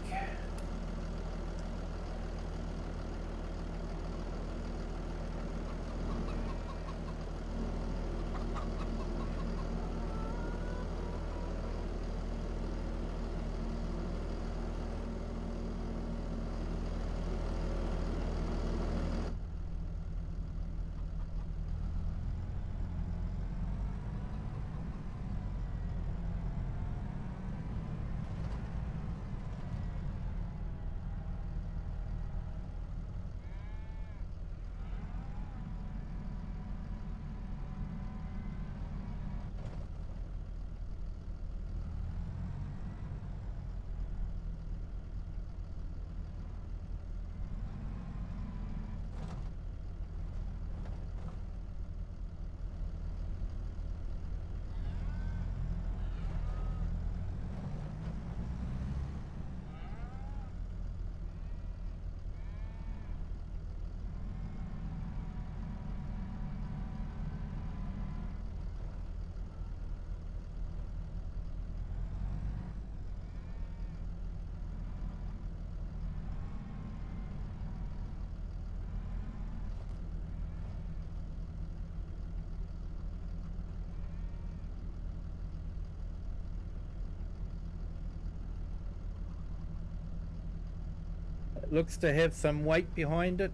It looks to have some weight behind it.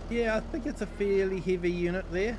Yeah, I think it's a fairly heavy unit there.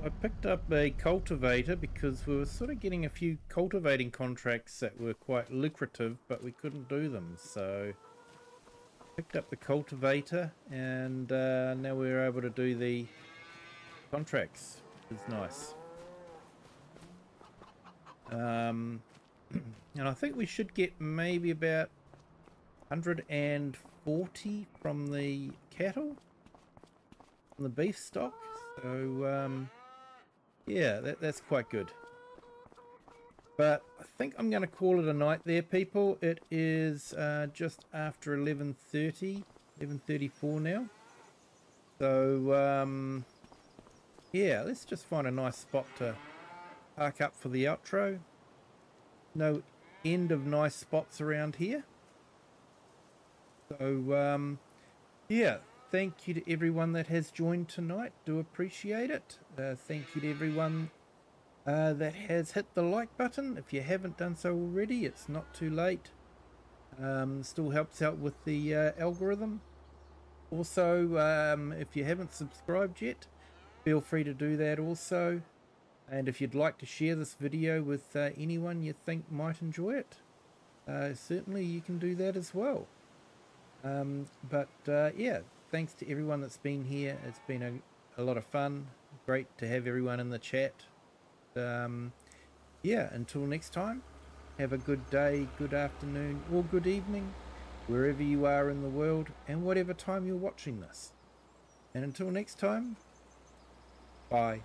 I picked up a cultivator because we were sort of getting a few cultivating contracts that were quite lucrative, but we couldn't do them. So picked up the cultivator, and now we're able to do the contracts. It's nice. And I think we should get maybe about 140 from the cattle, from the beef stock. So yeah, that's quite good. But I think I'm going to call it a night there, people. It is just after 11:30, 11:34 now. So yeah, let's just find a nice spot to park up for the outro. No end of nice spots around here. So yeah, thank you to everyone that has joined tonight. Do appreciate it. Thank you to everyone that has hit the like button. If you haven't done so already, it's not too late. Still helps out with the algorithm. Also, if you haven't subscribed yet, feel free to do that also. And if you'd like to share this video with anyone you think might enjoy it, certainly you can do that as well. But yeah, thanks to everyone that's been here. It's been a lot of fun. Great to have everyone in the chat. Yeah, until next time, Have a good day, good afternoon, or good evening, wherever you are in the world and whatever time you're watching this. And until next time, bye.